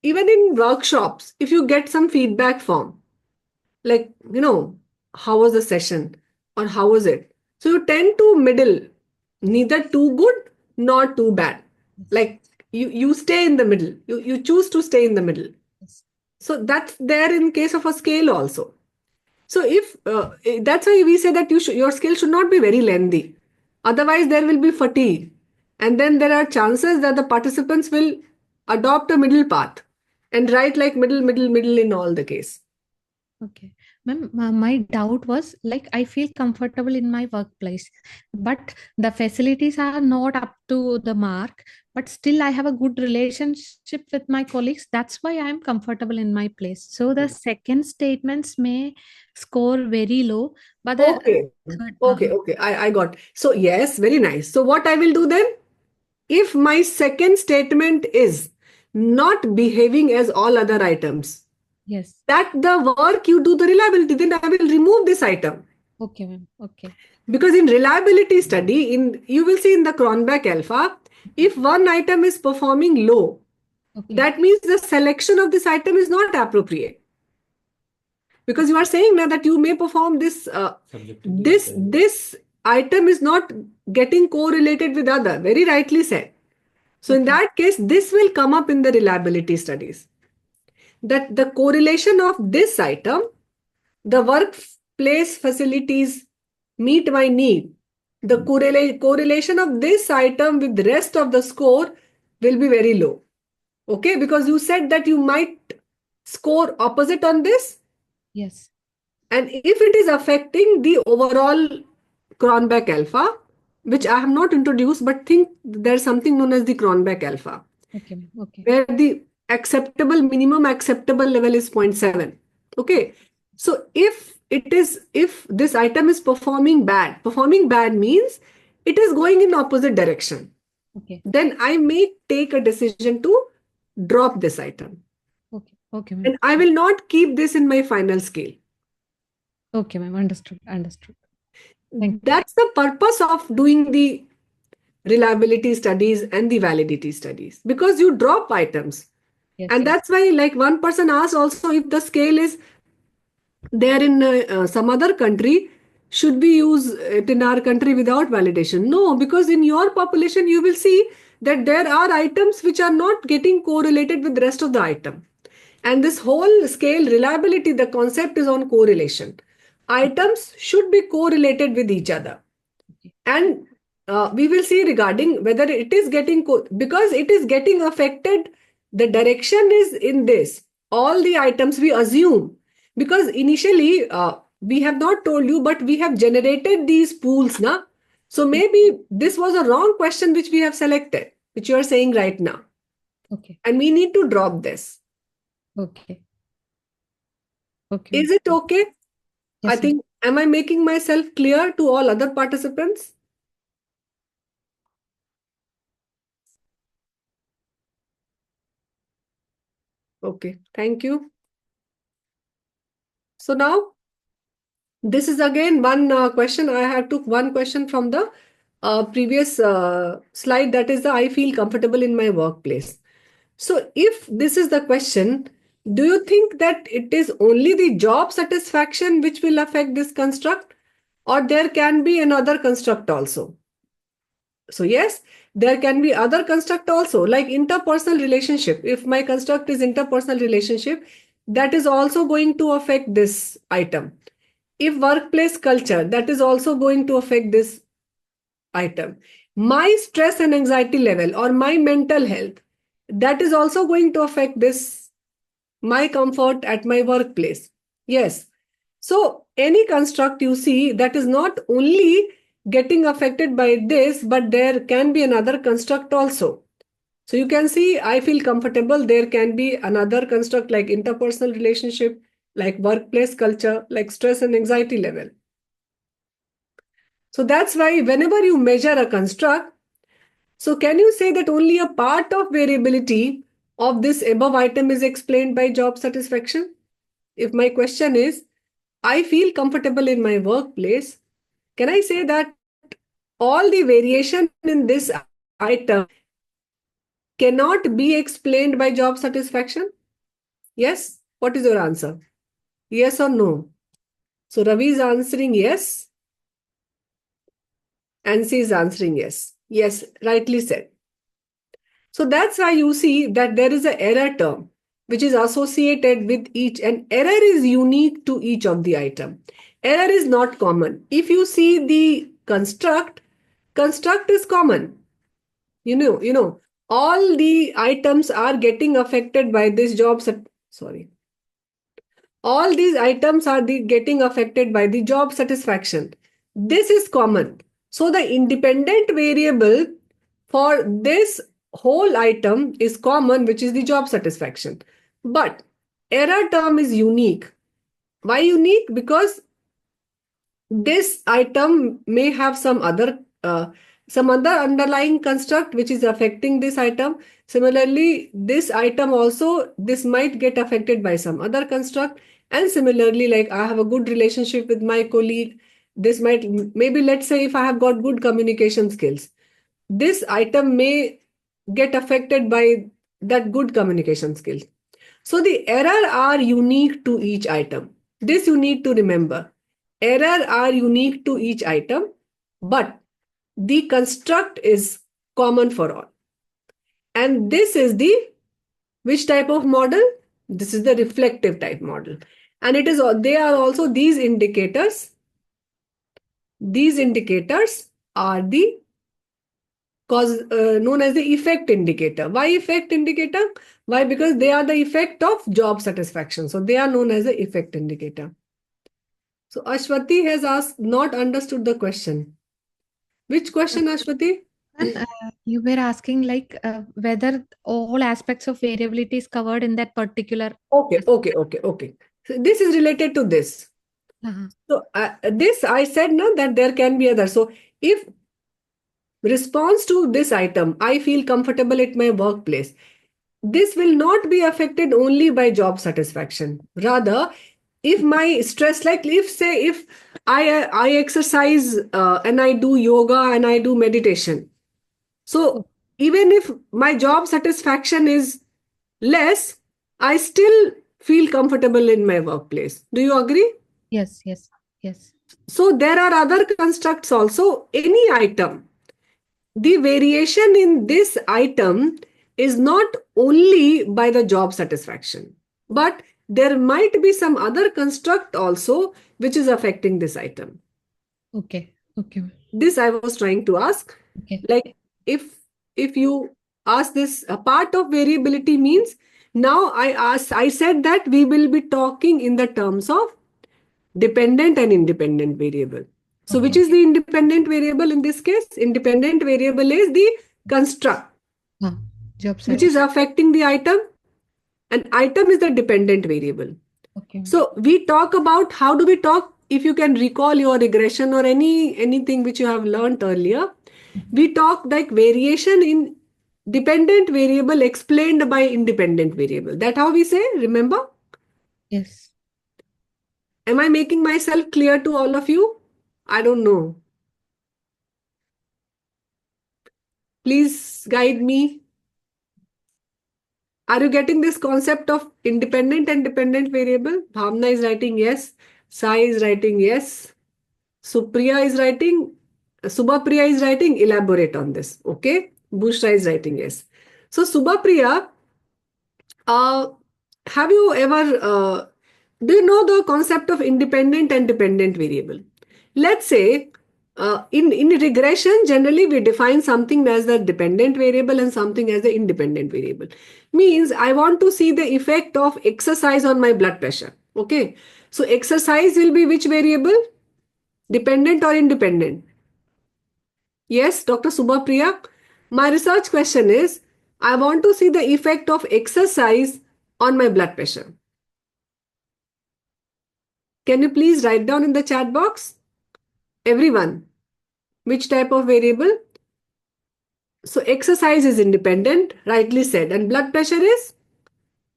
even in workshops, if you get some feedback form, like how was the session or how was it, so you tend to middle, neither too good nor too bad. Yes. Like you stay in the middle. You choose to stay in the middle. Yes. So that's there in case of a scale also. So if that's why we say that your skill should not be very lengthy. Otherwise, there will be fatigue, and then there are chances that the participants will adopt a middle path and write like middle, middle, middle in all the case. Okay. Ma'am, my doubt was like I feel comfortable in my workplace, but the facilities are not up to the mark, but still I have a good relationship with my colleagues. That's why I am comfortable in my place. So the second statements may score very low, but the Okay, third, okay. I got. So yes, very nice. So what I will do then? If my second statement is not behaving as all other items, Yes. that the work you do the reliability, then I will remove this item. Okay, ma'am. Okay. Because in reliability study, you will see in the Cronbach alpha, if one item is performing low, Okay. that means the selection of this item is not appropriate. Because you are saying now that you may perform this, this item is not getting correlated with other, very rightly said. So in Okay. that case, this will come up in the reliability studies. That the correlation of this item, the workplace facilities meet my need. The correlation of this item with the rest of the score will be very low. Okay, because you said that you might score opposite on this. Yes. And if it is affecting the overall Cronbach alpha, which I have not introduced, but think there's something known as the Cronbach alpha, Okay, ma'am. Okay. where the minimum acceptable level is 0.7. Okay. So if this item is performing bad means it is going in opposite direction. Okay. Then I may take a decision to drop this item. Okay. Okay, ma'am. And I will not keep this in my final scale. Okay, ma'am. Understood. Understood. Thank you. That's the purpose of doing the reliability studies and the validity studies, because you drop items. Yes. And Yes. that's why, like, one person asked also, if the scale is there in some other country, should we use it in our country without validation? No, because in your population, you will see that there are items which are not getting correlated with the rest of the item. And this whole scale reliability, the concept is on correlation. Items should be correlated with each other. Okay. And we will see regarding whether it is getting, because it is getting affected, the direction is in this. All the items we assume, because initially we have not told you, but we have generated these pools now. So maybe this was a wrong question which we have selected, which you are saying right now. Okay. And we need to drop this. Okay. Okay. Is it okay? Yes, I think, am I making myself clear to all other participants? Okay, thank you. So now, this is again one question. I have took one question from the previous slide, that is the I feel comfortable in my workplace. So if this is the question, do you think that it is only the job satisfaction which will affect this construct, or there can be another construct also? So yes, there can be other construct also, like interpersonal relationship. If my construct is interpersonal relationship, that is also going to affect this item. If workplace culture, that is also going to affect this item. My stress and anxiety level or my mental health, that is also going to affect this, my comfort at my workplace. Yes. So any construct you see, that is not only getting affected by this, but there can be another construct also. So you can see, I feel comfortable. There can be another construct like interpersonal relationship, like workplace culture, like stress and anxiety level. So that's why whenever you measure a construct, so can you say that only a part of variability of this above item is explained by job satisfaction? If my question is, I feel comfortable in my workplace, can I say that all the variation in this item cannot be explained by job satisfaction? Yes? What is your answer? Yes or no? So Ravi is answering yes. And she is answering yes. Yes, rightly said. So that's why you see that there is an error term which is associated with each, and error is unique to each of the item. Error is not common. If you see the construct is common. You know, all the items are getting affected by this job. Sorry. All these items are getting affected by the job satisfaction. This is common. So the independent variable for this whole item is common, which is the job satisfaction. But error term is unique. Why unique? Because this item may have some other some other underlying construct which is affecting this item. Similarly, this item also, this might get affected by some other construct. And similarly, like I have a good relationship with my colleague, this might, maybe let's say if I have got good communication skills, this item may get affected by that good communication skills. So the error are unique to each item. This you need to remember. Error are unique to each item, but the construct is common for all. And this is the which type of model? This is the reflective type model. And it is they are also these indicators. These indicators are the cause known as the effect indicator. Why effect indicator? Why? Because they are the effect of job satisfaction. So they are known as the effect indicator. So Ashwati has asked, not understood the question. Which question, Ashwati? And you were asking like whether all aspects of variability is covered in that particular. Okay. So this is related to this. So this I said now that there can be other. So if response to this item, I feel comfortable at my workplace, this will not be affected only by job satisfaction. Rather, if my stress, like if I exercise and I do yoga and I do meditation, so even if my job satisfaction is less, I still feel comfortable in my workplace. Do you agree? Yes. So there are other constructs also. Any item, the variation in this item is not only by the job satisfaction, but there might be some other construct also which is affecting this item. Okay. This I was trying to ask. Okay. Like if you ask this, a part of variability means, now I said that we will be talking in the terms of dependent and independent variable. So which is the independent variable in this case? Independent variable is the construct which is affecting the item, and item is the dependent variable. Okay. So we talk about, how do we talk? If you can recall your regression or anything which you have learned earlier, we talk like variation in dependent variable explained by independent variable. That how we say, remember? Yes. Am I making myself clear to all of you? I don't know. Please guide me. Are you getting this concept of independent and dependent variable? Bhavna is writing yes. Sai is writing yes. Supriya is writing. Subhapriya is writing. Elaborate on this. Okay. Bushra is writing yes. So Subhapriya, have you ever, do you know the concept of independent and dependent variable? Let's say in regression, generally we define something as the dependent variable and something as the independent variable. Means I want to see the effect of exercise on my blood pressure. Okay. So exercise will be which variable? Dependent or independent? Yes, Dr. Subhapriya. My research question is, I want to see the effect of exercise on my blood pressure. Can you please write down in the chat box? Everyone, which type of variable? So exercise is independent, rightly said, and blood pressure is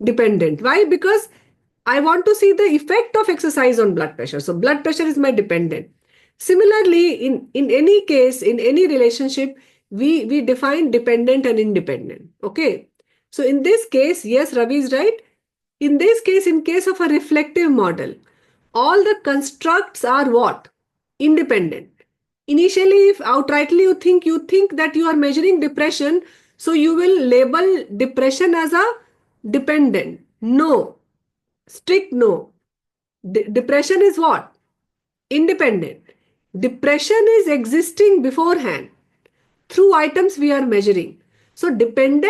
dependent. Why? Because I want to see the effect of exercise on blood pressure. So blood pressure is my dependent. Similarly, in any case, in any relationship, we define dependent and independent. Okay. So in this case, yes, Ravi is right. In this case, in case of a reflective model, all the constructs are what? Independent. Initially, if outrightly you think that you are measuring depression, so you will label depression as a dependent. No. Strict no. Depression is what? Independent. Depression is existing beforehand through items we are measuring. So depression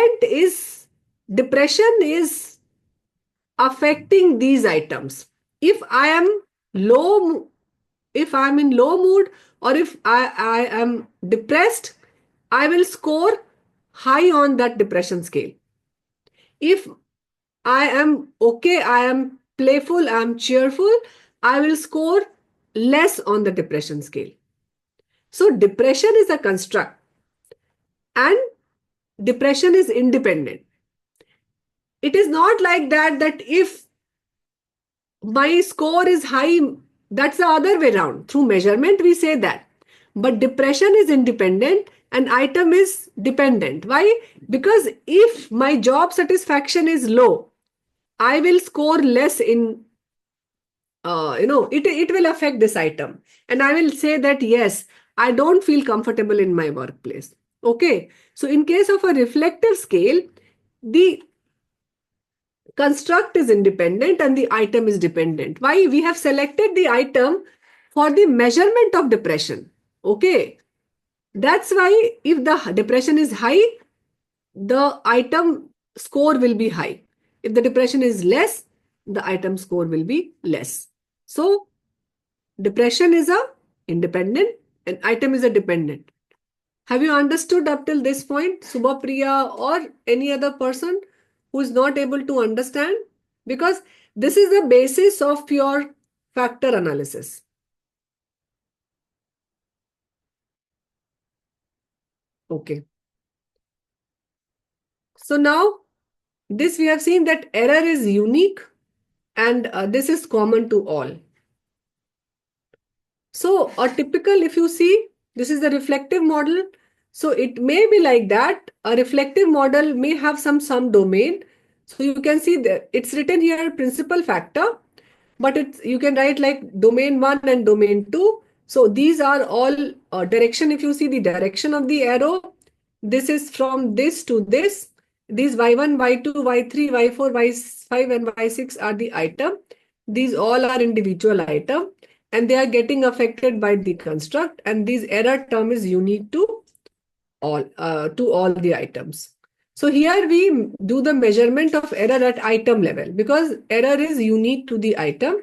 is affecting these items. If I am in low mood, or if I am depressed, I will score high on that depression scale. If I am okay, I am playful, I am cheerful, I will score less on the depression scale. So depression is a construct. and depression is independent. It is not like that if my score is high, that's the other way around. Through measurement, we say that. But depression is independent and item is dependent. Why? Because if my job satisfaction is low, I will score less in, it will affect this item. And I will say that, yes, I don't feel comfortable in my workplace. Okay. So in case of a reflective scale, the construct is independent and the item is dependent. Why? We have selected the item for the measurement of depression. Okay. That's why if the depression is high, the item score will be high. If the depression is less, the item score will be less. So depression is a independent and item is a dependent. Have you understood up till this point, Subhapriya or any other person who is not able to understand? Because this is the basis of your factor analysis. Okay. So now this we have seen that error is unique and this is common to all. So a typical, if you see, this is the reflective model. So it may be like that. A reflective model may have some domain. So you can see that it's written here principal factor, but you can write like domain 1 and domain 2. So these are all direction. If you see the direction of the arrow, this is from this to this. These y1, y2, y3, y4, y5 and y6 are the item. These all are individual item and they are getting affected by the construct, and this error term is unique to all the items. So here we do the measurement of error at item level because error is unique to the item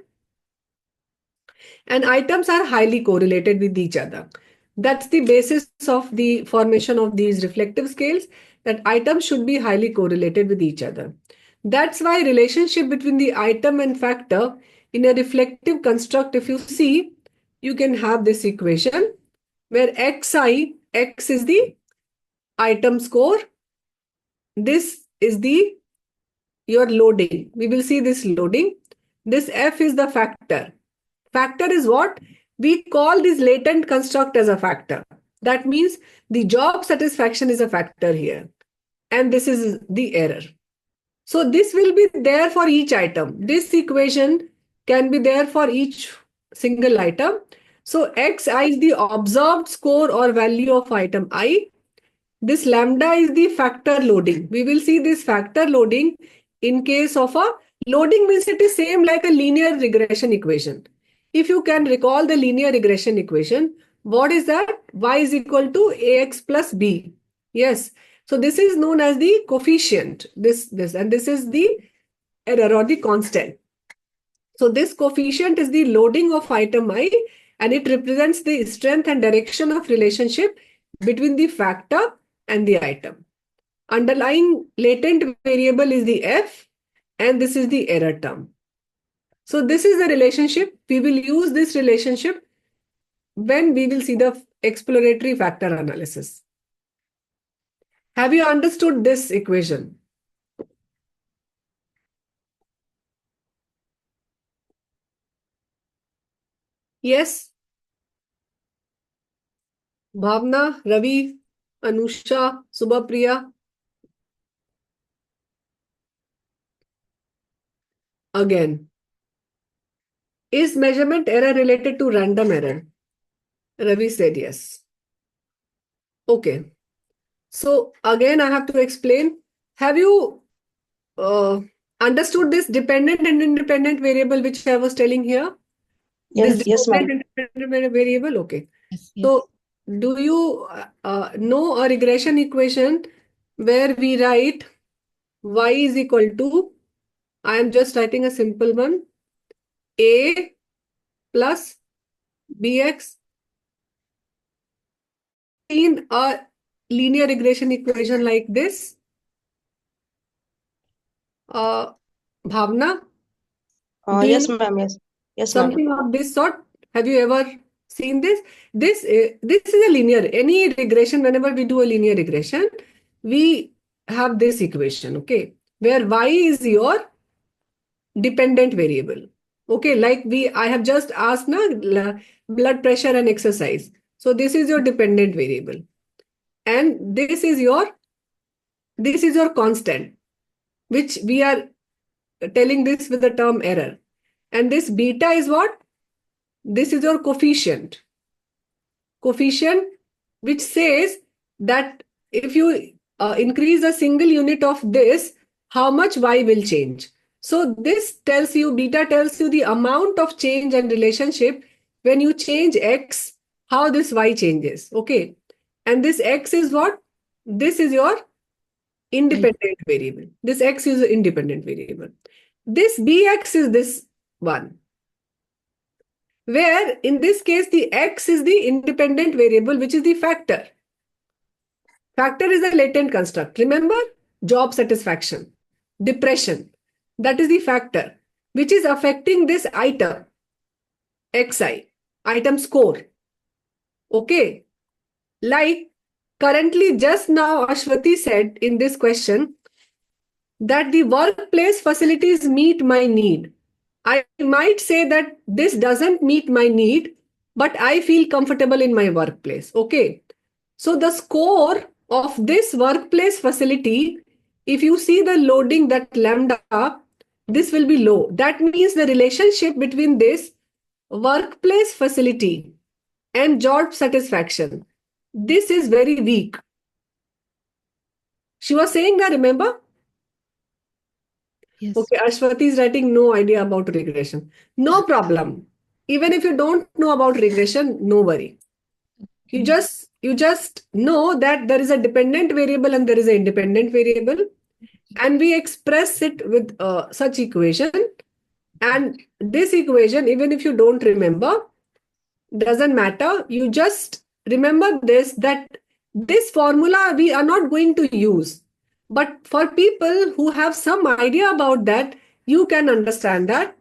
and items are highly correlated with each other. That's the basis of the formation of these reflective scales, that items should be highly correlated with each other. That's why relationship between the item and factor in a reflective construct, if you see, you can have this equation where x is the item score. This is your loading. We will see this loading. This F is the factor. Factor is what? We call this latent construct as a factor. That means the job satisfaction is a factor here. And this is the error. So this will be there for each item. This equation can be there for each single item. So xi is the observed score or value of item I. This lambda is the factor loading. We will see this factor loading in case of a loading means it is same like a linear regression equation. If you can recall the linear regression equation, what is that? Y is equal to ax plus b. Yes. So this is known as the coefficient. This and this is the error or the constant. So this coefficient is the loading of item I and it represents the strength and direction of relationship between the factor and the item. Underlying latent variable is the F and this is the error term. So this is the relationship. We will use this relationship when we will see the exploratory factor analysis. Have you understood this equation? Yes? Bhavna, Ravi, Anusha, Subhapriya. Again, is measurement error related to random error? Ravi said yes. Okay. So again, I have to explain. Have you understood this dependent and independent variable which I was telling here? This Yes, ma'am. dependent and independent variable? Okay. Yes, So do you know a regression equation where we write y is equal to, I am just writing a simple one, a plus bx in a linear regression equation like this? Bhavna, do you Yes, know ma'am. Yes, ma'am. something of this sort? Have you ever seen this? This is a linear. Any regression, whenever we do a linear regression, we have this equation, okay, where y is your dependent variable. Okay, like I have just asked blood pressure and exercise. So this is your dependent variable, and this is your constant, which we are telling this with the term error. And this beta is what? This is your coefficient, which says that if you increase a single unit of this, how much y will change. So this tells you, beta tells you the amount of change and relationship when you change x, how this y changes. Okay. And this x is what? This is your independent variable. This x is an independent variable. This bx is this one, where in this case the x is the independent variable, which is the factor. Factor is a latent construct. Remember, job satisfaction, depression, that is the factor which is affecting this item, xi, item score. Okay, like currently just now Ashwati said in this question that the workplace facilities meet my need. I might say that this doesn't meet my need, but I feel comfortable in my workplace. Okay. So the score of this workplace facility, if you see the loading, that lambda, this will be low. That means the relationship between this workplace facility and job satisfaction, this is very weak. She was saying that, remember? Yes. Okay, Ashwati is writing no idea about regression. No problem. Even if you don't know about regression, no worry. You just know that there is a dependent variable and there is an independent variable, and we express it with such equation. And this equation, even if you don't remember, doesn't matter. You just remember this, that this formula we are not going to use. But for people who have some idea about that, you can understand that.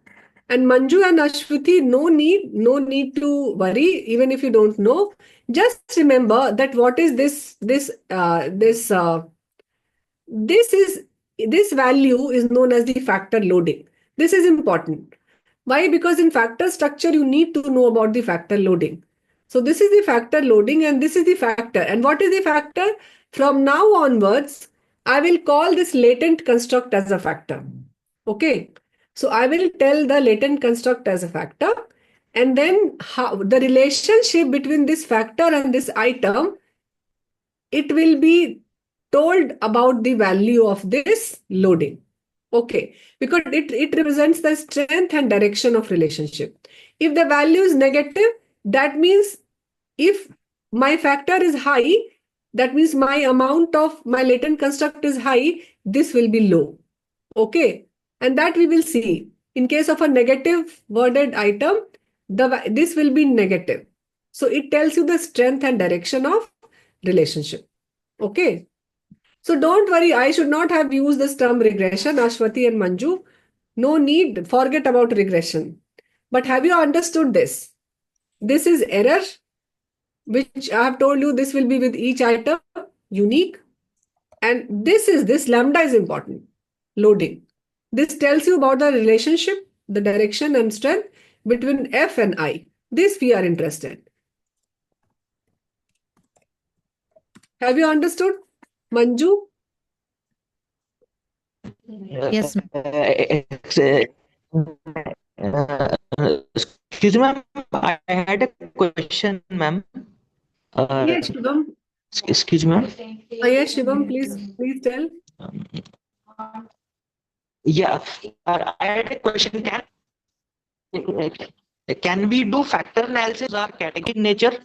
And Manju and Ashwati, no need to worry, even if you don't know. Just remember that what is this value is known as the factor loading. This is important. Why? Because in factor structure, you need to know about the factor loading. So this is the factor loading and this is the factor. And what is the factor? From now onwards, I will call this latent construct as a factor. Okay. So I will tell the latent construct as a factor, and then how the relationship between this factor and this item, it will be told about the value of this loading. Okay, because it represents the strength and direction of relationship. If the value is negative, that means if my factor is high, that means my amount of my latent construct is high, this will be low. Okay, and that we will see. In case of a negative worded item, this will be negative. So it tells you the strength and direction of relationship. Okay. So don't worry, I should not have used this term regression, Ashwati and Manju. No need, forget about regression. But have you understood this? This is error, which I have told you this will be with each item, unique. And this lambda is important, loading. This tells you about the relationship, the direction and strength between F and I. This we are interested. Have you understood, Manju? Yes, ma'am. Excuse me, ma'am. I had a question, ma'am. Yes, Shivam. Excuse me, ma'am. Yes, Shivam, please tell. Yeah, I had a question. Can we do factor analysis or category in nature?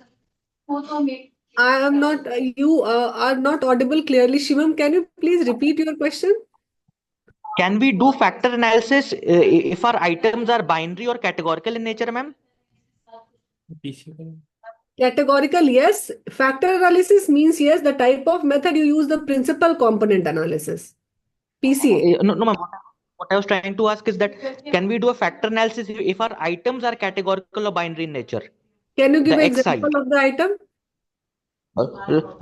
I am not, you are not audible clearly. Shivam, can you please repeat your question? Can we do factor analysis if our items are binary or categorical in nature, ma'am? Categorical, yes. Factor analysis means yes, the type of method you use, the principal component analysis. PCA. No, ma'am. What I was trying to ask is that can we do a factor analysis if our items are categorical or binary in nature? Can you give the an X side. example of the item?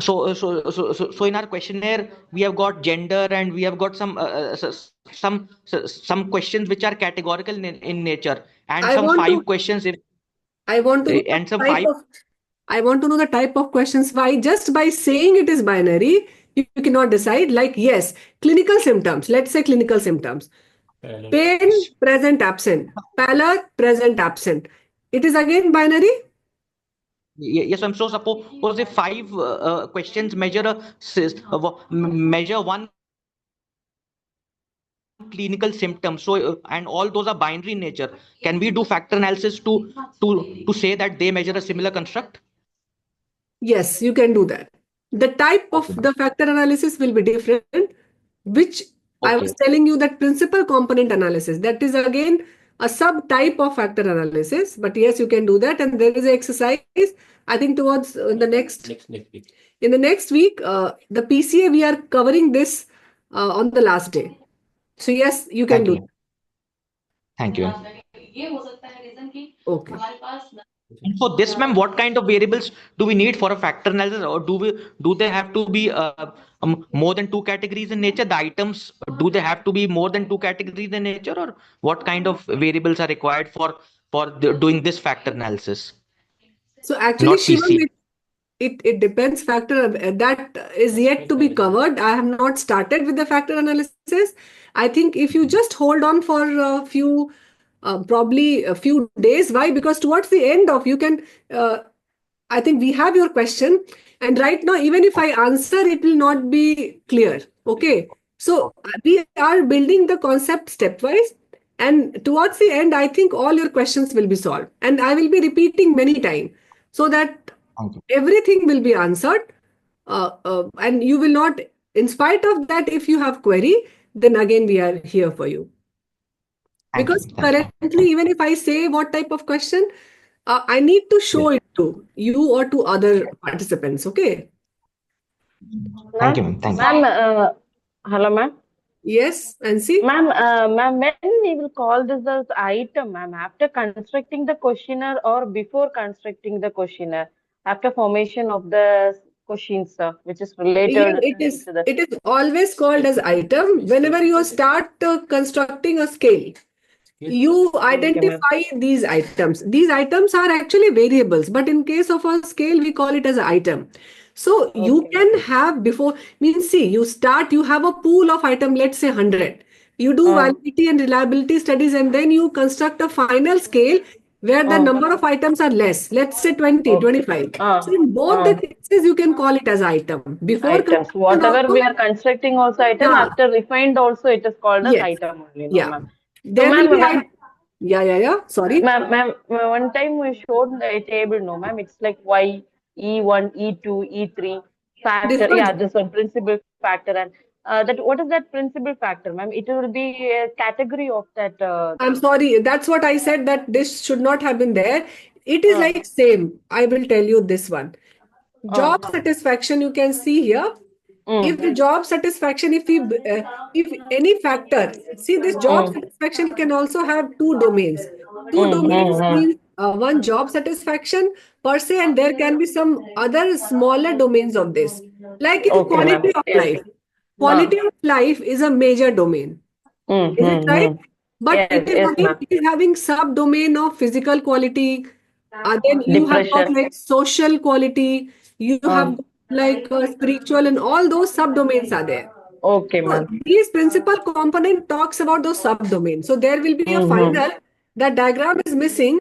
So in our questionnaire we have got gender, and we have got some questions which are categorical in nature, and I some want to five questions if I want to know the and some type five. of I want to know the type of questions. Why just by saying it is binary, you cannot decide. Like, yes, clinical symptoms. Let's say clinical symptoms. Pain, present, absent. Pallor, present, absent. It is again binary? Yes, I'm so suppose if five questions measure one clinical symptom, so and all those are binary in nature, can we do factor analysis to say that they measure a similar construct? Yes, you can do that. The type of Okay, the factor analysis will be different, which I was okay, telling you that principal component analysis. That is again a subtype of factor analysis. But yes, you can do that. And there is an exercise, I think towards the next week. In the next week, the PCA, we are covering this on the last day. So yes, you can thank do you, that. thank you. Okay. And for this, ma'am, what kind of variables do we need for a factor analysis, or do they have to be more than two categories in nature? The items, do they have to be more than two categories in nature, or what kind of variables are required for doing this factor analysis? So actually, Not Shivam, PC. it depends factor that is yet to be covered. I have not started with the factor analysis. I think if you just hold on for a few, probably a few days. Why? Because towards the end of you can, I think we have your question, and right now, even if I answer, it will not be clear. Okay. So we are building the concept stepwise. And towards the end, I think all your questions will be solved. And I will be repeating many times so that Thank you. everything will be answered. And you will not, in spite of that, if you have query, then again we are here for you. Thank you. Because Thanks, ma'am. currently, even if I say what type of question, I need to show Yes. it to you or to other participants. Okay. Thank Ma'am, you, ma'am. Thank you. ma'am, hello, ma'am. Yes, and see. Ma'am, when we will call this as item, ma'am, after constructing the questionnaire or before constructing the questionnaire, after formation of the questions, which is Yeah, related it is. to the. It is always called as item. Whenever you start constructing a scale, you Okay, ma'am. identify these items. These items are actually variables, but in case of a scale, we call it as an item. So you Okay, ma'am. can have before, means see, you start, you have a pool of item, let's say 100. You do Uh, validity and reliability studies, and then you construct a final scale where the uh, number of items are less, let's say 20, okay. 25. So in both the Uh, cases, you can call it as item. Before items. construction Whatever we also, are constructing also item, yeah, after refined also it is called as yes, item only, no, yeah. ma'am. So, There will ma'am, be, when yeah, sorry. One time we showed a table, no, ma'am. It's like Y, E1, E2, E3 This factor. one. Yeah, this one principal factor. And that what is that principal factor, ma'am? It will be a category of that. I'm sorry. That's what I said, that this should not have been there. It is Uh, like same. I will tell you this one. uh, Job satisfaction, you can see here. If the job satisfaction, if any factor, see this job satisfaction can also have two domains. Two domains mm. means one job satisfaction per se, and there can be some other smaller domains of this, like in Okay, ma'am. quality of Yes. life. Quality of life is a major domain. Is it right? Mm. But Yes, yes, ma'am. it is having subdomain of physical quality. Then you have got Depression. like social quality. You have Uh, got like spiritual, and all those subdomains are there. okay, So ma'am. these principal component talks about those subdomains. So there will be a final. That diagram is missing.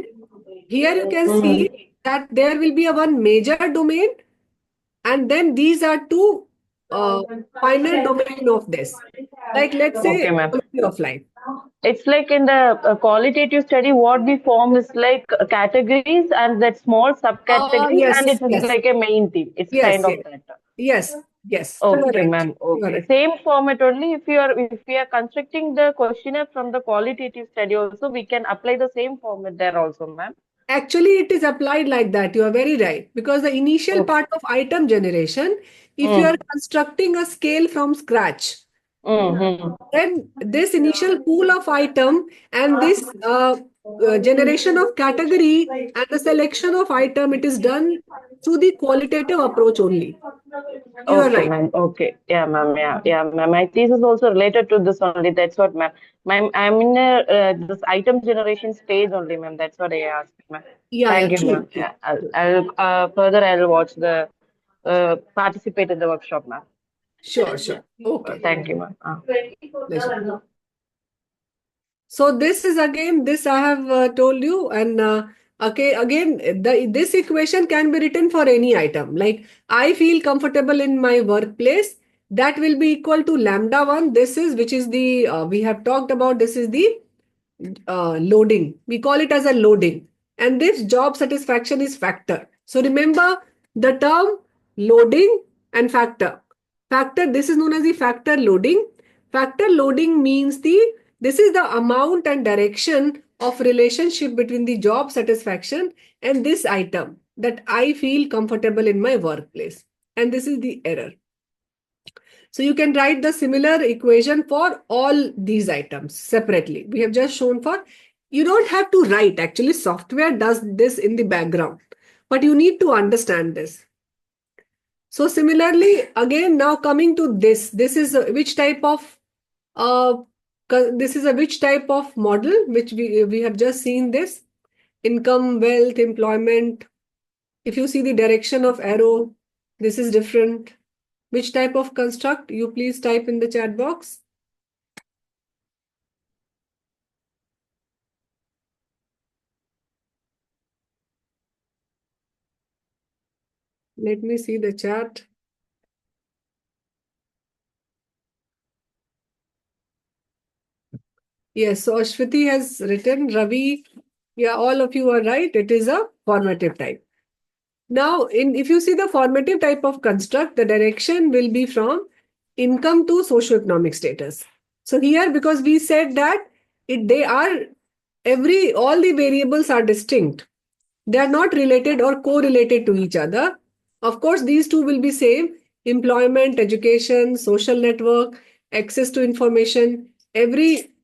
Here you can see that there will be a one major domain, and then these are two uh, final domain of this. Like let's Okay, say ma'am. quality of life. It's like in the qualitative study, what we form is like categories and that small subcategories, and Yes, it is yes, like a main theme. It's yes, kind of yes, that. yes, yes. You are Okay, right. ma'am. You are Okay. right. Same format only. If we are constructing the questionnaire from the qualitative study also, we can apply the same format there also, ma'am. Actually, it is applied like that. You are very right. Because the initial Okay. part of item generation, if you are Mm. constructing a scale from scratch, Mm-hmm. then this initial pool of item and this generation of category and the selection of item, it is done through the qualitative approach only. You are Okay, right. ma'am. Okay. Yeah, ma'am. Yeah, ma'am. My thesis also related to this only. That's what, ma'am. Ma'am, I'm in this item generation stage only, ma'am. That's what I asked, ma'am. Yeah, Thank you, true, ma'am. true. Yeah, I'll further I'll watch the participate in the workshop, ma'am. Sure, sure. Okay. Thank you, ma'am. Pleasure. So this is again, this I have told you, and okay, again, this equation can be written for any item. Like I feel comfortable in my workplace, that will be equal to lambda 1. This is, which is the, we have talked about, this is the loading. We call it as a loading. And this job satisfaction is factor. So remember the term loading and factor. Factor, this is known as the factor loading. Factor loading means this is the amount and direction of relationship between the job satisfaction and this item that I feel comfortable in my workplace. And this is the error. So you can write the similar equation for all these items separately. We have just shown for, you don't have to write, actually software does this in the background, but you need to understand this. So similarly, again, now coming to this is which type of, this is a which type of model, which we have just seen this, income, wealth, employment. If you see the direction of arrow, this is different. Which type of construct? You please type in the chat box. Let me see the chat. Yes, so Ashwati has written, Ravi, yeah, all of you are right. It is a formative type. Now, if you see the formative type of construct, the direction will be from income to socioeconomic status. So here, because we said that all the variables are distinct. They are not related or correlated to each other. Of course, these two will be same. Employment, education, social network, access to information,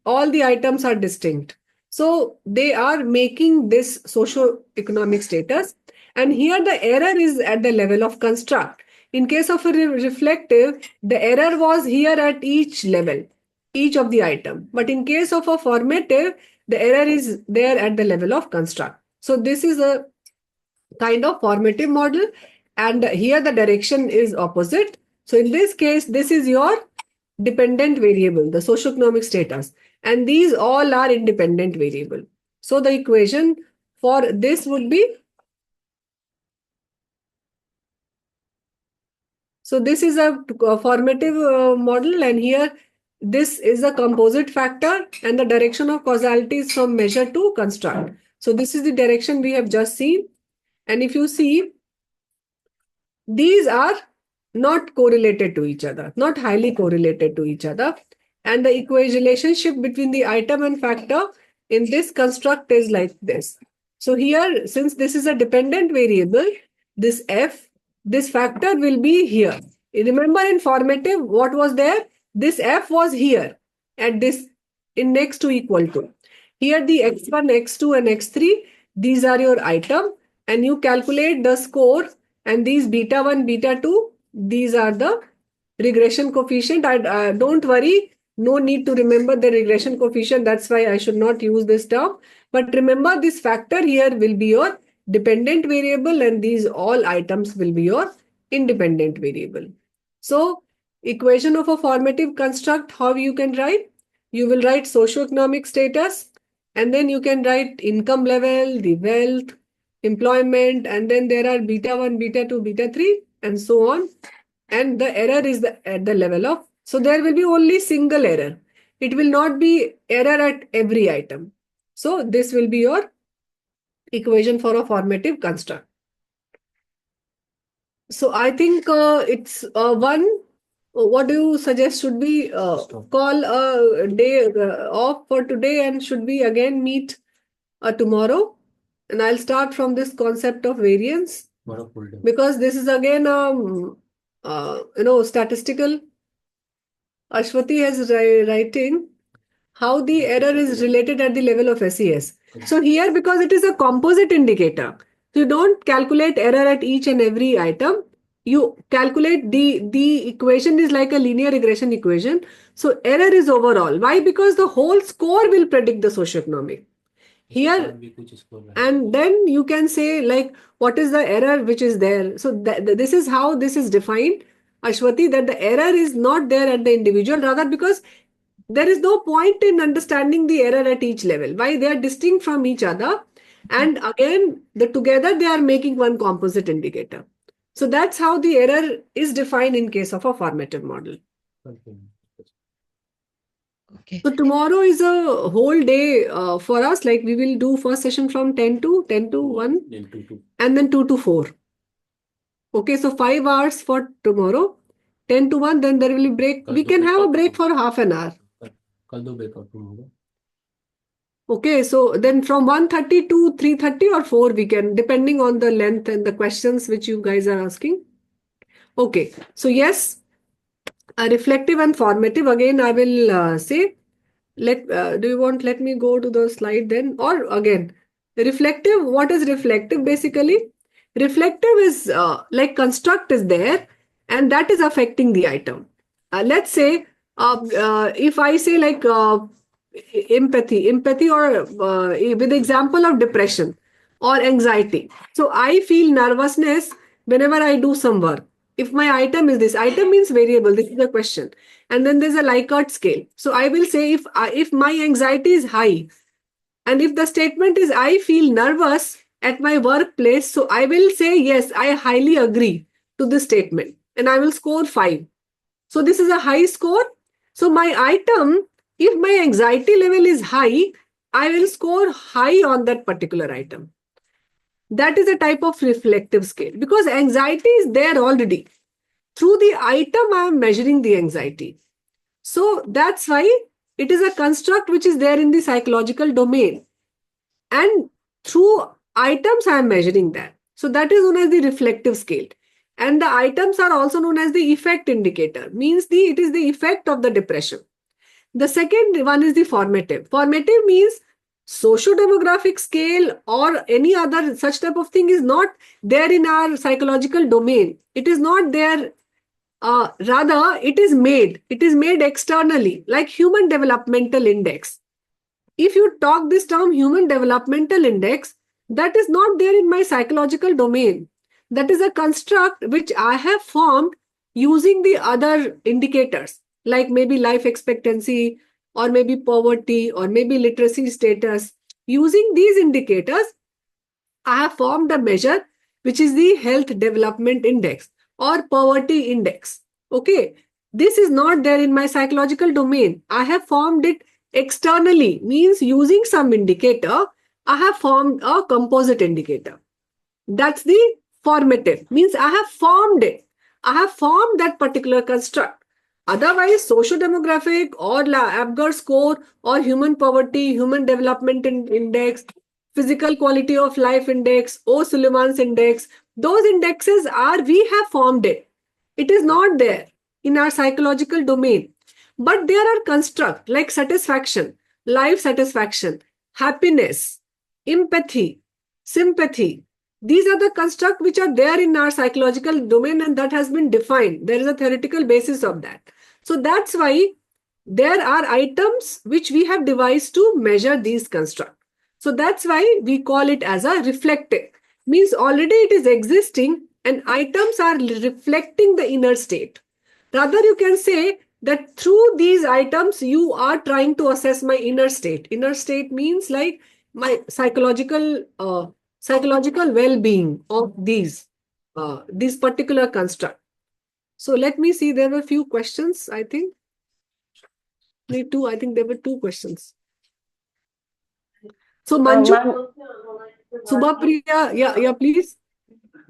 all the items are distinct. So they are making this socio-economic status. And here the error is at the level of construct. In case of a reflective, the error was here at each level, each of the item. But in case of a formative, the error is there at the level of construct. So this is a kind of formative model, and here the direction is opposite. So in this case, this is your dependent variable, the socioeconomic status, and these all are independent variable. So the equation for this would be, so this is a formative model, and here this is a composite factor, and the direction of causality is from measure to construct. So this is the direction we have just seen. And if you see, these are not correlated to each other, not highly correlated to each other. And the equation relationship between the item and factor in this construct is like this. So here, since this is a dependent variable, this F, this factor will be here. Remember in formative, what was there? This F was here at this, in next to equal to. Here the X1, X2 and X3, these are your item, and you calculate the score, and these beta 1, beta 2, these are the regression coefficient. Don't worry, no need to remember the regression coefficient. That's why I should not use this term. But remember, this factor here will be your dependent variable, and these all items will be your independent variable. So equation of a formative construct, how you can write? You will write socioeconomic status, and then you can write income level, the wealth, employment, and then there are beta 1, beta 2, beta 3, and so on. And the error is at the level of, so there will be only single error. It will not be error at every item. So this will be your equation for a formative construct. So I think it's one. What do you suggest? Should we call a day off for today, and should we again meet tomorrow? And I'll start from this concept of variance, because this is again statistical. Ashwati is writing how the error is related at the level of SES. So here, because it is a composite indicator, so you don't calculate error at each and every item. You calculate the equation is like a linear regression equation. So error is overall. Why? Because the whole score will predict the socioeconomic. Here, and then you can say like what is the error which is there. So this is how this is defined, Ashwati, that the error is not there at the individual, rather because there is no point in understanding the error at each level. Why? They are distinct from each other, and again together they are making one composite indicator. So that's how the error is defined in case of a formative model. Okay. So tomorrow is a whole day for us. Like we will do first session from 10 to 1 and then 2 to 4. Okay, so 5 hours for tomorrow, 10 to 1, then there will be break. We can have a break for half an hour. Okay, so then from 1:30 to 3:30 or 4 we can, depending on the length and the questions which you guys are asking. Okay, so yes, reflective and formative. Again, I will say, do you want, let me go to the slide then, or again, reflective, what is reflective basically? Reflective is like construct is there and that is affecting the item. Let's say, if I say like empathy or with example of depression or anxiety. So I feel nervousness whenever I do some work. If my item is this, item means variable, this is the question. And then there's a Likert scale. So I will say if my anxiety is high, and if the statement is I feel nervous at my workplace, so I will say yes, I highly agree to this statement, and I will score 5. So this is a high score. So my item, if my anxiety level is high, I will score high on that particular item. That is a type of reflective scale because anxiety is there already. Through the item, I am measuring the anxiety. So that's why it is a construct which is there in the psychological domain. And through items, I am measuring that. So that is known as the reflective scale. And the items are also known as the effect indicator, means it is the effect of the depression. The second one is the formative. Formative means socio-demographic scale or any other such type of thing is not there in our psychological domain. It is not there. Rather, it is made externally, like human developmental index. If you talk this term human developmental index, that is not there in my psychological domain. That is a construct which I have formed using the other indicators, like maybe life expectancy, or maybe poverty, or maybe literacy status. Using these indicators, I have formed a measure which is the health development index or poverty index. Okay, this is not there in my psychological domain. I have formed it externally, means using some indicator, I have formed a composite indicator. That's the formative, means I have formed it. I have formed that particular construct. Otherwise, socio-demographic or Apgar score or human poverty, human development index, physical quality of life index, O'Sullivan's index, those indexes we have formed it. It is not there in our psychological domain. But there are constructs like satisfaction, life satisfaction, happiness, empathy, sympathy. These are the constructs which are there in our psychological domain and that has been defined. There is a theoretical basis of that. So that's why there are items which we have devised to measure these constructs. So that's why we call it as a reflective. Means already it is existing and items are reflecting the inner state. Rather, you can say that through these items, you are trying to assess my inner state. Inner state means like my psychological well-being of these particular construct. So let me see. There were a few questions. I think there were 2 questions. So Manju, Subhapriya, yeah, please.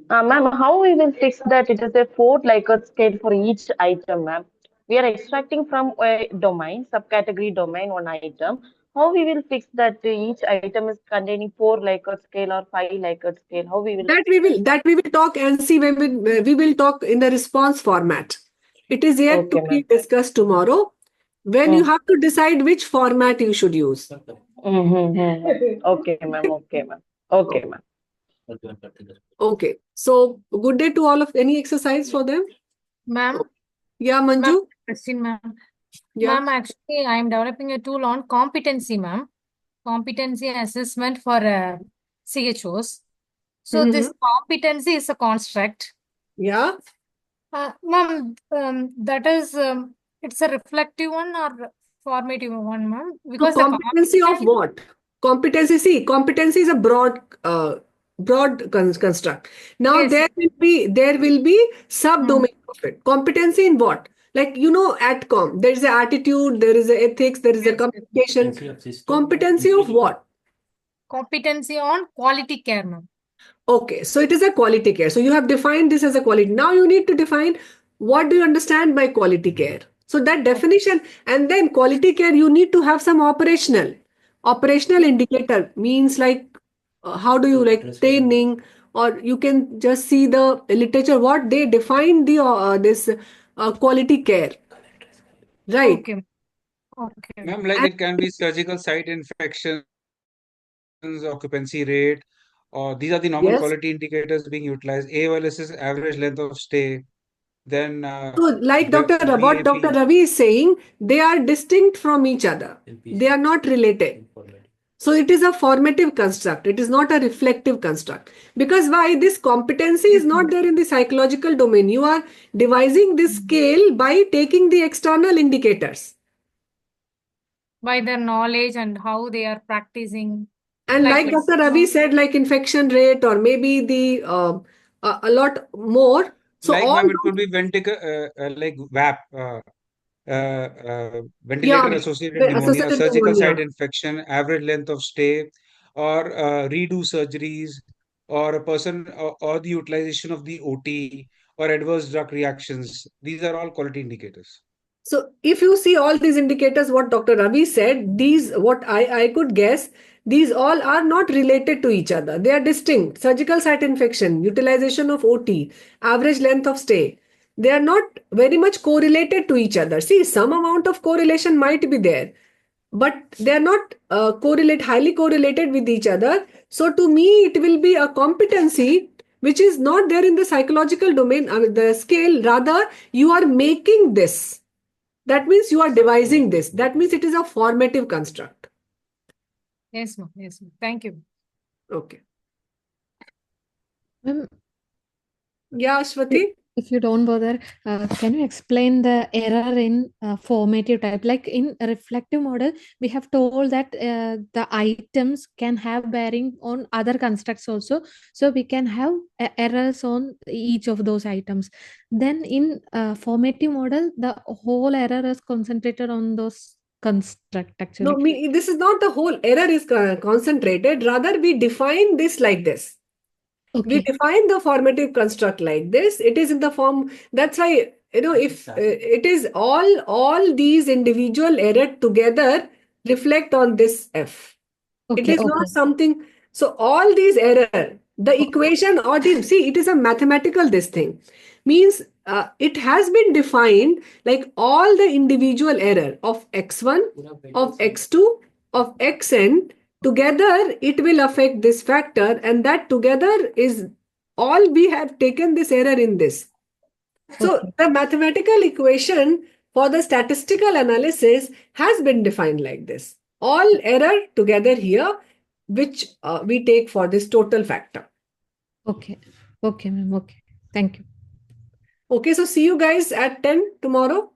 Ma'am, how we will fix that it is a 4 Likert scale for each item, ma'am? We are extracting from a domain, subcategory domain, one item. How we will fix that each item is containing 4 Likert scale or 5 Likert scale? How we will that we will talk and see when we will talk in the response format. It is yet to be discussed tomorrow when you have to decide which format you should use. Okay, ma'am. Okay, ma'am. Okay, ma'am. Okay. So good day to all of any exercise for them? Ma'am, Yeah, ma'am, Manju? question, ma'am. Yeah. Ma'am, actually, I am developing a tool on competency, ma'am. Competency assessment for CHOs. So this competency is a construct. Yeah. Ma'am, that is, it's a reflective one or formative one, ma'am? So Because the competency of what? Competency, see, competency is a broad construct. Now Yes, there will be subdomain of it. Competency in what? Like ATCOM, there is a attitude, there is a ethics, there is a yes, communication. Competency of what? competency on quality care, ma'am. Okay, so it is a quality care. So you have defined this as a quality. Now you need to define what do you understand by quality care. So that definition, and then quality care, you need to have some operational indicator means like how do you like training, or you can just see the literature what they define the this quality care, right? Okay, okay. Ma'am, like And it can be surgical site infections, occupancy rate, or these are the normal yes. quality indicators being utilized. AOLS is average length of stay. Then So, like what Dr. VAP. Ravi is saying, they are distinct from each other. They are not related. So, it is a formative construct. It is not a reflective construct. Because why? This competency is not there in the psychological domain. You are devising this scale by taking the external indicators. By their knowledge and how they are practicing. And like Like, Dr. Ravi said, like infection rate or maybe the a lot more. So, Like, all ma'am, it those, could be like VAP, yeah, ventilator associated the pneumonia, associated surgical site pneumonia. infection, average length of stay, or redo surgeries, or a person, or the utilization of the OT, or adverse drug reactions. These are all quality indicators. So if you see all these indicators, what Dr. Ravi said, these, what I could guess, these all are not related to each other. They are distinct. Surgical site infection, utilization of OT, average length of stay. They are not very much correlated to each other. See, some amount of correlation might be there, but they are not highly correlated with each other. So to me, it will be a competency which is not there in the psychological domain, the scale. Rather, you are making this. That means you are devising this. That means it is a formative construct. yes, ma'am. Yes, ma'am. Thank you. Okay. Ma'am, Yeah, Ashwati? if you don't bother, can you explain the error in formative type? Like in a reflective model, we have told that the items can have bearing on other constructs also. So we can have errors on each of those items. Then in formative model, the whole error is concentrated on those construct No, actually. this is not the whole error is concentrated. Rather, we define this like this. We Okay. define the formative construct like this. It is in the form. That's why, if it is all these individual error together reflect on this F. It Okay. is not Okay. something. So all these error, the equation or the, see, it is a mathematical this thing. Means it has been defined like all the individual error of x1, of x2, of xn together it will affect this factor, and that together is all we have taken this error in this. So Okay. the mathematical equation for the statistical analysis has been defined like this. All error together here, which we take for this total factor. Okay. Okay, ma'am. Okay. Thank you. Okay, so see you guys at 10 tomorrow.